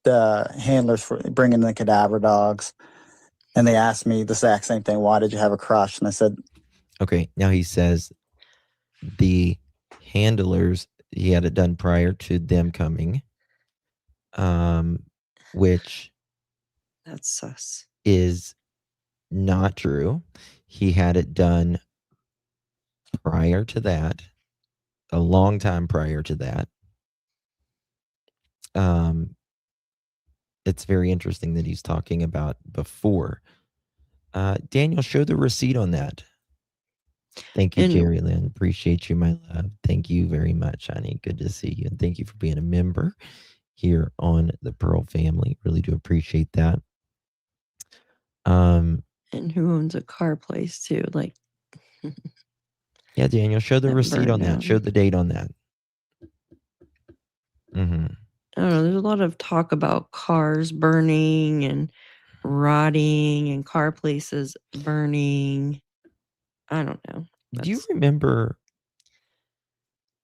The handlers for bringing the cadaver dogs, and they asked me the exact same thing. Why did you have a crush? And I said, okay. Now he says the handlers, he had it done prior to them coming, which that's sus. Is not true. He had it done prior to that, a long time prior to that. It's very interesting that he's talking about before. Daniel, show the receipt on that. Thank you, Jerry Lynn. Appreciate you, my love. Thank you very much, honey. Good to see you. And thank you for being a member here on the Pearl family. Really do appreciate that. And who owns a car place too? Like, yeah, Daniel, show the receipt on that. Show the date on that. Mm-hmm. I don't know. There's a lot of talk about cars burning and rotting and car places burning. I don't know. Do you remember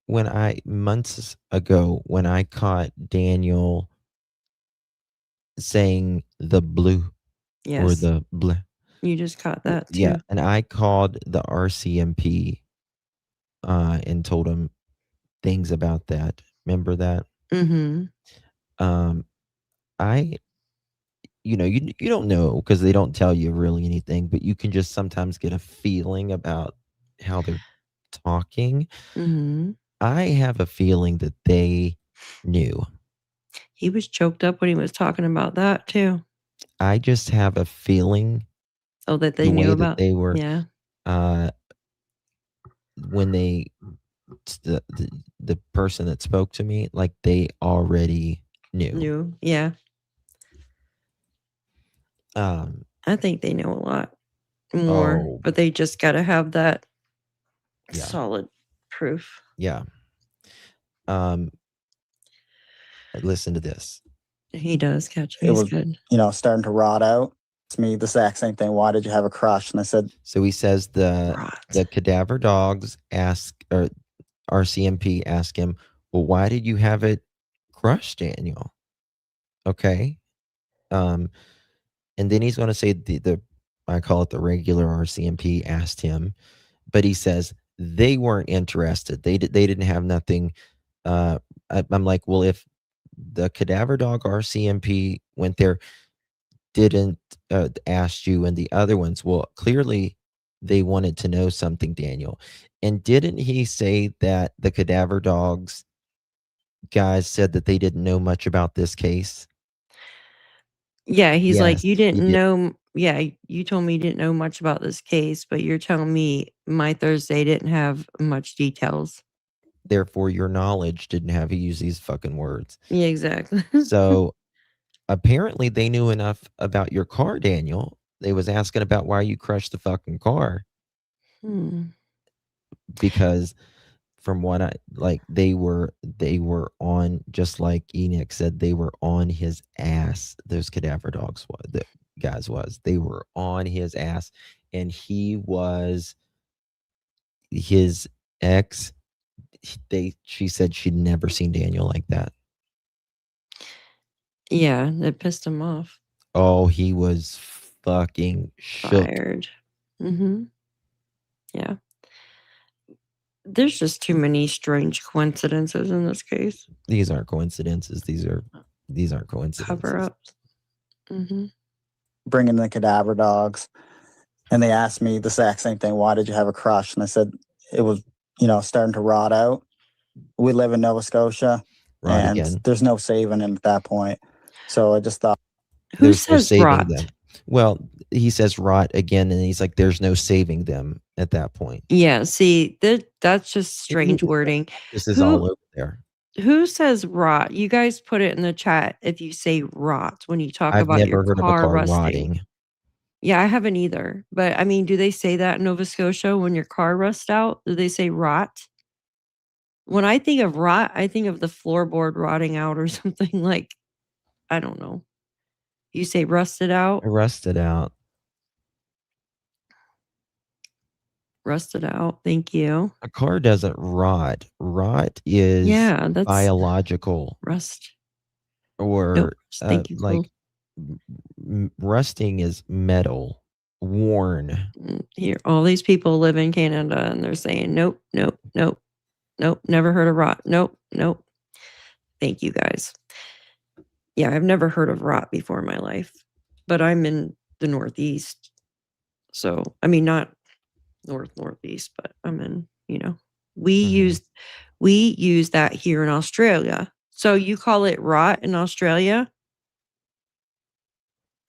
when months ago, when I caught Daniel saying the blue or Yes. the bleh? You just caught that too. Yeah, and I called the RCMP and told him things about that. Remember that? Mm-hmm. You don't know because they don't tell you really anything, but you can just sometimes get a feeling about how they're talking. Mm-hmm. I have a feeling that they knew. He was choked up when he was talking about that too. I just have a feeling. Oh, that they knew about. They were. Yeah. When the person that spoke to me, like they already knew. Yeah. I think they know a lot more, but they just got to have that solid proof. Yeah. Listen to this. He does catch me. It was, good. Starting to rot out. It's me, the exact same thing. Why did you have a crush? And I said, so he says the cadaver dogs or RCMP ask him, well, why did you have it crushed, Daniel? Okay. And then he's going to say I call it the regular RCMP asked him, but he says they weren't interested. They didn't have nothing. I'm like, well, if the cadaver dog RCMP went there, didn't ask you, and the other ones, well, clearly they wanted to know something, Daniel. And didn't he say that the cadaver dogs guys said that they didn't know much about this case? Yeah, he's like, you didn't know. Yeah, you told me you didn't know much about this case, but you're telling me my Thursday didn't have much details. Therefore, your knowledge didn't have you use these fucking words. Yeah, exactly. So apparently they knew enough about your car, Daniel. They was asking about why you crushed the fucking car. Because from what they were on, just like Enoch said, they were on his ass. Those cadaver dogs they were on his ass, and his ex, she said she'd never seen Daniel like that. Yeah, it pissed him off. Oh, he was fucking fired. Mm-hmm. Yeah. There's just too many strange coincidences in this case. These aren't coincidences. These aren't coincidences. Cover-ups. Mm-hmm. Bringing the cadaver dogs, and they asked me the exact same thing. Why did you have a crush? And I said it was, starting to rot out. We live in Nova Scotia, and there's no saving him at that point. So I just thought, who says rot? Them. Well, he says rot again, and he's like, there's no saving them at that point. Yeah, see, that's just strange wording. This is all over there. Who says rot? You guys put it in the chat if you say rot when you talk about your car rusting. Yeah, I haven't either. But I mean, do they say that in Nova Scotia when your car rusts out? Do they say rot? When I think of rot, I think of the floorboard rotting out or something like, I don't know. You say rusted out? Rusted out. Rusted out. Thank you. A car doesn't rot. Rot is that's biological. Rust. Or rusting is metal, worn. Here, all these people live in Canada and they're saying, nope, nope, nope, nope, never heard of rot. Nope, nope. Thank you guys. Yeah, I've never heard of rot before in my life, but I'm in the Northeast. So, I mean, not Northeast, but I'm in, we use that here in Australia. So you call it rot in Australia?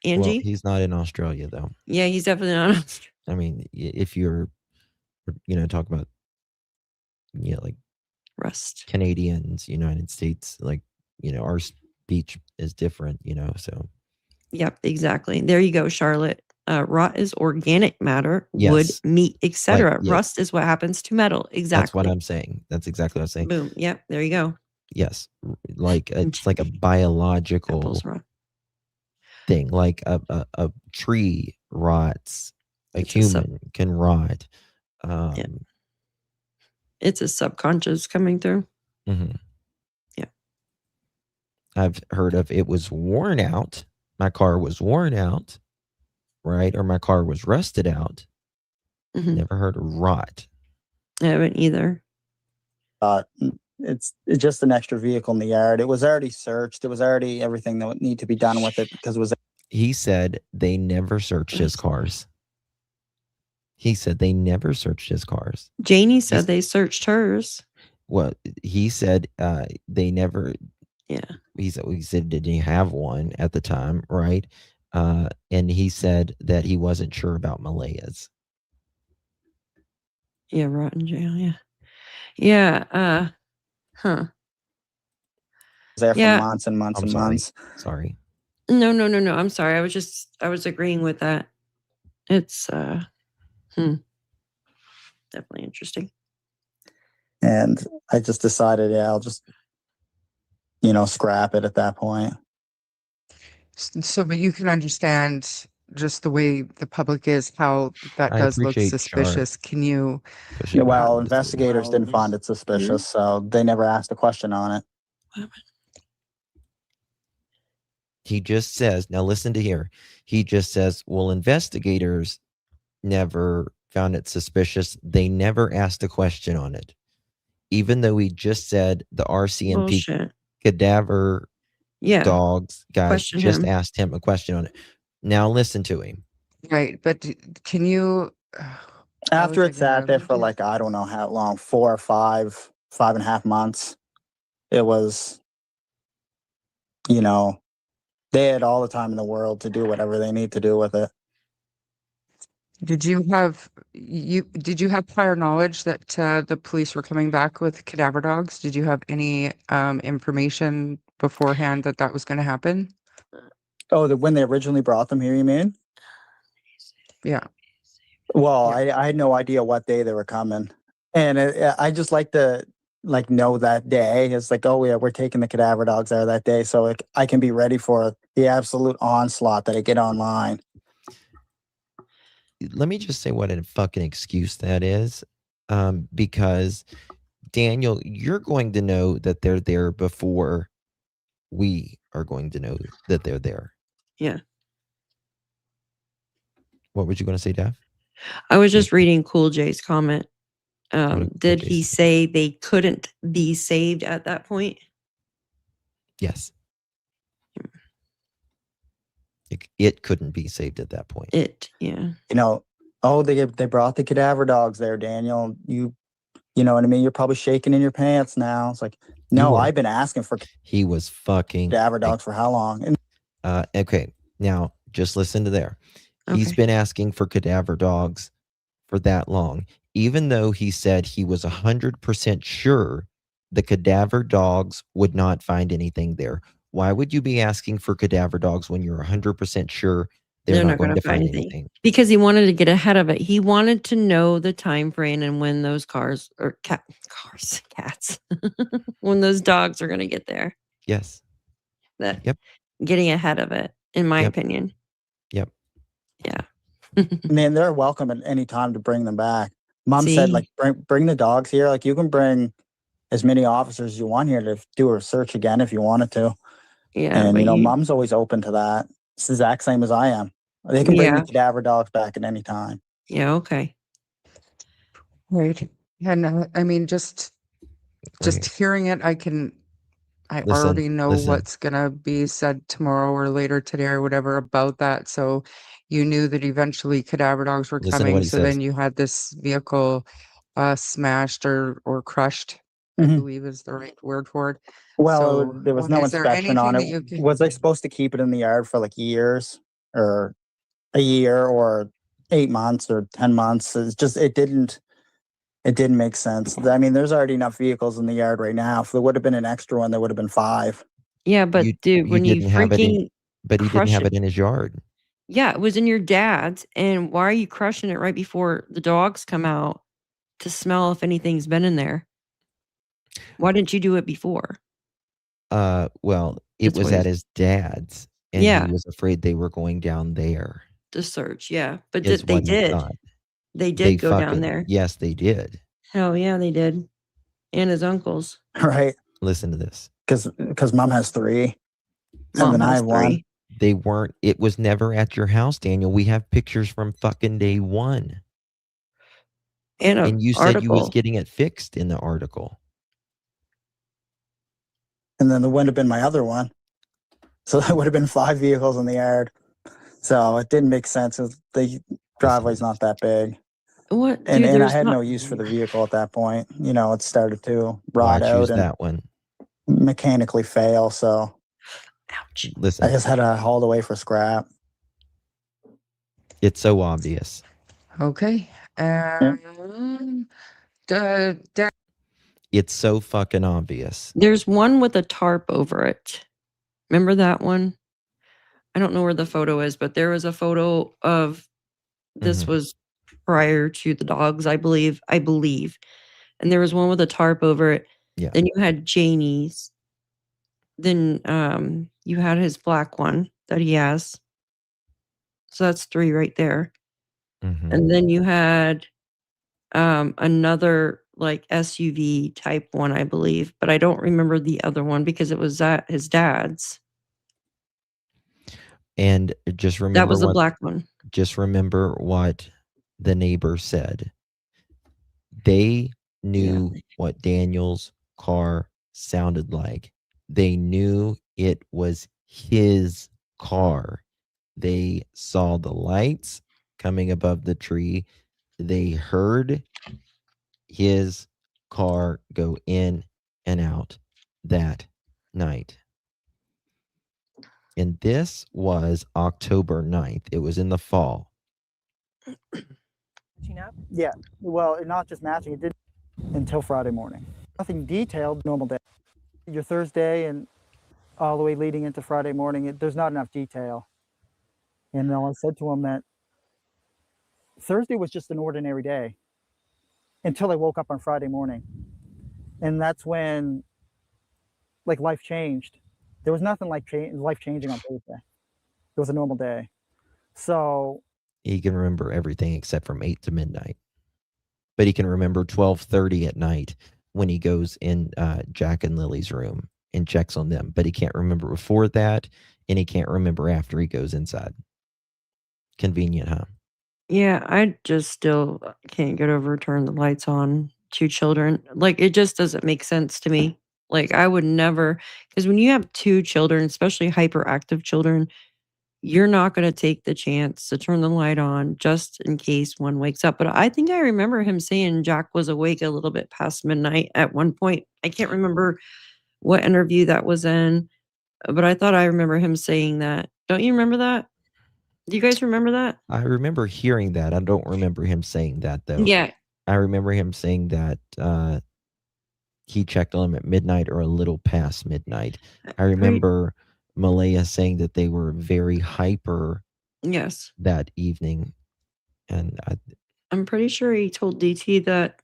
Angie? Well, he's not in Australia though. Yeah, he's definitely not in Australia. I mean, if you're, talk about, like rust, Canadians, United States, like, our beach is different, so. Yep, exactly. There you go, Charlotte. Rot is organic matter, wood, Yes. meat, etc. Yeah. Rust is what happens to metal. Exactly. That's what I'm saying. That's exactly what I'm saying. Boom. Yep, there you go. Yes. Like it's like a biological thing. Like a tree rots, a human can rot. Yeah. It's a subconscious coming through. Mm-hmm. Yeah. I've heard of it was worn out. My car was worn out, right? Or my car was rusted out. Mm-hmm. Never heard of rot. I haven't either. It's just an extra vehicle in the yard. It was already searched. It was already everything that would need to be done with it because it was. He said they never searched his cars. He said they never searched his cars. Janie said they searched hers. Well, he said they never. Yeah. He said did he have one at the time, right? And he said that he wasn't sure about Malaya's. Yeah, rotten jail. Yeah. Yeah. Huh. There for months and months and months. Sorry. No. I'm sorry. I was agreeing with that. It's definitely interesting. And I just decided, I'll just, scrap it at that point. So, but you can understand just the way the public is, how that does look suspicious. Can you? Yeah, well, investigators didn't find it suspicious, so they never asked a question on it. He just says, now listen to here. He just says, well, investigators never found it suspicious. They never asked a question on it. Even though he just said the RCMP cadaver dogs guys just asked him a question on it. Now listen to him. Right, but can you? After it sat there for like, I don't know how long, 4 or 5.5 months, it was, they had all the time in the world to do whatever they need to do with it. Did you have prior knowledge that the police were coming back with cadaver dogs? Did you have any information beforehand that was going to happen? Oh, when they originally brought them here, you mean? Yeah. Well, I had no idea what day they were coming, and I just like to know that day. It's like, oh yeah, we're taking the cadaver dogs there that day, so I can be ready for the absolute onslaught that I get online. Let me just say what a fucking excuse that is, because Daniel, you're going to know that they're there before we are going to know that they're there. Yeah. What were you going to say, Daph? I was just reading Cool J's comment. Did he say they couldn't be saved at that point? Yes. It couldn't be saved at that point. Yeah. They brought the cadaver dogs there, Daniel. You know what I mean? You're probably shaking in your pants now. It's like, no, I've been asking for. He was fucking cadaver dogs for how long? Okay, now just listen to there. Okay. He's been asking for cadaver dogs for that long, even though he said he was 100% sure the cadaver dogs would not find anything there. Why would you be asking for cadaver dogs when you're 100% sure they're not going to find anything? Because he wanted to get ahead of it. He wanted to know the time frame and when those cats, when those dogs are going to get there. Yes. Getting ahead of it, in my opinion. Yep. Yeah. Man, they're welcome at any time to bring them back. Mom said, bring the dogs here. You can bring as many officers as you want here to do a search again if you wanted to. Yeah. And, Mom's always open to that. It's the exact same as I am. They can bring the cadaver dogs back at any time. Yeah, okay. Right. And I mean, just hearing it, I already know what's going to be said tomorrow or later today or whatever about that. So you knew that eventually cadaver dogs were coming. So then you had this vehicle smashed or crushed, I believe is the right word for it. Well, there was no inspection on it. Was I supposed to keep it in the yard for years or a year or 8 months or 10 months? It's just, it didn't make sense. I mean, there's already enough vehicles in the yard right now. If there would have been an extra one, there would have been 5. Yeah, but dude, when you didn't have it in, freaking but he didn't crush have it. it in his yard. Yeah, it was in your dad's. And why are you crushing it right before the dogs come out to smell if anything's been in there? Why didn't you do it before? Well, it That's was what at he's- his dad's, and he Yeah. was afraid they were going down there. To search, yeah. But Is they what he did. thought. They They did go down fucking there. yes, they did. Hell yeah, they did. And his uncles. Right. Listen to this. Because mom has 3. Mom and then I has have 1. 3. They weren't. It was never at your house, Daniel. We have pictures from fucking day 1. And you said you was article. getting it fixed in the article. And then there wouldn't have been my other one. So there would have been 5 vehicles in the yard. So it didn't make sense. The driveway's not that big. What? And, Dude, and I there's had not- no use for the vehicle at that point. You know, it started to rot Why'd you out use and that one? mechanically fail. So Ouch. Listen, I just had to haul it away for scrap. it's so obvious. Okay. It's so fucking obvious. There's one with a tarp over it. Remember that one? I don't know where the photo is, but there was a photo of this Mhm. was prior to the dogs, I believe. And there was one with a tarp over it. Yeah. Then you had Janie's. Then you had his black one that he has. So that's 3 right there. Mhm. And then you had another like SUV type one, I believe, but I don't remember the other one because it was at his dad's. And just remember That was the what, black one. just remember what the neighbor said. They knew what Daniel's car sounded like. They knew it was his car. They saw the lights coming above the tree. They heard his car go in and out that night. And this was October 9th. It was in the fall. Yeah. Well, not just matching. It didn't until Friday morning. Nothing detailed, normal day. Your Thursday and all the way leading into Friday morning, there's not enough detail. And I said to him that Thursday was just an ordinary day until I woke up on Friday morning. And that's when like life changed. There was nothing like life changing on Thursday. It was a normal day. So He can remember everything except from 8 to midnight. But he can remember 12:30 at night when he goes in Jack and Lily's room and checks on them. But he can't remember before that, and he can't remember after he goes inside. Convenient, huh? Yeah, I just still can't get over turning the lights on, 2 children. Like, it just doesn't make sense to me. Like, I would never, because when you have 2 children, especially hyperactive children, you're not going to take the chance to turn the light on just in case one wakes up. But I think I remember him saying Jack was awake a little bit past midnight at one point. I can't remember what interview that was in, but I thought I remember him saying that. Don't you remember that? Do you guys remember that? I remember hearing that. I don't remember him saying that, though. Yeah. I remember him saying that he checked on him at midnight or a little past midnight. I remember Malaya saying that they were very hyper Yes. that evening. And I'm pretty sure he told DT that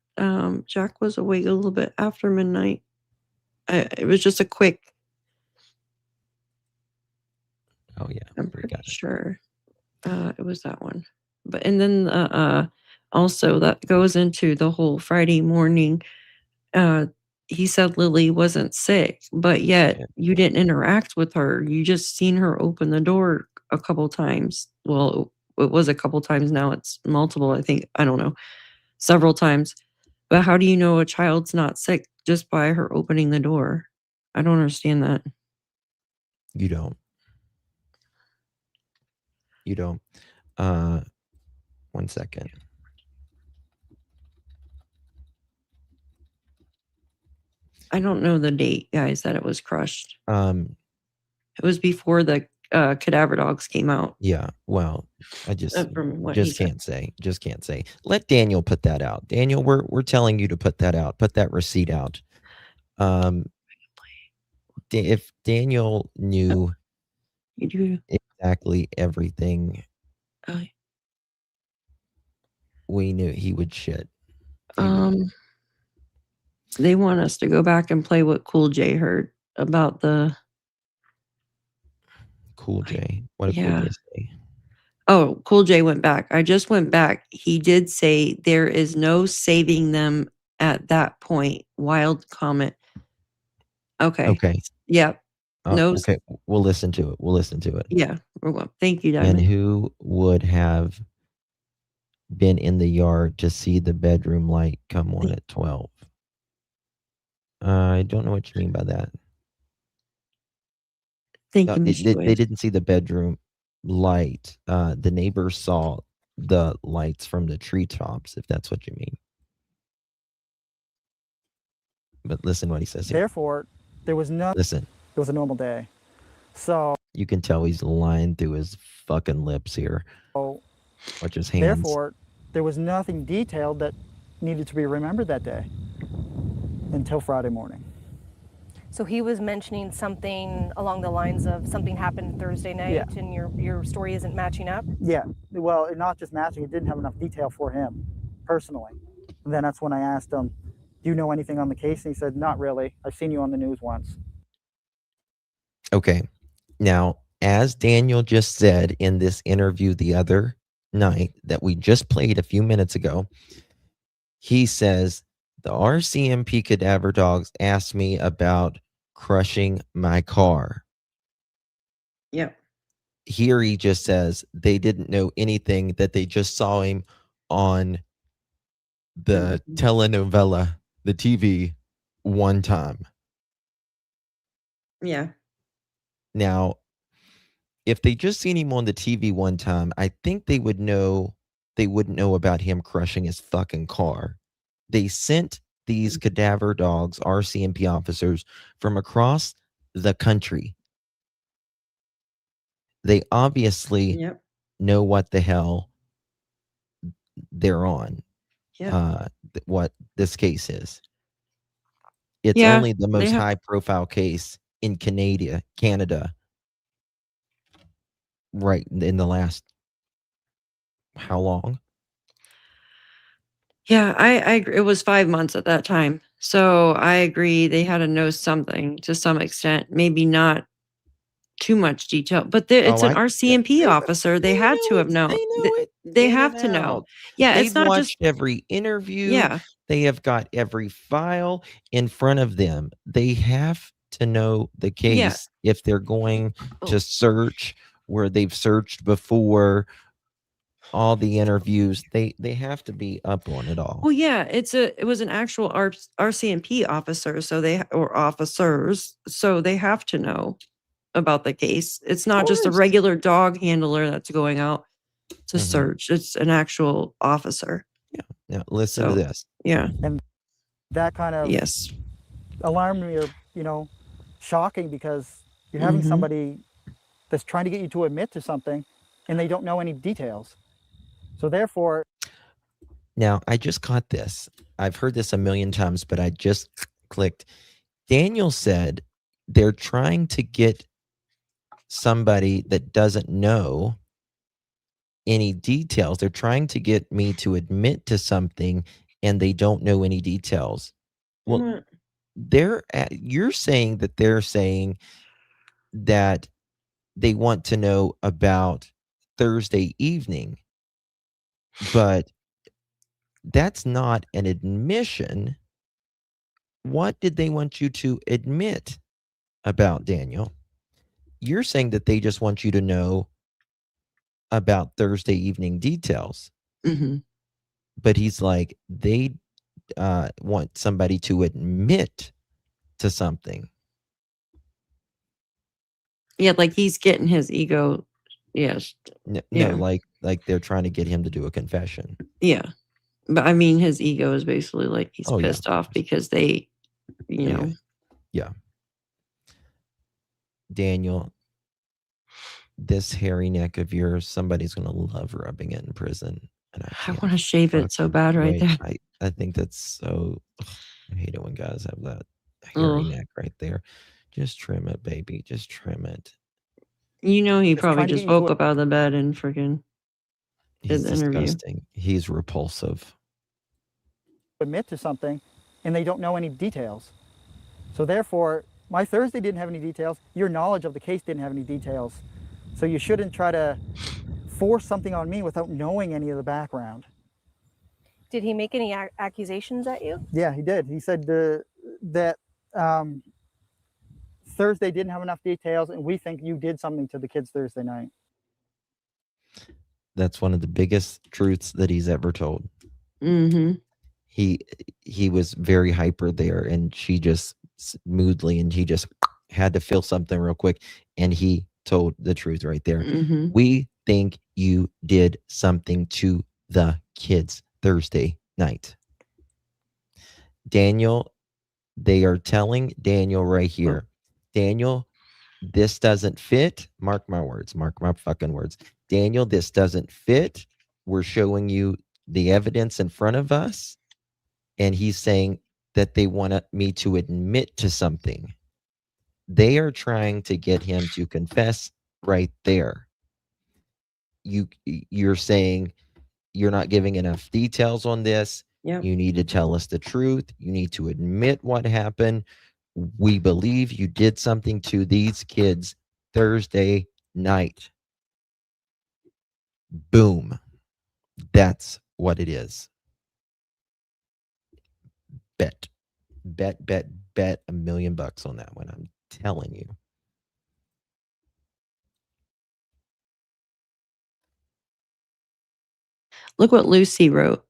Jack was awake a little bit after midnight. It was just a quick. Oh, yeah. I'm pretty sure it was that one. But and then also that goes into the whole Friday morning. He said Lily wasn't sick, but yet you didn't interact with her. You just seen her open the door a couple times. Well, it was a couple times. Now it's multiple, I think. I don't know. Several times. But how do you know a child's not sick just by her opening the door? I don't understand that. You don't. You don't. 1 second. I don't know the date, guys, that it was crushed. It was before the cadaver dogs came out. Yeah. Well, I just he can't say. Just can't say. Let Daniel put that out. Daniel, we're telling you to put that out. Put that receipt out. if Daniel knew You do. exactly everything, Oh. we knew he would shit. He would. They want us to go back and play what Cool J heard about the Cool J. What did Cool J say? Oh, Cool J went back. I just went back. He did say there is no saving them at that point. Wild comment. Okay. Okay. Yep. No. Okay. We'll listen to it. We'll listen to it. Yeah. Thank you, And Daphne. who would have been in the yard to see the bedroom light come on at 12? I don't know what you mean by that. Thank you, Miss They didn't see the bedroom light. The neighbors saw the lights from the treetops, if that's what you mean. But listen what he says here. Therefore, there was no. Listen. It was a normal day. So. You can tell he's lying through his fucking lips here. Watch his hands. Therefore, there was nothing detailed that needed to be remembered that day until Friday morning. So he was mentioning something along the lines of something happened Thursday night, and your story isn't matching up? Yeah, well, not just matching, it didn't have enough detail for him personally. And then that's when I asked him, do you know anything on the case? And he said, not really. I've seen you on the news once. Okay. Now, as Daniel just said in this interview the other night that we just played a few minutes ago, he says, the RCMP cadaver dogs asked me about crushing my car. Yep. Here he just says they didn't know anything, that they just saw him on the telenovela, the TV, one time. Yeah. Now, if they just seen him on the TV one time, I think they wouldn't know about him crushing his fucking car. They sent these cadaver dogs, RCMP officers, from across the country. They obviously know what the hell they're on. What this case is. It's only the most high-profile case in Canada, right in the last, how long? Yeah, I agree. It was 5 months at that time. So I agree they had to know something to some extent, maybe not too much detail, but it's an RCMP officer. They had to have known. They have to know. Yeah, They've it's not watched just every interview. Yeah. They have got every file in front of them. They have to know the case if they're going to search where they've searched before. All the interviews, they have to be up on it all. Well, yeah, it was an actual RCMP officer, or officers, so they have to know about the case. It's not just a regular dog handler that's going out to search. It's an actual officer. Yeah. Now listen to this. Yeah. And that kind of alarmed me, or shocking, because you're having somebody that's trying to get you to admit to something and they don't know any details. So therefore, now I just caught this. I've heard this a million times, but I just clicked. Daniel said they're trying to get somebody that doesn't know any details. They're trying to get me to admit to something and they don't know any details. Well, you're saying that they're saying that they want to know about Thursday evening. But that's not an admission. What did they want you to admit about, Daniel? You're saying that they just want you to know about Thursday evening details. But he's like, they want somebody to admit to something. Yeah, like he's getting his ego. Yes. No, like they're trying to get him to do a confession. Yeah. But I mean, his ego is basically like he's pissed off because they, know. Yeah. Daniel, this hairy neck of yours, somebody's going to love rubbing it in prison. And I want to shave it so bad right there. I think that's so, I hate it when guys have that hairy neck right there. Just trim it, baby. Just trim it. You know, he Just probably trying to just get you to woke a- up out of the bed and freaking did He's the interview. disgusting. He's repulsive. admit to something and they don't know any details. So therefore, my Thursday didn't have any details. Your knowledge of the case didn't have any details. So you shouldn't try to force something on me without knowing any of the background. Did he make any accusations at you? Yeah, he did. He said that Thursday didn't have enough details and we think you did something to the kids Thursday night. That's one of the biggest truths that he's ever told. Mm-hmm. He was very hyper there, and she just smoothly, and he just had to feel something real quick, and he told the truth right there. Mm-hmm. We think you did something to the kids Thursday night. Daniel, they are telling Daniel right here, Daniel, this doesn't fit. Mark my words. Mark my fucking words. Daniel, this doesn't fit. We're showing you the evidence in front of us. And he's saying that they want me to admit to something. They are trying to get him to confess right there. You're saying you're not giving enough details on this. Yep. You need to tell us the truth. You need to admit what happened. We believe you did something to these kids Thursday night. Boom. That's what it is. Bet $1 million on that one. I'm telling you. Look what Lucy wrote.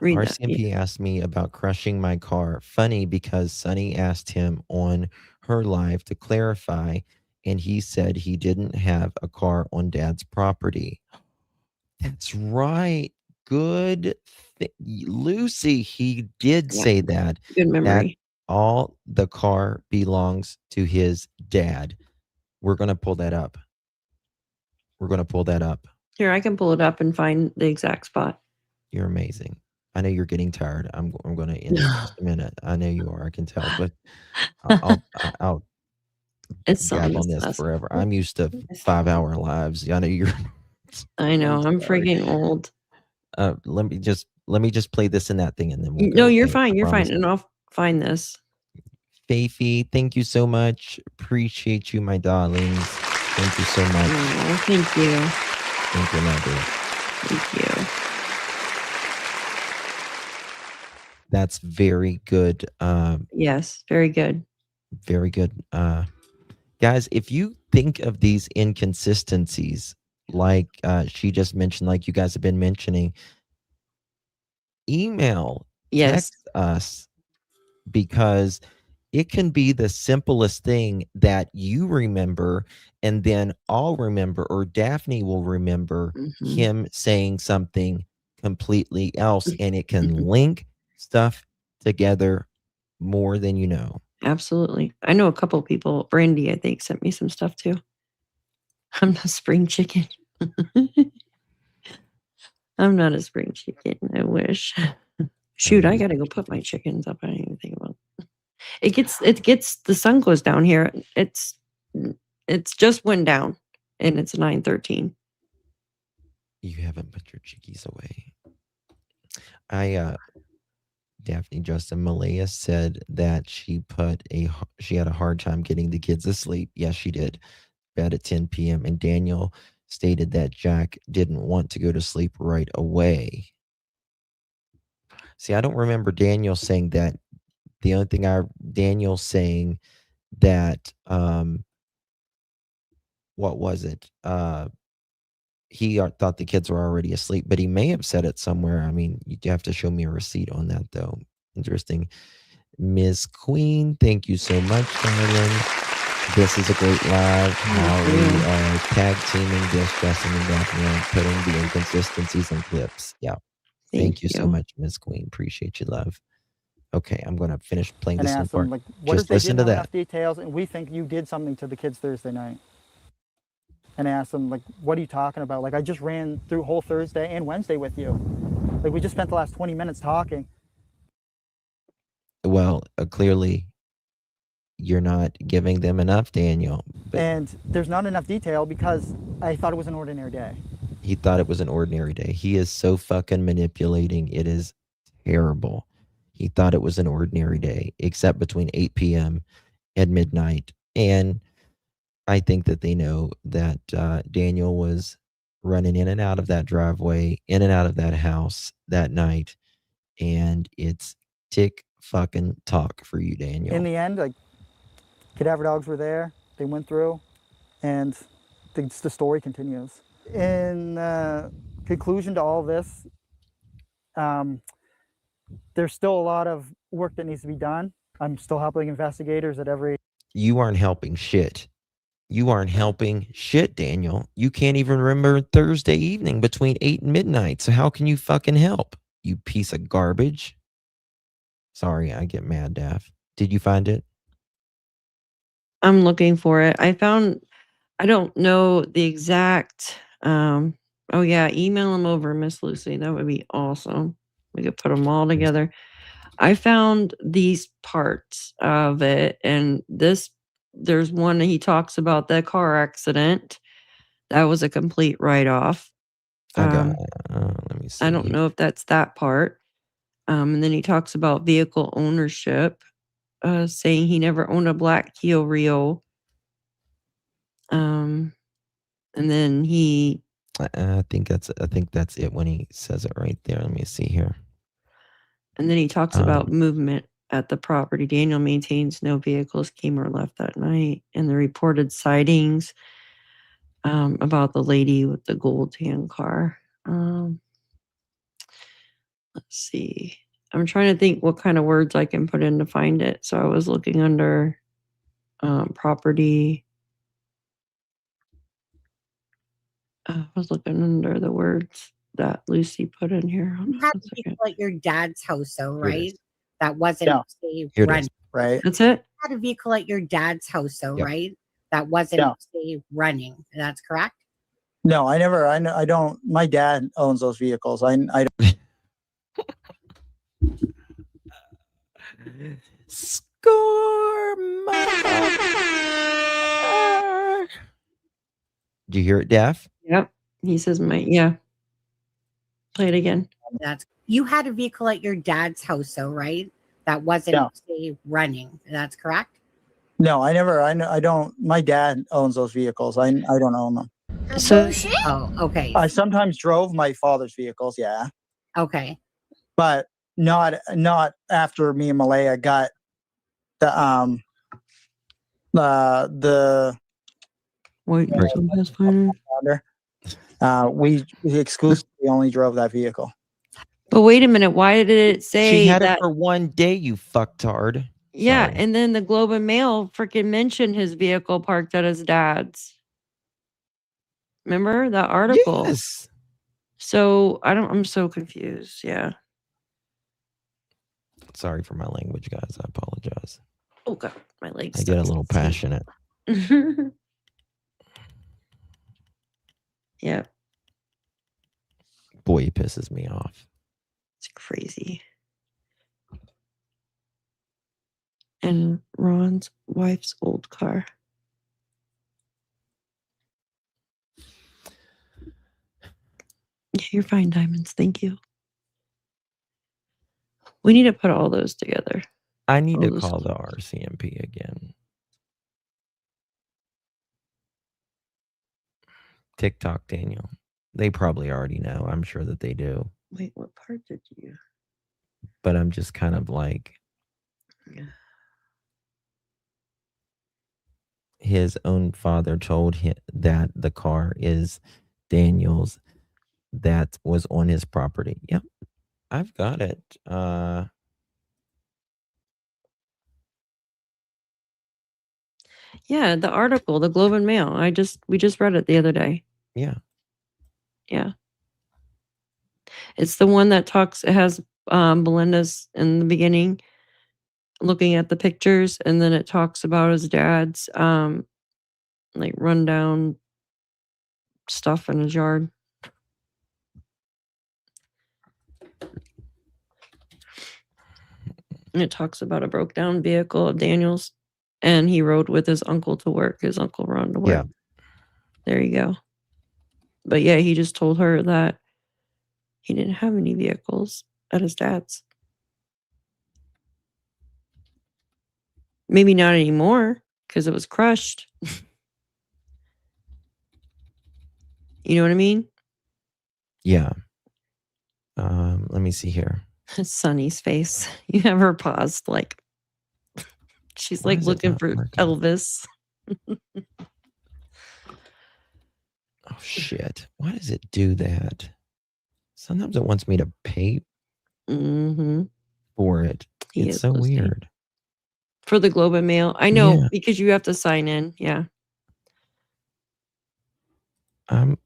Read that. RCMP asked me about crushing my car. Funny because Sonny asked him on her live to clarify, and he said he didn't have a car on Dad's property. That's right. Good. Lucy, he did say that. Good memory. That all the car belongs to his dad. We're going to pull that up. We're going to pull that up. Here, I can pull it up and find the exact spot. You're amazing. I know you're getting tired. I'm going to end in just a minute. I know you are. I can tell, but I'll it's gab on this forever. I'm used to 5-hour lives. I know you're. I know. I'm freaking old. Let me just play this and that thing, and then we'll No, go. you're Okay, fine. I You're promise. fine, and I'll find this. Faithy, thank you so much. Appreciate you, my darlings. Thank you so much. Oh, thank you. Thank you, lovely. Thank you. That's very good. Yes, very good. Very good. Guys, if you think of these inconsistencies, like she just mentioned, like you guys have been mentioning, email, text us, because it can be the simplest thing that you remember, and then I'll remember, or Daphne will remember him saying something completely else, and it can link stuff together more than you know. Absolutely. I know a couple people. Brandy, I think, sent me some stuff too. I'm not spring chicken. I'm not a spring chicken. I wish. Shoot, I gotta go put my chickens up. I didn't even think about it. It gets the sun goes down here. It's just went down and it's 9:13. You haven't put your chickies away. Daphne Justin Malaya said that she had a hard time getting the kids asleep. Yes, she did. Bed at 10 p.m. And Daniel stated that Jack didn't want to go to sleep right away. See, I don't remember Daniel saying that. The only thing Daniel saying that, what was it? He thought the kids were already asleep, but he may have said it somewhere. I mean, you have to show me a receipt on that, though. Interesting. Ms. Queen, thank you so much, darling. This is a great live. How we are tag teaming this, Justin and Daphne, and putting the inconsistencies in clips. Yeah. Thank you so much, Ms. Queen. Appreciate you, love. Okay, I'm going to finish playing And this ask part. them, like, what Just if they listen didn't to have enough that. details and we think you did something to the kids Thursday night? And ask them, like, what are you talking about? Like, I just ran through whole Thursday and Wednesday with you. Like, we just spent the last 20 minutes talking. Well, clearly you're not giving them enough, Daniel. But And there's not enough detail because I thought it was an ordinary day. he thought it was an ordinary day. He is so fucking manipulating. It is terrible. He thought it was an ordinary day, except between 8 p.m. and midnight. And I think that they know that Daniel was running in and out of that driveway, in and out of that house that night. And it's tick fucking talk for you, Daniel. In the end, like, cadaver dogs were there. They went through, and the story continues. In conclusion to all this, there's still a lot of work that needs to be done. I'm still helping investigators at every... You aren't helping shit. You aren't helping shit, Daniel. You can't even remember Thursday evening between 8 and midnight. So how can you fucking help? You piece of garbage. Sorry, I get mad, Daph. Did you find it? I'm looking for it. I don't know the exact, oh yeah, email them over, Miss Lucy. That would be awesome. We could put them all together. I found these parts of it, and there's one that he talks about the car accident. That was a complete write-off. Let me see. I don't know if that's that part. And then he talks about vehicle ownership, saying he never owned a black Kia Rio. And then he... I think that's it when he says it right there. Let me see here. And then he talks about movement at the property. Daniel maintains no vehicles came or left that night. And the reported sightings about the lady with the gold tan car. Let's see. I'm trying to think what kind of words I can put in to find it. So I was looking under property. I was looking under the words that Lucy put in here. You had a vehicle at your dad's house, though, right? That wasn't say running. Right. That's it. You had a vehicle at your dad's house, though, Yep. right? That wasn't say running. That's correct. No, I don't. My dad owns those vehicles. I don't. Score, motherfucker. Did you hear it, Daph? Yep. He says, yeah. Play it again. You had a vehicle at your dad's house, though, right? That wasn't say running. That's correct. No, I don't. My dad owns those vehicles. I don't own them. So, okay. I sometimes drove my father's vehicles. Yeah. Okay. But not after me and Malaya got the White Pathfinder. We exclusively only drove that vehicle. But wait a minute, why did it say She had that? it for one day, you fucktard. Yeah, Sorry. and then the Globe and Mail freaking mentioned his vehicle parked at his dad's. Remember that article? Yes. So I'm so confused. Yeah. Sorry for my language, guys. I apologize. Oh god, my legs. I get a little passionate. Yeah. Boy, he pisses me off. It's crazy. And Ron's wife's old car. Yeah, you're fine, Diamonds. Thank you. We need to put all those together. I need to call the RCMP again. TikTok, Daniel. They probably already know. I'm sure that they do. Wait, what part did you? But I'm just kind of like... His own father told him that the car is Daniel's that was on his property. Yep. I've got it. Yeah, the article, the Globe and Mail. We just read it the other day. Yeah. Yeah. It's the one that talks, it has Belinda's in the beginning looking at the pictures, and then it talks about his dad's like rundown stuff in his yard. And it talks about a broke down vehicle of Daniel's, and he rode with his uncle to work. His uncle rode to work. Yeah. There you go. But yeah, he just told her that he didn't have any vehicles at his dad's. Maybe not anymore because it was crushed. You know what I mean? Yeah. Let me see here. Sunny's face. You have her paused like she's Why like is it looking not for working? Elvis. Oh shit. Why does it do that? Sometimes it wants me to pay for it. He It's is so listening. weird. For the Globe and Mail. I know Yeah. because you have to sign in. Yeah. I'm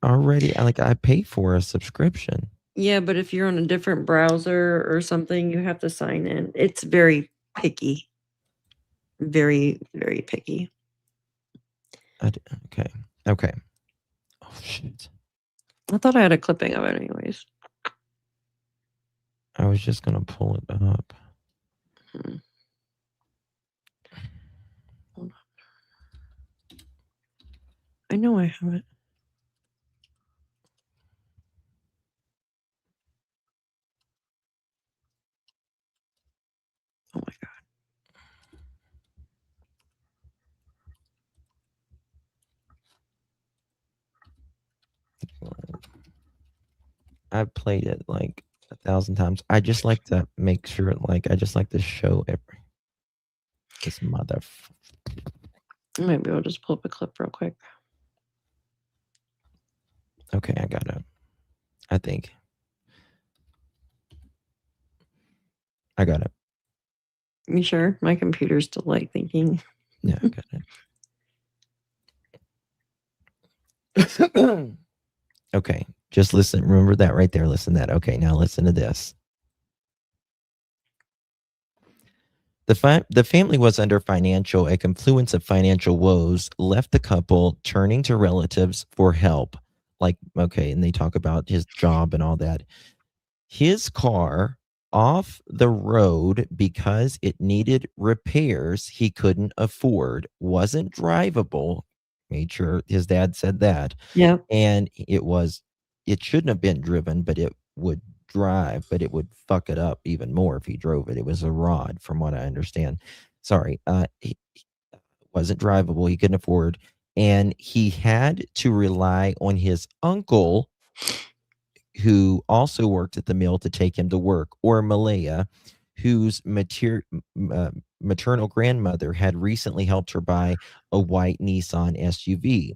already I pay for a subscription. Yeah, but if you're on a different browser or something, you have to sign in. It's very picky. Very, very picky. Okay. Okay. Oh shit. I thought I had a clipping of it anyways. I was just gonna pull it up. Hold on. I know I have it. Oh my god. I've played it like 1,000 times. I just like to make sure, I just like to show this mother. Maybe I'll just pull up a clip real quick. Okay, I got it. I think I got it. You sure? My computer's still like thinking. Yeah, I got it. Okay, just listen. Remember that right there. Listen to that. Okay, now listen to this. The family was under a confluence of financial woes, left the couple turning to relatives for help. And they talk about his job and all that. His car off the road because it needed repairs he couldn't afford, wasn't drivable. Made sure his dad said that. Yeah. And it shouldn't have been driven, but it would drive, but it would fuck it up even more if he drove it. It was a rod, from what I understand. Sorry. He wasn't drivable. He couldn't afford. And he had to rely on his uncle, who also worked at the mill, to take him to work, or Malaya, whose maternal grandmother had recently helped her buy a white Nissan SUV.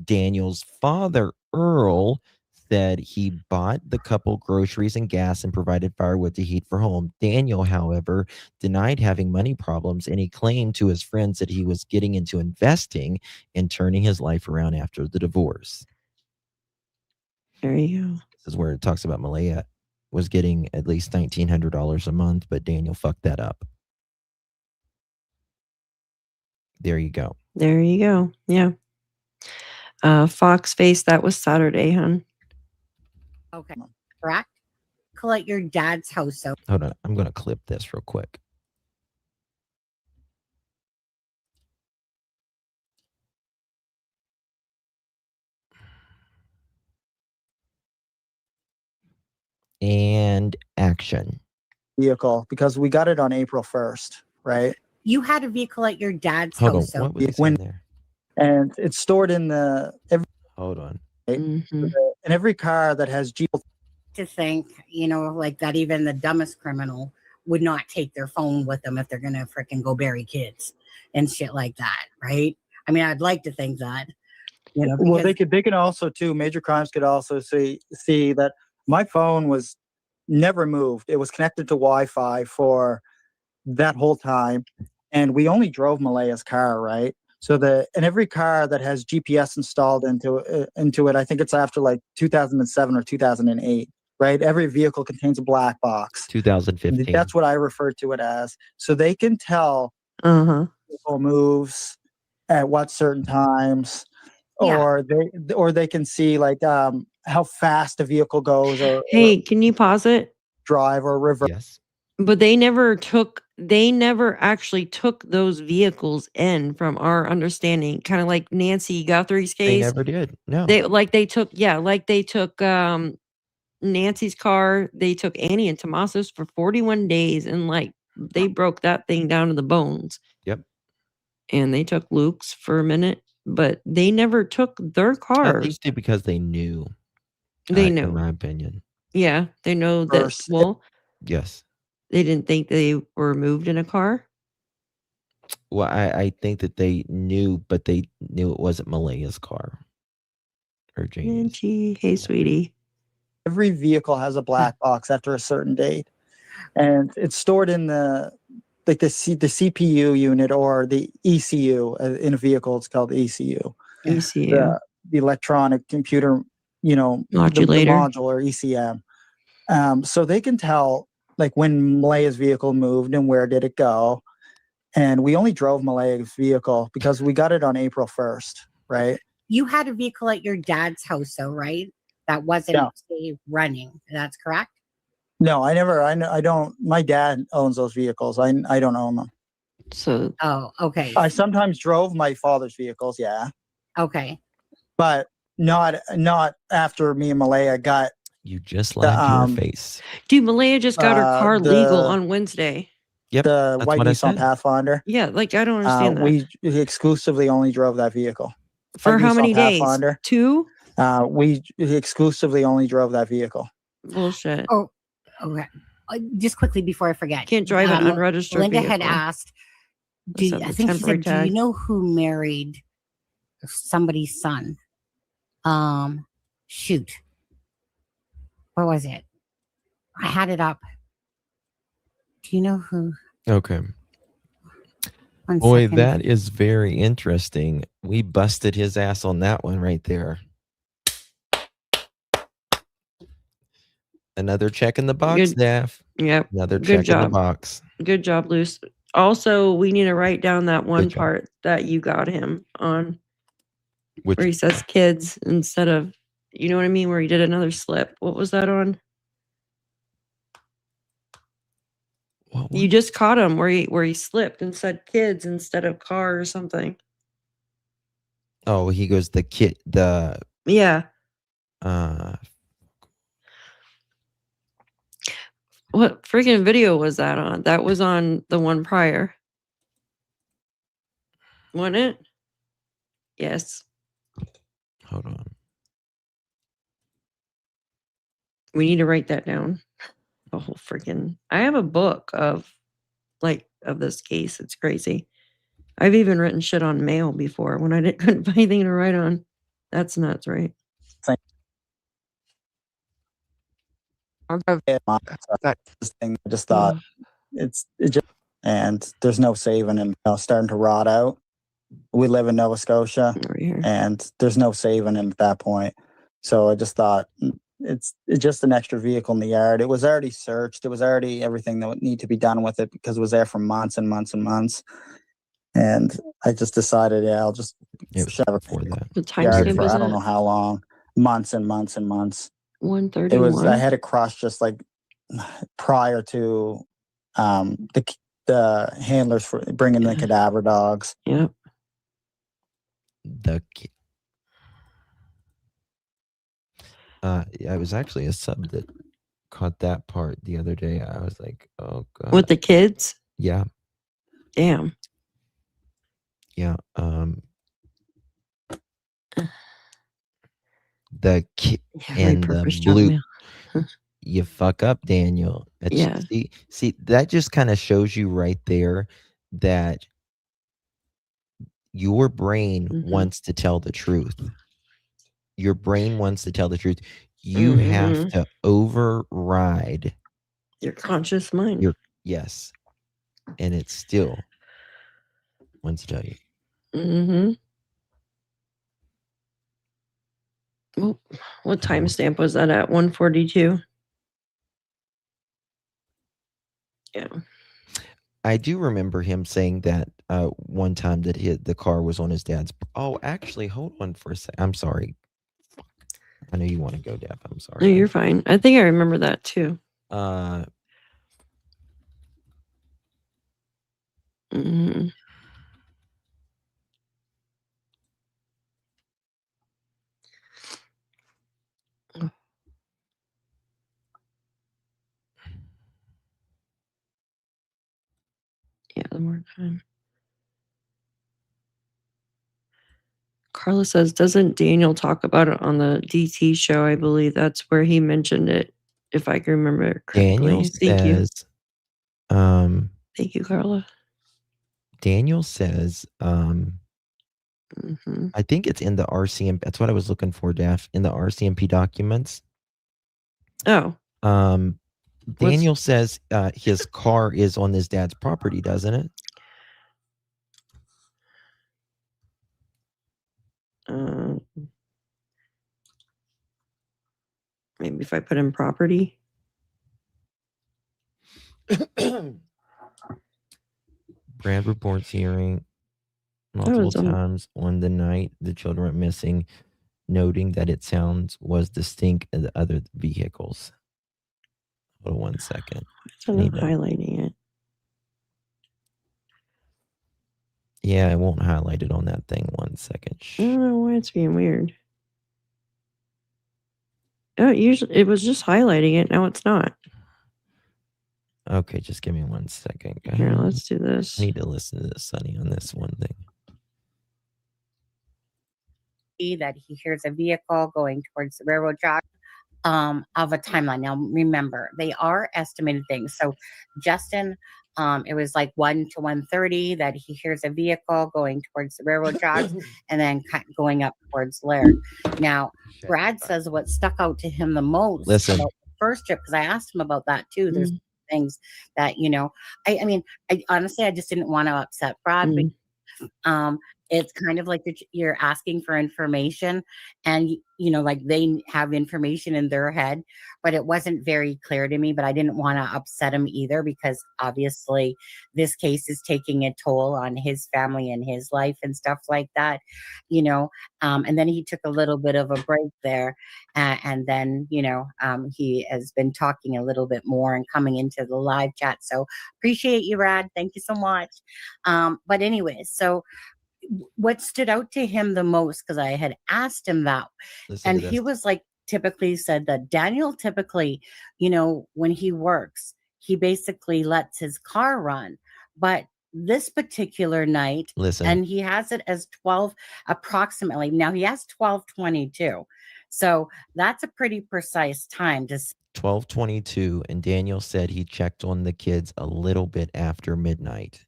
Daniel's father, Earl, said he bought the couple groceries and gas and provided firewood to heat for home. Daniel, however, denied having money problems, and he claimed to his friends that he was getting into investing and turning his life around after the divorce. There you go. This is where it talks about Malaya was getting at least $1,900 a month, but Daniel fucked that up. There you go. There you go. Yeah. Fox Face, that was Saturday, hon. Okay. Correct? At your dad's house. So Hold on. I'm going to clip this real quick. And action. Vehicle, because we got it on April 1st, right? you had a vehicle at your dad's Hold on. house. So What was he saying there? And it's stored in Hold on. in every car that has Jeep. to think, like that even the dumbest criminal would not take their phone with them if they're gonna freaking go bury kids and shit like that, right? I mean, I'd like to think that, Well, they can also too. Major crimes could also see that my phone was never moved. It was connected to Wi-Fi for that whole time, and we only drove Malaya's car, right? So and every car that has GPS installed into it, I think it's after like 2007 or 2008, right? Every vehicle contains a black box. 2015. That's what I refer to it as. So they can tell vehicle moves at what certain times, or they can see like how fast a vehicle goes, or hey, can you pause it? Drive or reverse. Yes. But they never actually took those vehicles in, from our understanding, kind of like Nancy Guthrie's They case. never did. No. They took Nancy's car. They took Annie and Tommaso's for 41 days, and like they broke that thing down to the bones. Yep. And they took Luke's for a minute, but they never took their cars. At least because they knew. They knew. In my opinion. Yeah, they know that. First. Well, Yes. they didn't think they were moved in a car. Well, I think that they knew, but they knew it wasn't Malaya's car. Or Jane's. Hey, sweetie. Every vehicle has a black box after a certain date, and it's stored in the CPU unit or the ECU in a vehicle. It's called ECU. ECU. The electronic computer, Modulator. the modular ECM. So they can tell like when Malaya's vehicle moved and where did it go. And we only drove Malaya's vehicle because we got it on April 1st, right? You had a vehicle at your dad's house, though, right? That wasn't running. That's correct? No, I never. I don't. My dad owns those vehicles. I don't own them. So. Oh, okay. I sometimes drove my father's vehicles. Yeah. Okay. But not after me and Malaya got. You just lied to your face. Dude, Malaya just got her car legal on Wednesday. Yep. The white Nissan Pathfinder. Yeah, like I don't understand that. We exclusively only drove that vehicle. For how many days? 2? We exclusively only drove that vehicle. Bullshit. Oh, okay. Just quickly before I forget. Can't drive an unregistered Linda vehicle. had asked, I think she said, do you know who married somebody's son? Shoot. What was it? I had it up. Do you know who? Okay. Boy, that is very interesting. We busted his ass on that one right there. Another check in the box, Daph. Yep. Another check in the box. Good job, Luce. Also, we need to write down that one part that you got him on. Where he says kids instead of, you know what I mean? Where he did another slip. What was that on? You just caught him where he slipped and said kids instead of car or something. Oh, he goes Yeah. What freaking video was that on? That was on the one prior. Wasn't it? Yes. Hold on. We need to write that down. The whole freaking. I have a book of this case. It's crazy. I've even written shit on mail before when I couldn't find anything to write on. That's nuts, right? I just thought and there's no saving him. Starting to rot out. We live in Nova Scotia, and there's no saving him at that point. So I just thought it's just an extra vehicle in the yard. It was already searched. It was already everything that would need to be done with it because it was there for months and months and months. And I just decided, I'll just shove it for that. The timestamp for I don't know how long, months and months and months. 131. It was. I had it crushed just like prior to the handlers for bringing the cadaver dogs. Yep. I was actually a sub that caught that part the other day. I was like, oh god. With the kids? Yeah. Damn. Yeah. The kid and the blue. You fuck up, Daniel. See, that just kind of shows you right there that your brain wants to tell the truth. Your brain wants to tell the truth. You have to override your conscious mind. Yes. And it still wants to tell you. Well, what timestamp was that at? 142. Yeah. I do remember him saying that one time that the car was on his dad's. Oh, actually, hold on for a sec. I'm sorry. I know you want to go, Daph. I'm sorry. No, you're fine. I think I remember that too. Mm-hmm. Yeah, the more time. Carla says, doesn't Daniel talk about it on the DT show? I believe that's where he mentioned it, if I can remember Daniel correctly. Thank you. says, Thank you, Carla. Daniel says, Mm-hmm. I think it's in the RCMP. That's what I was looking for, Daph, in the RCMP documents. Oh. Daniel says his car is on his dad's property, doesn't it? Maybe if I put in property. Brad reports hearing multiple times on the night the children went missing, noting that it sounds was distinct in the other vehicles. Hold on 1 second. I'm highlighting it. Yeah, it won't highlight it on that thing. 1 second. I don't know why it's being weird. Oh, usually it was just highlighting it. Now it's not. Okay, just give me 1 second, guys. Here, let's do this. I need to listen to Sonny on this one thing. That he hears a vehicle going towards the railroad track of a timeline. Now, remember, they are estimated things. So, Justin, it was like 1 to 1:30 that he hears a vehicle going towards the railroad tracks and then going up towards Laird. Now, Brad says what stuck out to him the most Listen. about the first trip, because I asked him about that too. There's things that, I mean, I honestly, I just didn't want to upset Brad, but it's kind of like you're asking for information and, like they have information in their head, but it wasn't very clear to me, but I didn't want to upset him either, because obviously this case is taking a toll on his family and his life and stuff like that, and then he took a little bit of a break there. And then, he has been talking a little bit more and coming into the live chat. So appreciate you, Brad. Thank you so much. But anyway, so what stood out to him the most, because I had asked him that, and he was like, typically said that Daniel typically, when he works, he basically lets his car run. But this particular night, and he has it as 12 approximately. Now he has 12:22. So that's a pretty precise time to 12:22, and Daniel said he checked on the kids a little bit after midnight.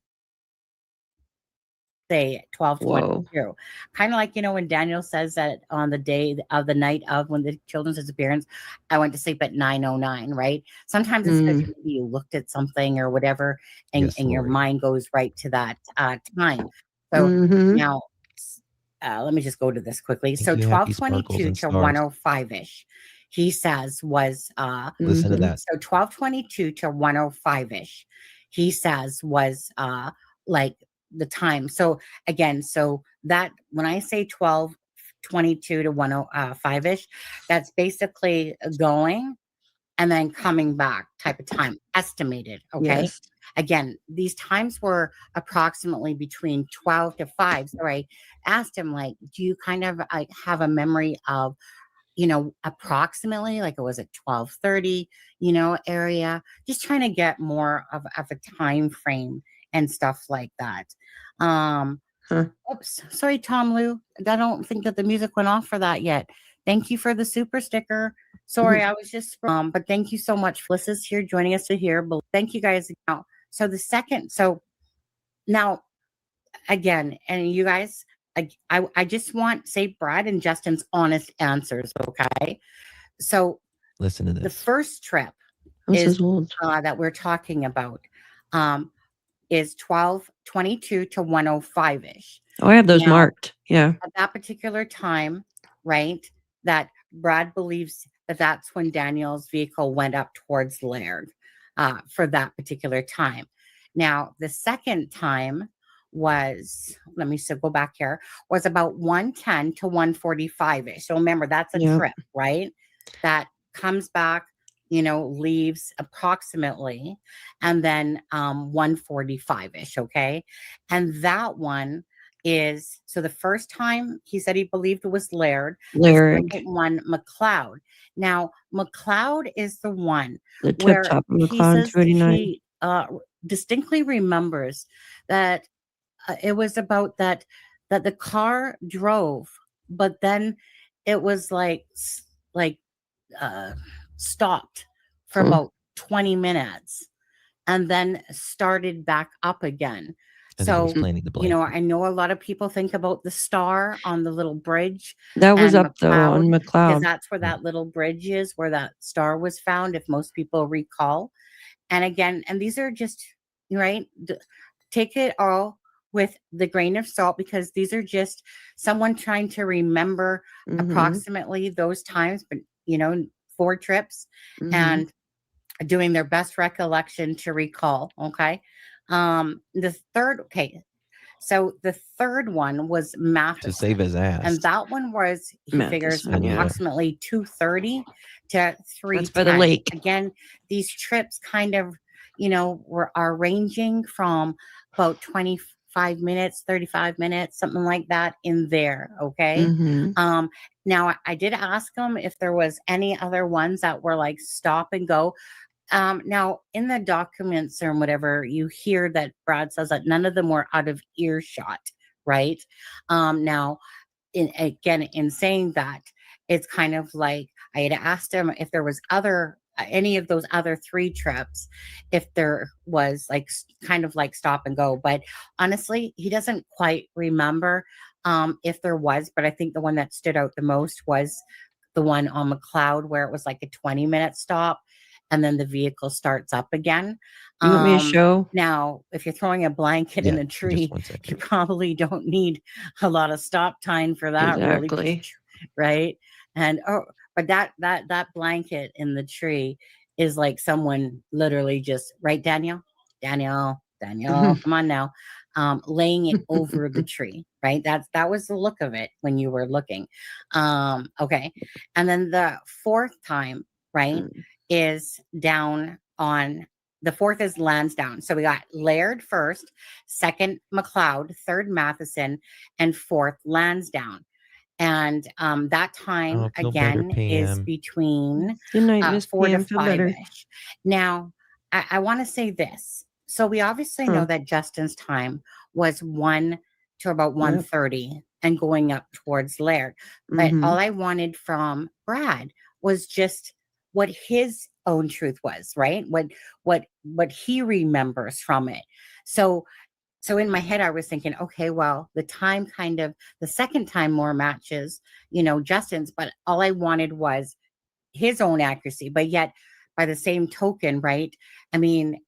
say 12:22. Kind of like, when Daniel says that on the day of the night of when the children's disappearance, I went to sleep at 9:09, right? Sometimes it's because maybe you looked at something or whatever, and your mind goes right to that time. So now, let me just go to this quickly. So 12:22 to 1:05-ish, he says was listen to that. So 12:22 to 1:05-ish, he says was like the time. So again, so that when I say 12:22 to 1:05-ish, that's basically going and then coming back type of time, estimated. Okay. Yes. Again, these times were approximately between 12 to 5. So I asked him, like, do you kind of have a memory of, approximately, like, it was at 12:30, area, just trying to get more of a time frame and stuff like that. Oops, sorry, Tom Lou. I don't think that the music went off for that yet. Thank you for the super sticker. Sorry, I was just but thank you so much. Felicia's here joining us to hear. But thank you guys. Now, so the second, so now again, and you guys, I just want say Brad and Justin's honest answers. Okay, so listen to this. The first trip is that we're talking about is 12:22 to 1:05-ish. Oh, I have those marked. Yeah. At that particular time, right, that Brad believes that that's when Daniel's vehicle went up towards Laird for that particular time. Now, the second time was, let me go back here, was about 1:10 to 1:45-ish. So remember, that's a trip, right? That comes back, leaves approximately, and then 1:45-ish, okay? And that one is, so the first time he said he believed it was Laird. The second one, McLeod. Now, McLeod is the one The tip where top of he McLeod says 289. he distinctly remembers that it was about that the car drove, but then it was like stopped for about 20 minutes and then started back up again. I think he was So, planning the blanket. I know a lot of people think about the star on the little bridge. That was and up though on because McLeod. that's where that little bridge is, where that star was found, if most people recall. And again, and these are just, right? Take it all with the grain of salt, because these are just someone trying to remember approximately those times, but 4 trips and doing their best recollection to recall. Okay. The third one was Matheson. To save his ass. And that one was, he figures, Matheson, yeah. approximately 2:30 to 3:10. That's by the lake. Again, these trips kind of, are ranging from about 25 minutes, 35 minutes, something like that in there. Okay. Now I did ask him if there was any other ones that were like stop and go. Now in the documents or whatever, you hear that Brad says that none of them were out of earshot, right? Now, in saying that, it's kind of like I had asked him if there was any of those other 3 trips, if there was like kind of like stop and go, but honestly, he doesn't quite remember if there was. But I think the one that stood out the most was the one on McLeod, where it was like a 20-minute stop and then the vehicle starts up again. You want me to show? Now, if you're throwing a blanket in a tree, you probably don't need a lot of stop time for that. Exactly. Really, right? And but that blanket in the tree is like someone literally just, right, Daniel, come on now, laying it over the tree, right? That was the look of it when you were looking. Okay. And then the 4th time, right, is down on the 4th is Lansdowne. So we got Laird first, 2nd McLeod, 3rd Matheson, and 4th Lansdowne. And that time again is between Good night, Miss 4 to Pam. Feel better. 5-ish. Now, I want to say this. So we obviously know that Justin's time was 1 to about 1:30 and going up towards Laird. But all I wanted from Brad was just what his own truth was, right? What he remembers from it. So in my head, I was thinking, okay, well, the time kind of, the second time more matches, Justin's, but all I wanted was his own accuracy. But yet, by the same token, right? I mean,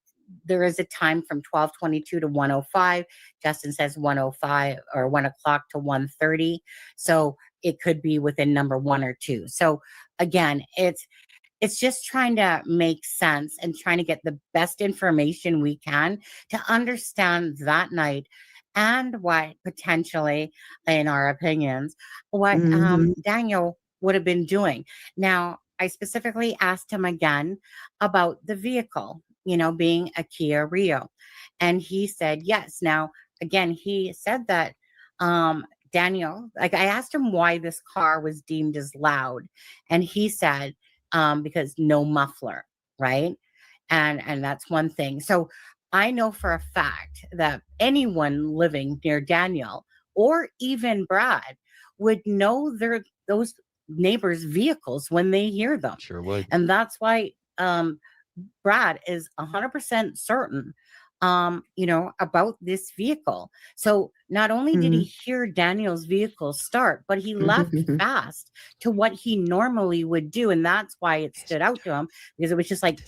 there is a time from 12:22 to 1:05. Justin says 1:05 or 1 o'clock to 1:30. So it could be within number 1 or 2. So again, it's just trying to make sense and trying to get the best information we can to understand that night and what potentially, in our opinions, what Daniel would have been doing. Now, I specifically asked him again about the vehicle, being a Kia Rio. And he said yes. Now, again, he said that Daniel, like I asked him why this car was deemed as loud. And he said, because no muffler, right? And that's one thing. So I know for a fact that anyone living near Daniel or even Brad would know those neighbors' vehicles when they hear them. Sure would. And that's why Brad is 100% certain about this vehicle. So not only did he hear Daniel's vehicle start, but he left fast to what he normally would do. And that's why it stood out to him, because it was just like,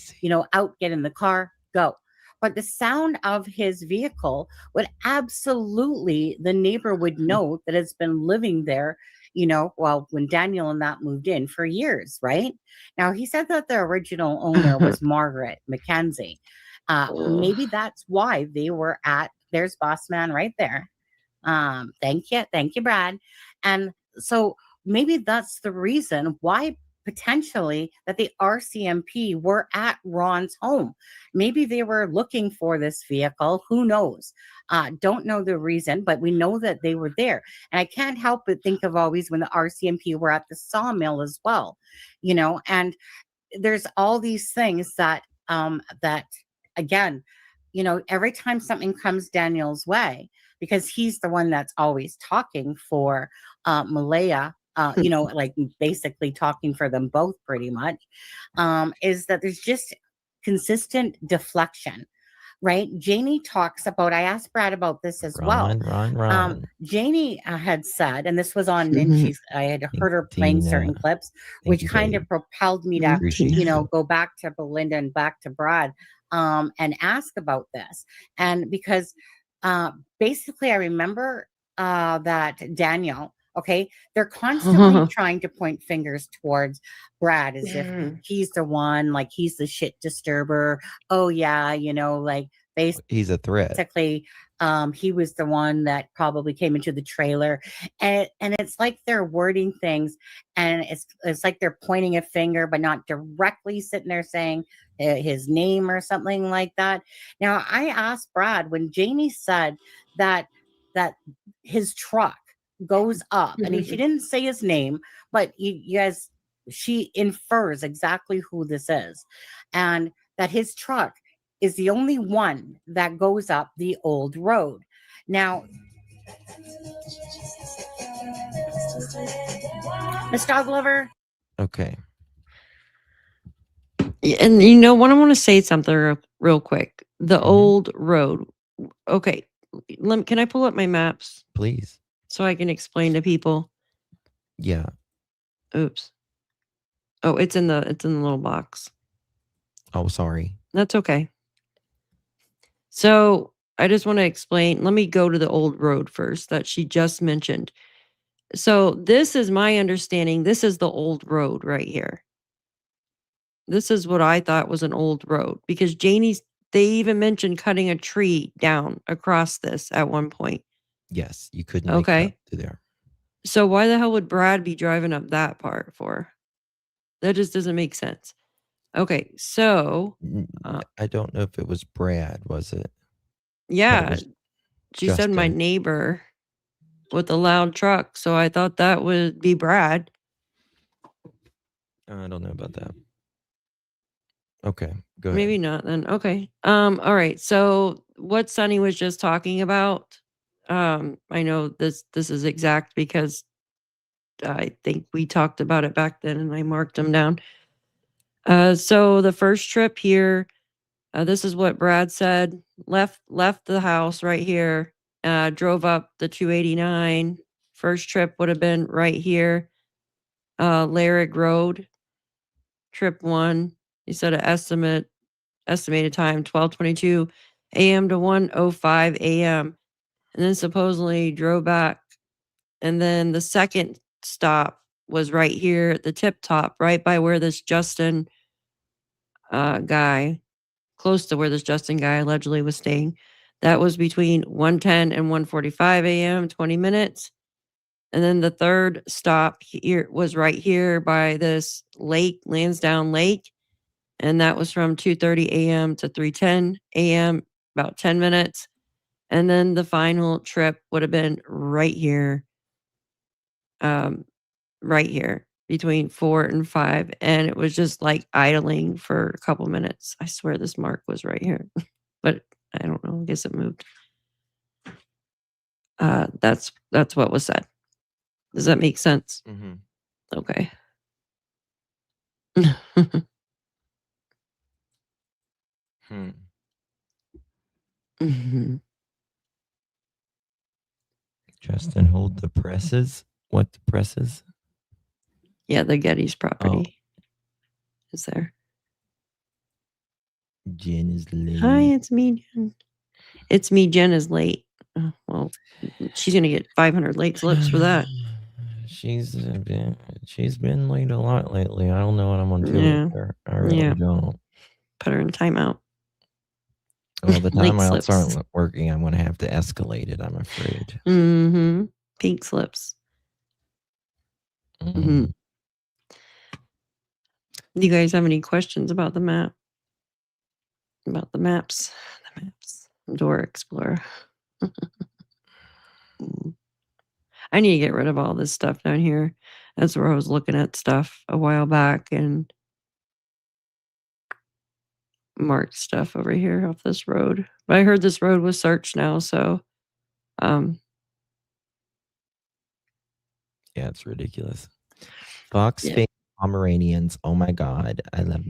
out, get in the car, go. But the sound of his vehicle would absolutely, the neighbor would know that it's been living there, when Daniel and that moved in for years, right? Now, he said that the original owner was Margaret McKenzie. Maybe that's why they were there's Boss Man right there. Thank you, Brad. And so maybe that's the reason why potentially that the RCMP were at Ron's home. Maybe they were looking for this vehicle. Who knows? Don't know the reason, but we know that they were there. And I can't help but think of always when the RCMP were at the sawmill as well, you know, and there's all these things that, that again, you know, every time something comes Daniel's way, because he's the one that's always talking for Malaya, you know, like basically talking for them both pretty much, is that there's just consistent deflection, right? Janie talks about, I asked Brad about this as well. Janie had said, and this was on, and I had heard her playing certain clips, which kind of propelled me to, you know, go back to Belinda and back to Brad, and ask about this. And because basically I remember that Daniel, okay, they're constantly trying to point fingers towards Brad as if he's the one, like he's the shit disturber. Oh yeah, you know, like he's a threat. Basically, he was the one that probably came into the trailer, and it's like they're wording things, and it's like they're pointing a finger, but not directly sitting there saying his name or something like that. Now, I asked Brad when Janie said that his truck goes up, and she didn't say his name, but you guys, she infers exactly who this is, and that his truck is the only one that goes up the old road. Now, Miss Dog Lover. Okay. And you know what? I want to say something real quick. The old road. Okay. Can I pull up my maps? Please. So I can explain to people. Yeah. Oops. Oh, it's in the little box. Oh, sorry. That's okay. So I just want to explain. Let me go to the old road first that she just mentioned. So this is my understanding. This is the old road right here. This is what I thought was an old road because they even mentioned cutting a tree down across this at one point. Yes, you couldn't make it up to there. So why the hell would Brad be driving up that part for? That just doesn't make sense. Okay, so I don't know if it was Brad, was it? Yeah, she said my neighbor with a loud truck, so I thought that would be Brad. I don't know about that. Okay, go ahead. Maybe not then. Okay. All right. So what Sonny was just talking about, I know this is exact because I think we talked about it back then and I marked them down. So the first trip here, this is what Brad said. Left the house right here. Drove up the 289. First trip would have been right here. Larrig Road. Trip 1. He said an estimated time 12:22 a.m. to 1:05 a.m. And then supposedly drove back. And then the second stop was right here at the tip top, right by where this Justin guy, close to where this Justin guy allegedly was staying. That was between 1:10 and 1:45 a.m., 20 minutes. And then the third stop here was right here by this lake, Lansdowne Lake. And that was from 2:30 a.m. to 3:10 a.m., about 10 minutes. And then the final trip would have been right here, between 4 and 5. And it was just like idling for a couple minutes. I swear this mark was right here, but I don't know. I guess it moved. That's what was said. Does that make sense? Mm-hmm. Okay. Mm-hmm. Justin hold the presses. What the presses? Yeah, the Getty's property is there. Jen is late. Hi, it's me, Jen. It's me, Jen is late. Well, she's gonna get 500 late slips for that. She's been late a lot lately. I don't know what I'm gonna do with her. I really don't. Put her in timeout. Well, the timeouts aren't working. I'm gonna have to escalate it, I'm afraid. Mm-hmm. Pink slips. Mm-hmm. Do you guys have any questions about the map? About the maps? The maps. Door Explorer. I need to get rid of all this stuff down here. That's where I was looking at stuff a while back and marked stuff over here off this road. But I heard this road was searched now, so Yeah, it's ridiculous. Fox face Pomeranians. Oh my god. I love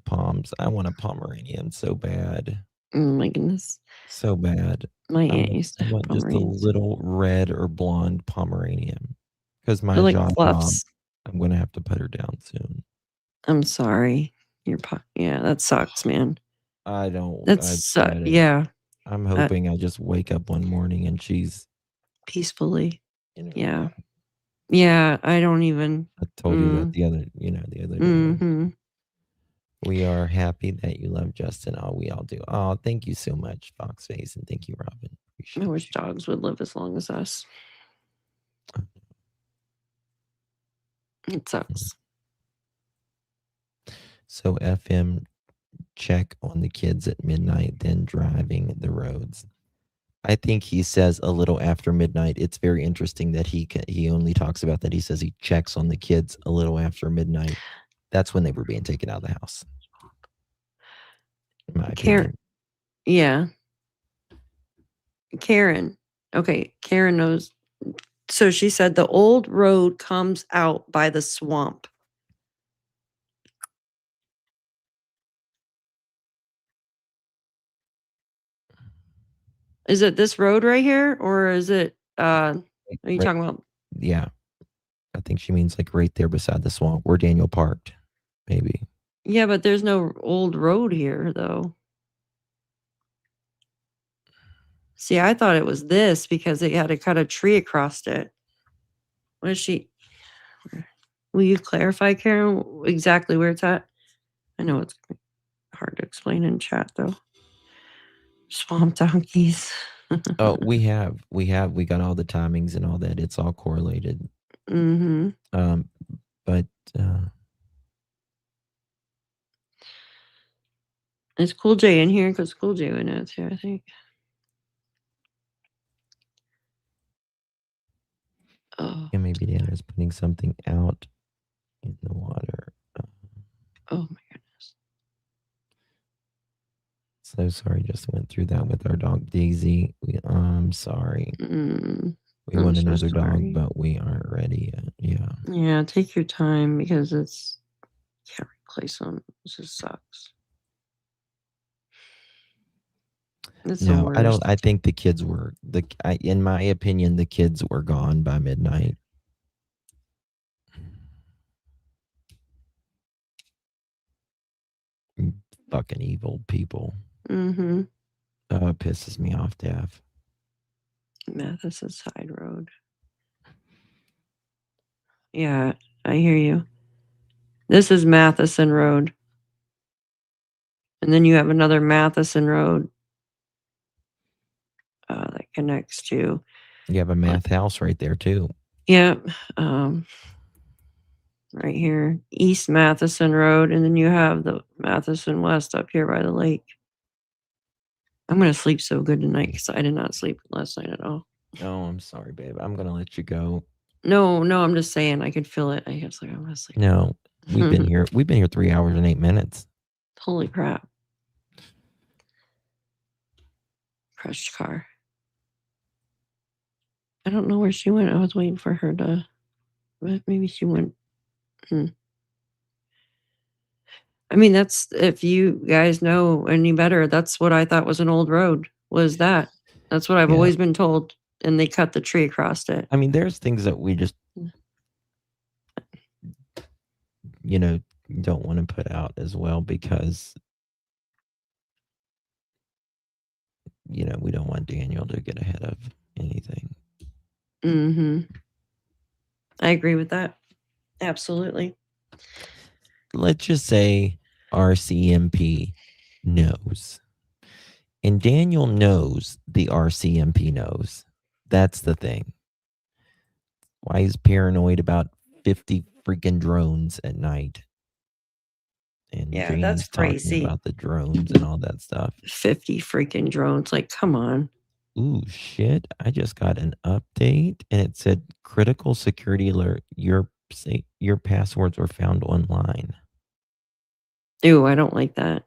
Poms. I want a Pomeranian so bad. Oh my goodness. So bad. My aunt used to I have want just a Pomeranians. little red or blonde Pomeranian. Because my They're like job, fluffs. I'm gonna have to put her down soon. I'm sorry. Yeah, that sucks, man. I don't. Yeah. I'm hoping I just wake up one morning and she's peacefully. Yeah. Yeah, I don't even. I told you that the other day. Mm-hmm. We are happy that you love Justin. Oh, we all do. Oh, thank you so much, Foxface, and thank you, Robin. I wish dogs would live as long as us. It sucks. So FM check on the kids at midnight, then driving the roads. I think he says a little after midnight. It's very interesting that he only talks about that. He says he checks on the kids a little after midnight. That's when they were being taken out of the house. In my opinion. Yeah. Karen. Okay, Karen knows. So she said the old road comes out by the swamp. Is it this road right here, or is it are you talking about? Yeah. I think she means like right there beside the swamp where Daniel parked, maybe. Yeah, but there's no old road here though. See, I thought it was this because they had to cut a tree across it. What is she? Will you clarify, Karen, exactly where it's at? I know it's hard to explain in chat though. Swamp donkeys. Oh, we got all the timings and all that. It's all correlated. Mm-hmm. But is Cool J in here? Because Cool J went out here, I think. Oh. Yeah, maybe Daniel's putting something out in the water. Oh my goodness. So sorry, just went through that with our dog Daisy. I'm sorry. We want another dog, but we aren't ready yet. Yeah. Yeah, take your time because can't replace them. It just sucks. No, I don't. I think the kids were in my opinion, the kids were gone by midnight. Fucking evil people. Mm-hmm. Oh, it pisses me off, Daph. Matheson Side Road. Yeah, I hear you. This is Matheson Road. And then you have another Matheson Road that connects to. You have a math house right there too. Yeah. Right here, East Matheson Road, and then you have the Matheson West up here by the lake. I'm going to sleep so good tonight because I did not sleep last night at all. Oh, I'm sorry, babe. I'm going to let you go. No, I'm just saying I could feel it. I was like, I'm going to sleep. No, we've been here. We've been here 3 hours and 8 minutes. Holy crap. Crushed car. I don't know where she went. I was waiting for her to, but maybe she went. I mean, that's, if you guys know any better, that's what I thought was an old road, was that. That's what I've always been told. And they cut the tree across it. I mean, there's things that we just, don't want to put out as well because, we don't want Daniel to get ahead of anything. Mm-hmm. I agree with that. Absolutely. Let's just say RCMP knows. And Daniel knows the RCMP knows. That's the thing. Why he's paranoid about 50 freaking drones at night. And Yeah, Jane's that's talking crazy. about the drones and all that stuff. 50 freaking drones. Like, come on. Ooh, shit. I just got an update and it said critical security alert. Your passwords were found online. Ew, I don't like that.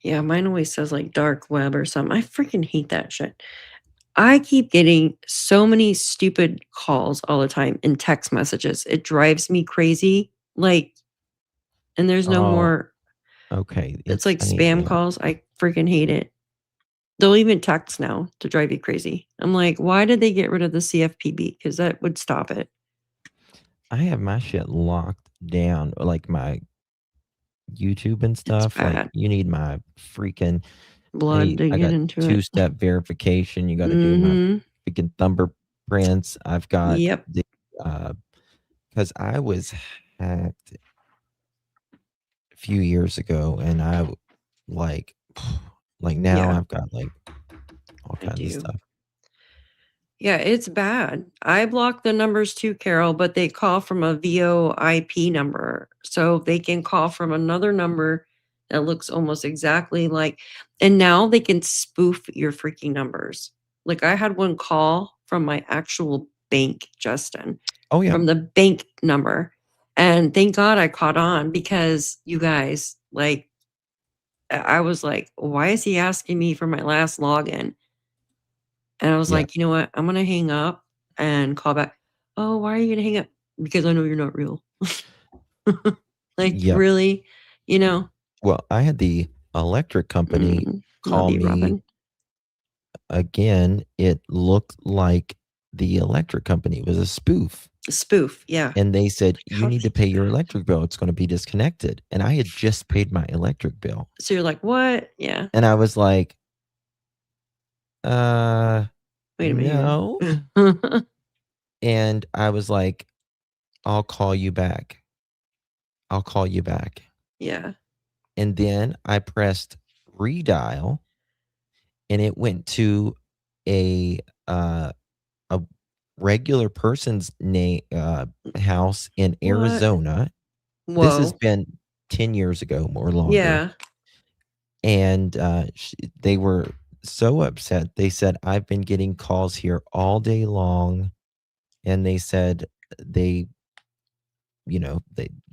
Yeah, mine always says like dark web or something. I freaking hate that shit. I keep getting so many stupid calls all the time and text messages. It drives me crazy. Like, and there's no more. Okay. It's like spam calls. I freaking hate it. They'll even text now to drive you crazy. I'm like, why did they get rid of the CFPB? Because that would stop it. I have my shit locked down, like my YouTube and stuff. Like, you need my freaking blood to get into it. 2-step verification. You got to do my freaking thumbprints. I've got the because I was hacked a few years ago, and I like now I've got like all kinds of stuff. Yeah, it's bad. I block the numbers too, Carol, but they call from a VoIP number. So they can call from another number that looks almost exactly like, and now they can spoof your freaking numbers. Like I had one call from my actual bank, Justin. Oh, yeah. From the bank number. And thank God I caught on because you guys, like, I was like, why is he asking me for my last login? And I was like, you know what? I'm going to hang up and call back. Oh, why are you going to hang up? Because I know you're not real. Like, really? You know? Well, I had the electric company call me. Robin. Again, it looked like the electric company was a spoof. A spoof, yeah. And they said, you need to pay your electric bill. It's going to be disconnected. And I had just paid my electric bill. So you're like, what? Yeah. And I was like, wait a minute. No. And I was like, I'll call you back. I'll call you back. Yeah. And then I pressed redial and it went to a regular person's name house in Arizona. Whoa. This has been 10 years ago, more longer. Yeah. And they were so upset. They said, I've been getting calls here all day long. And they said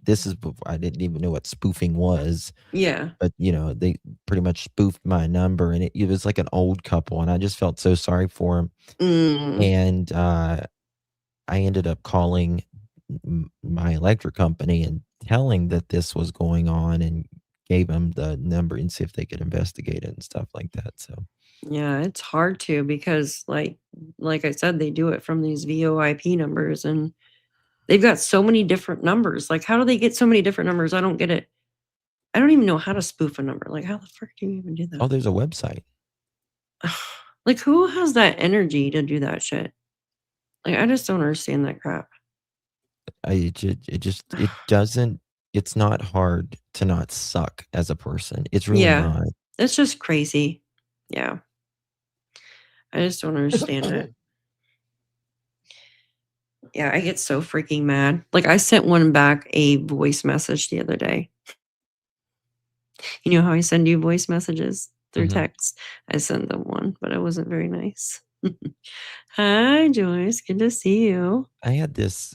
this is, I didn't even know what spoofing was. Yeah. But, they pretty much spoofed my number, and it was like an old couple, and I just felt so sorry for them. And I ended up calling my electric company and telling that this was going on, and gave them the number and see if they could investigate it and stuff like that. So yeah, it's hard to, because like I said, they do it from these VoIP numbers, and they've got so many different numbers. Like, how do they get so many different numbers? I don't get it. I don't even know how to spoof a number. Like, how the frick do you even do that? Oh, there's a website. Like, who has that energy to do that shit? Like, I just don't understand that crap. It doesn't, it's not hard to not suck as a person. It's really not. It's just crazy. Yeah. I just don't understand it. Yeah, I get so freaking mad. Like, I sent one back a voice message the other day. You know how I send you voice messages through text? I sent them one, but it wasn't very nice. Hi, Joyce. Good to see you. I had this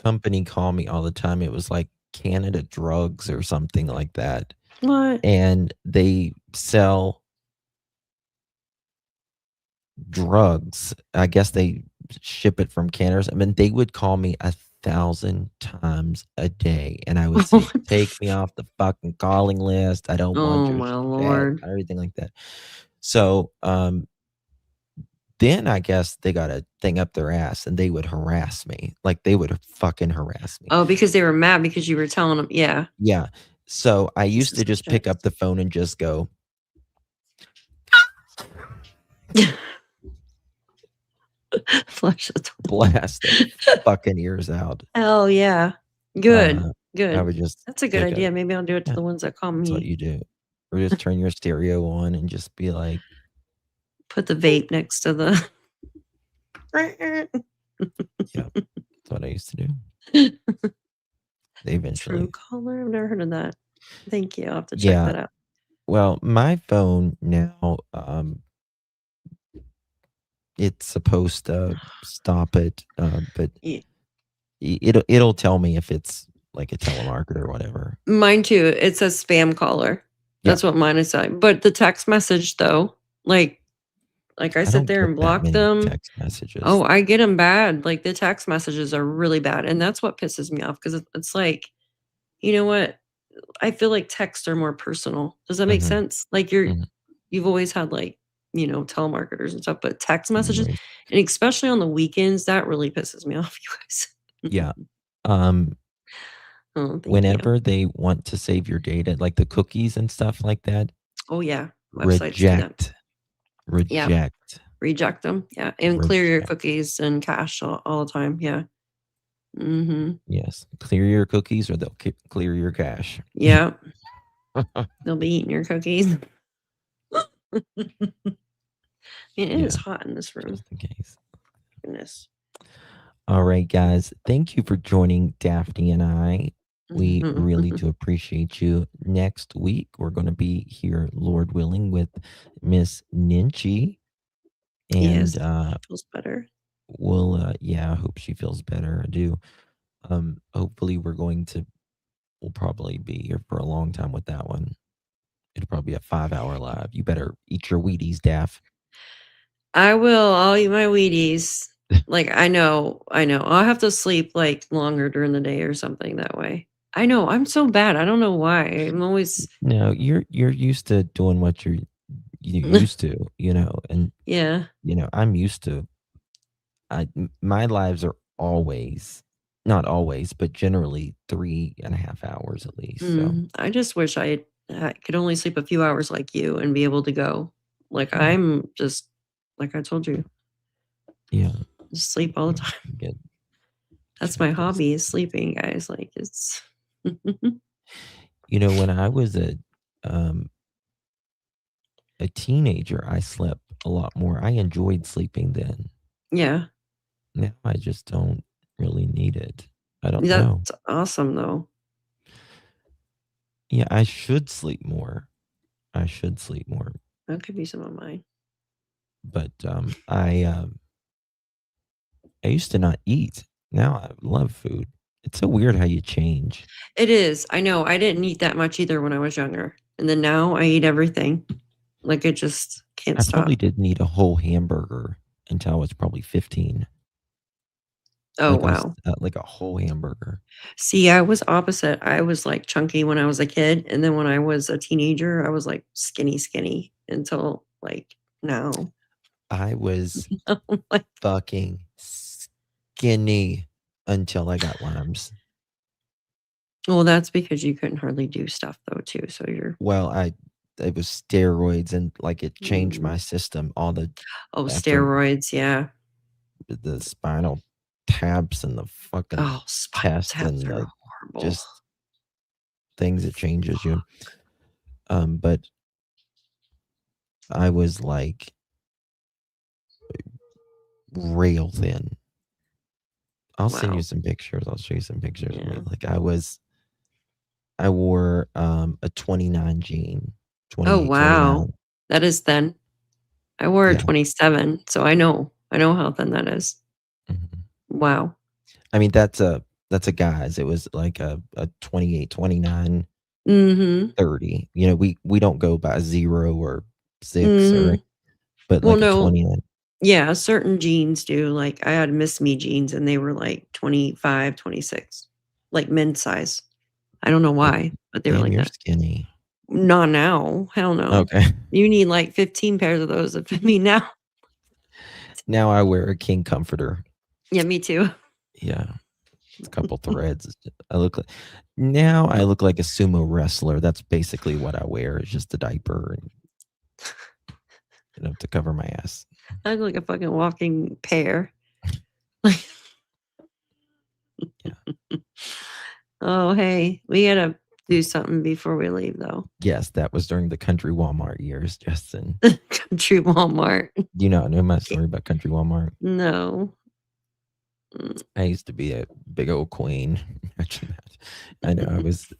company call me all the time. It was like Canada Drugs or something like that. What? And they sell drugs. I guess they ship it from Canada. I mean, they would call me 1,000 times a day, and I would say, take me off the fucking calling list. I don't want your my Lord. everything like that. So then I guess they got a thing up their ass, and they would harass me. Like, they would fucking harass me. Oh, because they were mad because you were telling them. Yeah. Yeah. So I used to just pick up the phone and just go, flush the toilet. Blast their fucking ears out. Hell yeah. Good. Good. I would just. That's a good idea. Maybe I'll do it to the ones that call me. That's what you do. Or just turn your stereo on and just be like. Put the vape next to the. Yeah. That's what I used to do. eventually. Truecaller? I've never heard of that. Thank you. I'll have to check Yeah. that out. Well, my phone now, it's supposed to stop it, but Yeah. it'll tell me if it's like a telemarketer or whatever. Mine too. It says spam caller. That's what mine is saying. But the text message though, like I sit don't there get and that block many them. text messages. Oh, I get them bad. Like the text messages are really bad, and that's what pisses me off because it's like, you know what? I feel like texts are more personal. Does that make Mhm. sense? Like you've always had like, you know, telemarketers and stuff, but text messages, Right. and especially on the weekends, that really pisses me off, you guys. Yeah. Oh, thank you. Whenever they want to save your data, like the cookies and stuff like that, Oh yeah, websites do that. reject. Reject them. Yeah, and clear your cookies and cache all the time. Yeah. Mm-hmm. Yes, clear your cookies or they'll clear your cache. Yeah. They'll be eating your cookies. It is hot in this room. Just in case. Goodness. All right, guys. Thank you for joining Daphne and I. We really do appreciate you. Next week, we're going to be here, Lord willing, with Miss Ninchi. And feels better. We'll, I hope she feels better. I do. Hopefully, we'll probably be here for a long time with that one. It'll probably be a 5-hour live. You better eat your Wheaties, Daph. I will. I'll eat my Wheaties. Like, I know. I'll have to sleep like longer during the day or something that way. I know. I'm so bad. I don't know why. I'm always. No, you're used to doing what you used to, you know, and yeah, you know, I'm used to. My lives are always, not always, but generally 3.5 hours at least. So I just wish I could only sleep a few hours like you and be able to go. Like I'm just like I told you. Yeah, just sleep all the time. Good. That's my hobby is sleeping, guys. Like it's. You know, when I was a teenager, I slept a lot more. I enjoyed sleeping then. Yeah. Now I just don't really need it. I don't know. That's awesome though. Yeah, I should sleep more. That could be some of mine. But I used to not eat. Now I love food. It's so weird how you change. It is. I know. I didn't eat that much either when I was younger. And then now I eat everything. Like it just can't stop. I probably didn't eat a whole hamburger until I was probably 15. Oh, like wow. Like a whole hamburger. See, I was opposite. I was like chunky when I was a kid. And then when I was a teenager, I was like skinny until like now. I was fucking skinny until I got Lyme's. Well, that's because you couldn't hardly do stuff though, too. So you're. Well, it was steroids and like it changed my system. All the. Steroids. Yeah. The spinal taps and the fucking test and the just things it changes you. But I was like rail thin. I'll send you some pictures. I'll show you some pictures of me. Like I wore a 29 jean. Oh wow. 29. That is thin. I wore a 27, so I know how thin that is. Mm-hmm. Wow. I mean that's a guy's. It was like a 28, 29, 30. You know, we don't go by 0 or 6 or but like 29. Yeah, certain jeans do. Like I had Miss Me jeans and they were like 25, 26. Like men's size. I don't know why, but they were like you're that. Skinny. Not now. Hell no. Okay. You need like 15 pairs of those to fit me now. Now I wear a king comforter. Yeah, me too. Yeah. A couple threads. I look like a sumo wrestler. That's basically what I wear. It's just a diaper and to cover my ass. I look like a fucking walking pear. Oh, hey, we gotta do something before we leave, though. Yes, that was during the Country Walmart years, Justin. Country Walmart. Do you not know my story about Country Walmart? No. I used to be a big old queen. Imagine that. I know I was,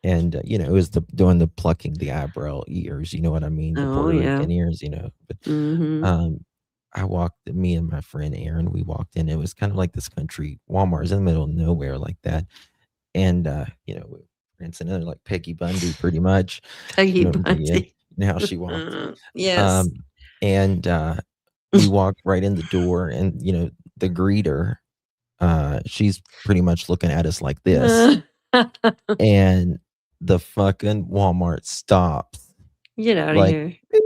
and it was doing the plucking the eyebrow ears. You know what I mean? The Puerto Rican ears. But me and my friend Aaron, we walked in. It was kind of like this country Walmart. It's in the middle of nowhere like that, and it's another like Peggy Bundy, pretty much. Peggy Bundy. Now she walked. Yes. And we walked right in the door, and the greeter, she's pretty much looking at us like this, and the fucking Walmart stops. Get out of here. Beep,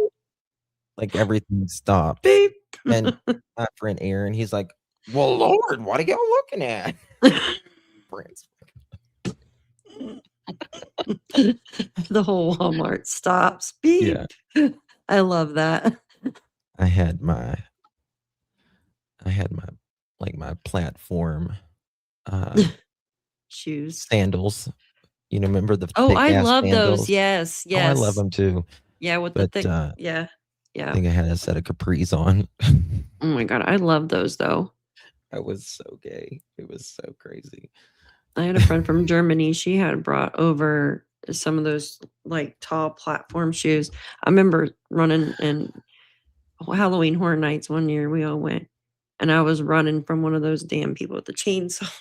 like everything stops. Beep. And my friend Aaron, he's like, "Well, Lord, what are y'all looking at?" The whole Walmart stops. Beep. Yeah. I love that. I had my my platform shoes, sandals. Remember the I love sandals? Those. Yes. Oh, I love them too. Yeah, with the thick. Yeah. I think I had a set of capris on. Oh my God, I love those though. I was so gay. It was so crazy. I had a friend from Germany. She had brought over some of those like tall platform shoes. I remember running in Halloween Horror Nights one year. We all went, and I was running from one of those damn people with the chainsaw.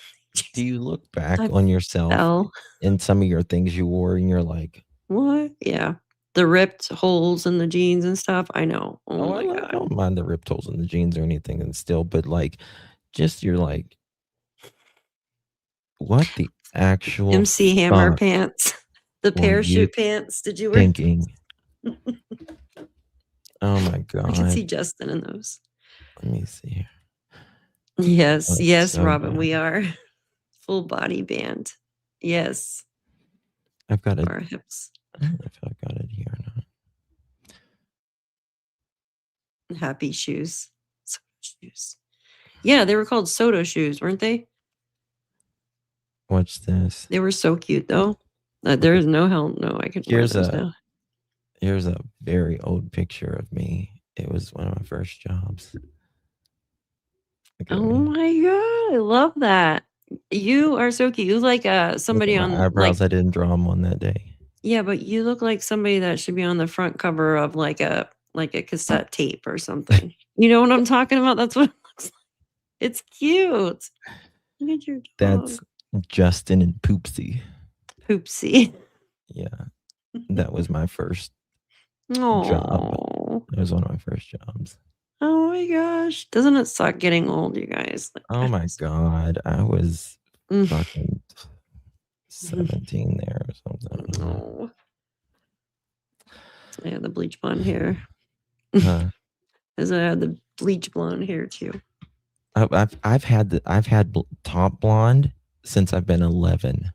Do you look back on yourself and some of your things you wore, and you're like, what? Yeah. The ripped holes in the jeans and stuff. I know. Oh my God. I don't mind the ripped holes in the jeans or anything, and still, but like, just you're like, what the actual MC Hammer pants, the parachute pants? Did you wear? Thinking. Oh my God! I can see Justin in those. Let me see here. Yes, so Robin. Bad. We are full body band. Yes. I've got it. Our hips. I don't know if I've got it here or not. Happy shoes. Shoes. Yeah, they were called Soda shoes, weren't they? What's this? They were so cute though. There is no hell no. I can wear those now. Here's a very old picture of me. It was one of my first jobs. Oh my God, I love that. You are so cute. You look like somebody on eyebrows. I didn't draw them on that day. Yeah, but you look like somebody that should be on the front cover of like a cassette tape or something. You know what I'm talking about? That's what it looks like. It's cute. Look at your dog. That's Justin and Poopsie. Poopsie. Yeah. That was my first job. It was one of my first jobs. Oh my gosh. Doesn't it suck getting old, you guys? Oh my God. I was fucking 17 there or something. Oh. I had the bleach blonde hair. As I had the bleach blonde hair too. I've had top blonde since I've been 11.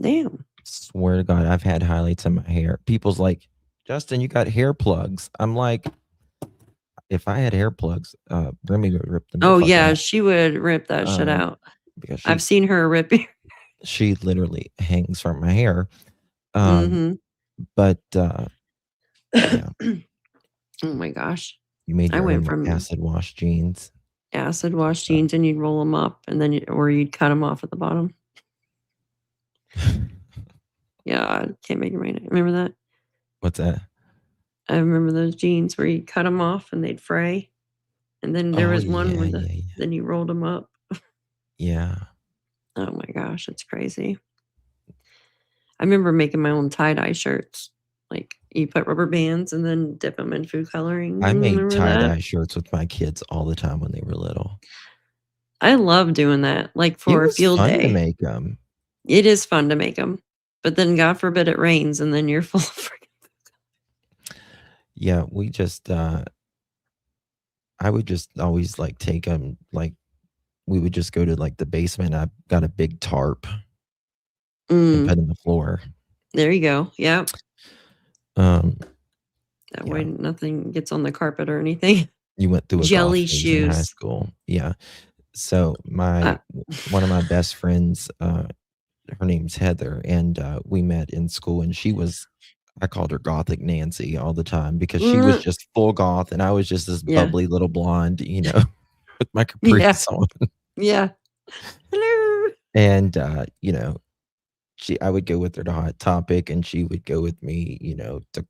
Damn. Swear to God, I've had highlights in my hair. People's like, Justin, you got hair plugs. I'm like, if I had hair plugs, Remy would rip them. Oh yeah, she would rip that shit out. Because I've seen her rip it. She literally hangs from my hair. But yeah. Oh my gosh. You made your own from acid wash jeans. Acid wash jeans, and you'd roll them up, and then you'd cut them off at the bottom. Yeah, I can't make your mind. Remember that? What's that? I remember those jeans where you cut them off and they'd fray, and then there was one where then you rolled them up. Yeah. Oh my gosh, it's crazy. I remember making my own tie-dye shirts. Like you put rubber bands and then dip them in food coloring. I made tie-dye shirts with my kids all the time when they were little. I love doing that. Like for a field day. It was fun to make them. It is fun to make them. But then God forbid it rains and then you're full of freaking. Yeah, we just, I would just always like take them, like we would just go to like the basement. I got a big tarp and put in the floor. There you go. Yeah. That way nothing gets on the carpet or anything. You went through a jelly shoes in high school. Yeah. So one of my best friends, her name's Heather, and we met in school, and I called her Gothic Nancy all the time because she was just full goth and I was just this bubbly little blonde, with my capris on. Yeah. Hello. And you know, I would go with her to Hot Topic, and she would go with me, you know, to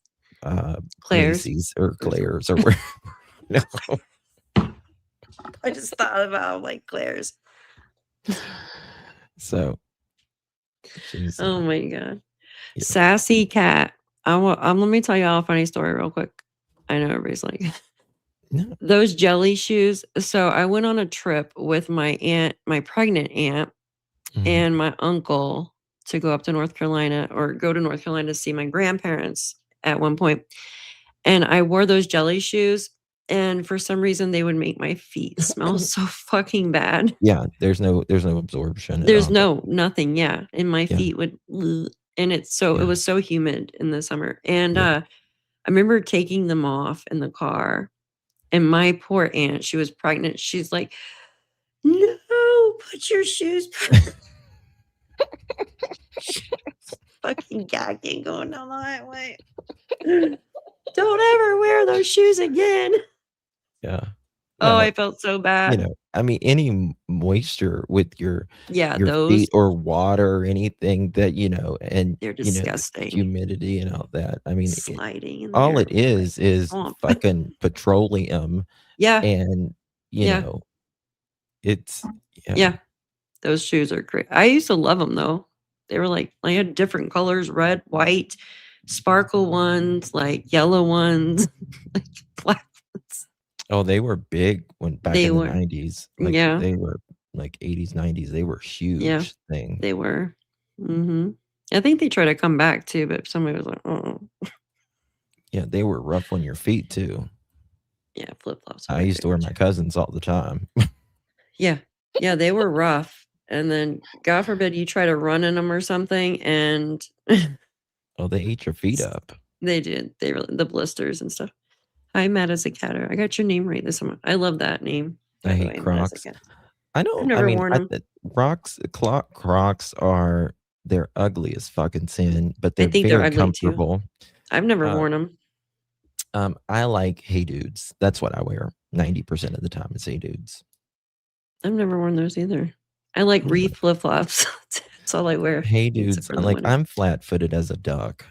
Claire's Macy's or Claire's or where. No. I just thought about like Claire's. So she's oh my god. Yeah. Sassy cat. Let me tell y'all a funny story real quick. I know everybody's like no. Those jelly shoes. So I went on a trip with my aunt, my pregnant aunt, and my uncle to go up to North Carolina or go to North Carolina to see my grandparents at one point. And I wore those jelly shoes, and for some reason they would make my feet smell so fucking bad. Yeah, there's no absorption. There's nothing. Yeah, and my feet would, and it was so humid in the summer. And I remember taking them off in the car, and my poor aunt, she was pregnant. She's like, "No, put your shoes." Fucking gagging going down the highway. Don't ever wear those shoes again. Yeah. Oh, I felt so bad. You know, I mean, any moisture with your those feet or water or anything that, you know, and they're disgusting. You know, humidity and all that. I mean, sliding. All it is fucking petroleum. Yeah. And you know, it's yeah. Those shoes are great. I used to love them though. They were like, I had different colors, red, white, sparkle ones, like yellow ones, like black ones. Oh, they were big back in the 90s. Like, they were like 80s, 90s. They were huge thing. They were. I think they try to come back too, but somebody was like, oh. Yeah, they were rough on your feet too. Yeah, flip-flops. I used to wear my cousins all the time. Yeah, they were rough. And then, God forbid, you try to run in them or something, and oh, they ate your feet up. They did. They really, the blisters and stuff. Hi, Matt as a catter. I got your name right this time. I love that name. I hate Crocs. I know. I've never worn them. Crocs are they're ugly as fucking sin, but they're they're very ugly comfortable. Too. I've never worn them. I like Hey Dudes. That's what I wear 90% of the time. Is Hey Dudes. I've never worn those either. I like Reef flip flops. That's all I wear. Hey Dudes. I'm flat footed as a duck.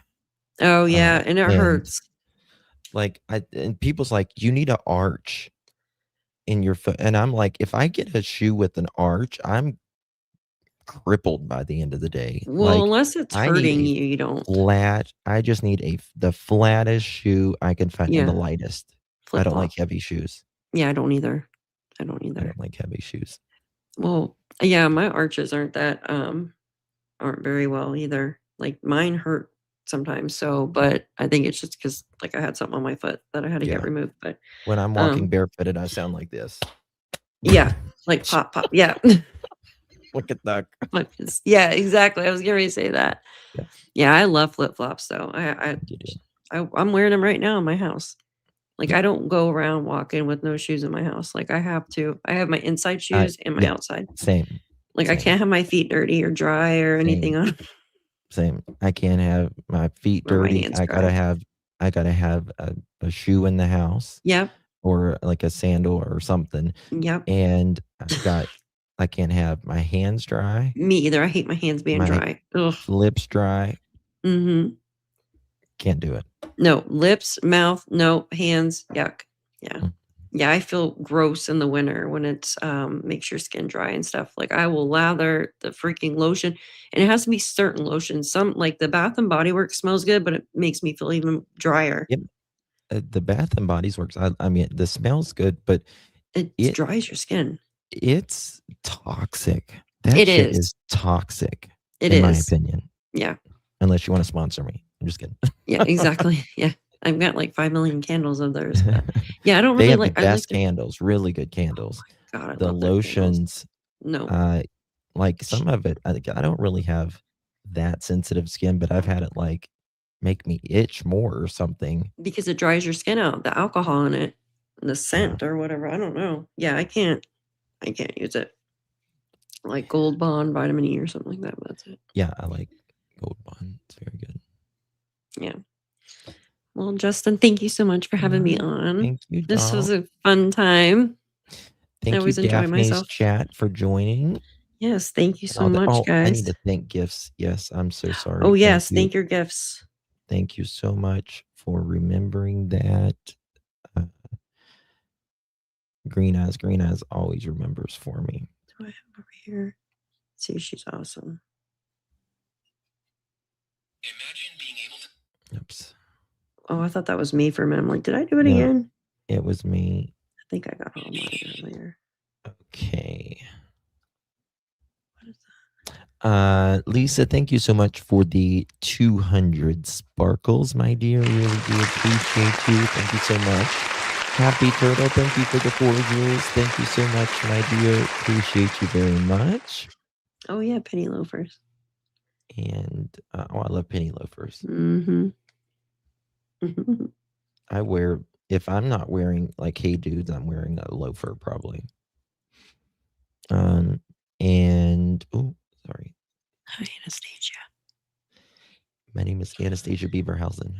Oh yeah, and it hurts. Like and people's like, you need an arch in your foot, and I'm like, if I get a shoe with an arch, I'm crippled by the end of the day. Well, like, unless it's hurting you, you don't. Flat. I just need the flattest shoe I can find, and the lightest. I don't like heavy shoes. Yeah, I don't either. I don't like heavy shoes. Well, yeah, my arches aren't very well either. Like mine hurt sometimes. So, but I think it's just because like I had something on my foot that I had to get removed. But when I'm walking barefooted, I sound like this. Yeah, like pop. Yeah. Look at that. Yeah, exactly. I was getting ready to say that. Yeah, I love flip flops though. I'm wearing them right now in my house. Like I don't go around walking with no shoes in my house. Like I have to. I have my inside shoes and my outside. Same. Like I can't have my feet dirty or dry or anything on. Same. I can't have my feet dirty. I gotta have a shoe in the house. Yep. Or like a sandal or something. Yep. And I can't have my hands dry. Me either. I hate my hands being dry. Ugh. Lips dry. Can't do it. No, lips, mouth, no, hands, yuck. Yeah. Yeah, I feel gross in the winter when it's makes your skin dry and stuff. Like I will lather the freaking lotion, and it has to be certain lotion. Some like the Bath and Body Works smells good, but it makes me feel even drier. Yep. The Bath and Body Works. I mean, the smell's good, but it dries your skin. It's toxic. That shit is toxic. In my opinion. Yeah. Unless you want to sponsor me. I'm just kidding. Yeah, exactly. Yeah. I've got like 5 million candles of theirs. Yeah, I don't really like the best candles, really good candles. Oh, God, the lotions. No. Like some of it, I don't really have that sensitive skin, but I've had it like make me itch more or something. Because it dries your skin out, the alcohol in it, and the scent or whatever. I don't know. Yeah, I can't use it. Like Gold Bond, vitamin E or something like that, but that's it. Yeah, I like Gold Bond. It's very good. Yeah. Well, Justin, thank you so much for having me on. Thank you, This was a fun time. Thank I always you, enjoy Daphne's myself. chat, for joining. Yes, thank you and so all much, I guys. need to thank gifts. Yes, I'm so sorry. Oh, yes, you. thank your gifts. Thank you so much for remembering that. Green Eyes always remembers for me. Do I have over here? Let's see, she's awesome. Imagine being able to. Oops. Oh, I thought that was me for a minute. I'm like, did I do it No, again? it was me. I think I got all mine earlier. Okay. What is that? Lisa, thank you so much for the 200 sparkles, my dear. Really do appreciate you. Thank you so much. Happy Turtle, thank you for the 4 years. Thank you so much, my dear. Appreciate you very much. Oh, yeah, penny loafers. And, I love penny loafers. Mm-hmm. I wear, if I'm not wearing, like, Hey Dudes, I'm wearing a loafer, probably. And, oh, sorry. Hi, Anastasia. My name is Anastasia Beaverhausen.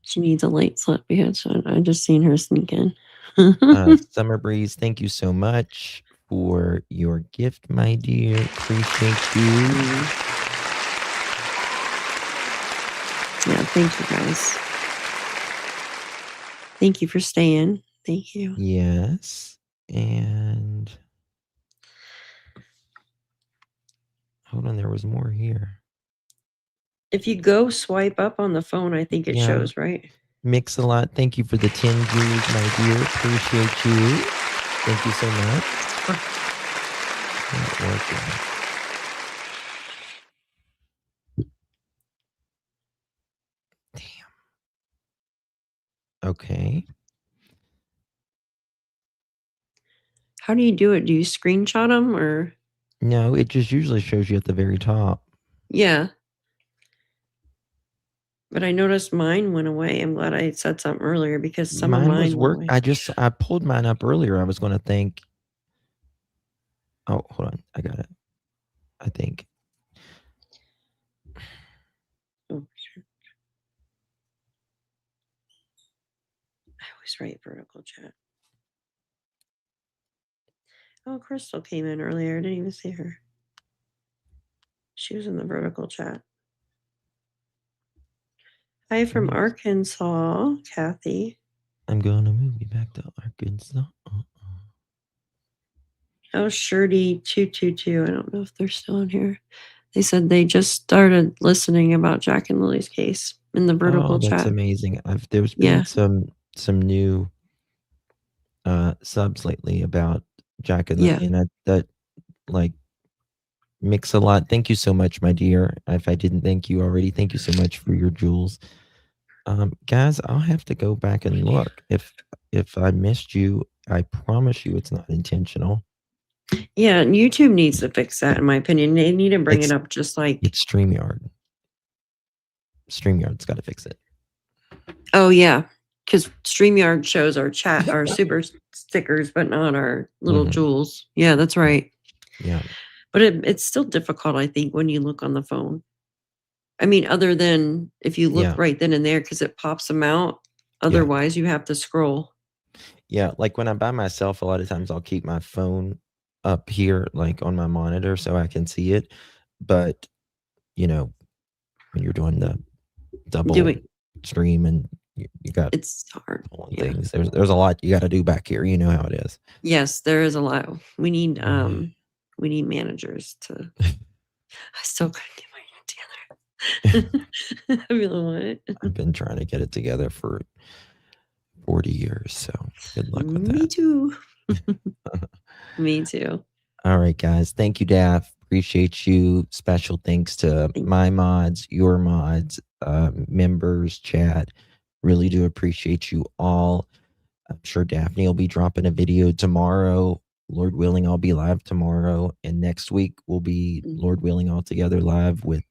She needs a late slip. Yeah, so I just seen her sneak in. Summer Breeze, thank you so much for your gift, my dear. Appreciate you. Yeah, thank you guys. Thank you for staying. Thank you. Yes. And hold on, there was more here. If you go swipe up on the phone, I think it shows, right? Mix a lot. Thank you for the 10 views, my dear. Appreciate you. Thank you so much. Not working. Damn. Okay. How do you do it? Do you screenshot them or? No, it just usually shows you at the very top. Yeah. But I noticed mine went away. I'm glad I said something earlier because some of mine went away. I pulled mine up earlier. I was going to think. Oh, hold on. I got it. I think. Oh, shit. I always write vertical chat. Oh, Crystal came in earlier. I didn't even see her. She was in the vertical chat. Hi from Arkansas, Kathy. I'm going to move you back to Arkansas. Oh, Shirty222. I don't know if they're still in here. They said they just started listening about Jack and Lily's case in the vertical chat. That's amazing. There's been some new subs lately about Jack and Lily, and that like mix a lot. Thank you so much, my dear. If I didn't thank you already, thank you so much for your jewels. Guys, I'll have to go back and look. If I missed you, I promise you it's not intentional. Yeah, YouTube needs to fix that, in my opinion. They need to bring it up just like... It's StreamYard. StreamYard's got to fix it. Oh, yeah, because StreamYard shows our chat, our super stickers, but not our little jewels. Yeah, that's right. Yeah. But it's still difficult, I think, when you look on the phone. I mean, other than if you look right then and there, because it pops them out. Otherwise, you have to scroll. Yeah, like when I'm by myself, a lot of times I'll keep my phone up here, like on my monitor, so I can see it. But, you know, when you're doing the double stream and you got it's hard things, there's a lot you got to do back here. You know how it is. Yes, there is a lot. We need managers to... I still couldn't get my hand together. I really what? I've been trying to get it together for 40 years, so good luck with that. Me too. Me too. All right, guys. Thank you, Daph. Appreciate you. Special thanks to my mods, your mods, members, chat. Really do appreciate you all. I'm sure Daphne will be dropping a video tomorrow. Lord willing, I'll be live tomorrow. And next week we'll be, Lord willing, all together live with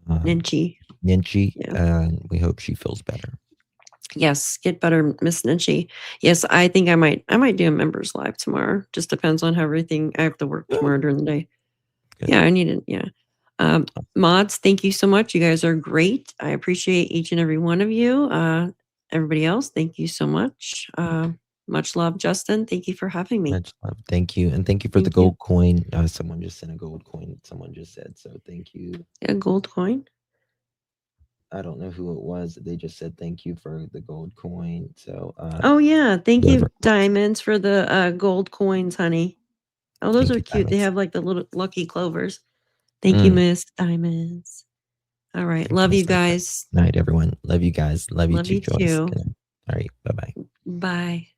Ninchi. And we hope she feels better. Yes, get better, Miss Ninchi. Yes, I think I might do a members live tomorrow. Just depends on how everything. I have to work tomorrow during the day. Good. Yeah, I need it. Yeah. Mods, thank you so much. You guys are great. I appreciate each and every one of you. Everybody else, thank you so much. Much love, Justin. Thank you for having me. Much love. Thank you. And thank you for the gold coin. Someone just sent a gold coin. Someone just said, so thank you. A gold coin? I don't know who it was. They just said thank you for the gold coin. So oh yeah, thank you, Diamonds, for the gold coins, honey. Oh, those are cute. They have like the little lucky clovers. Thank you, Miss Diamonds. All right. Love you guys. Night, everyone. Love you guys. Love you Love too, you Joyce. too. All right. Bye-bye. Bye.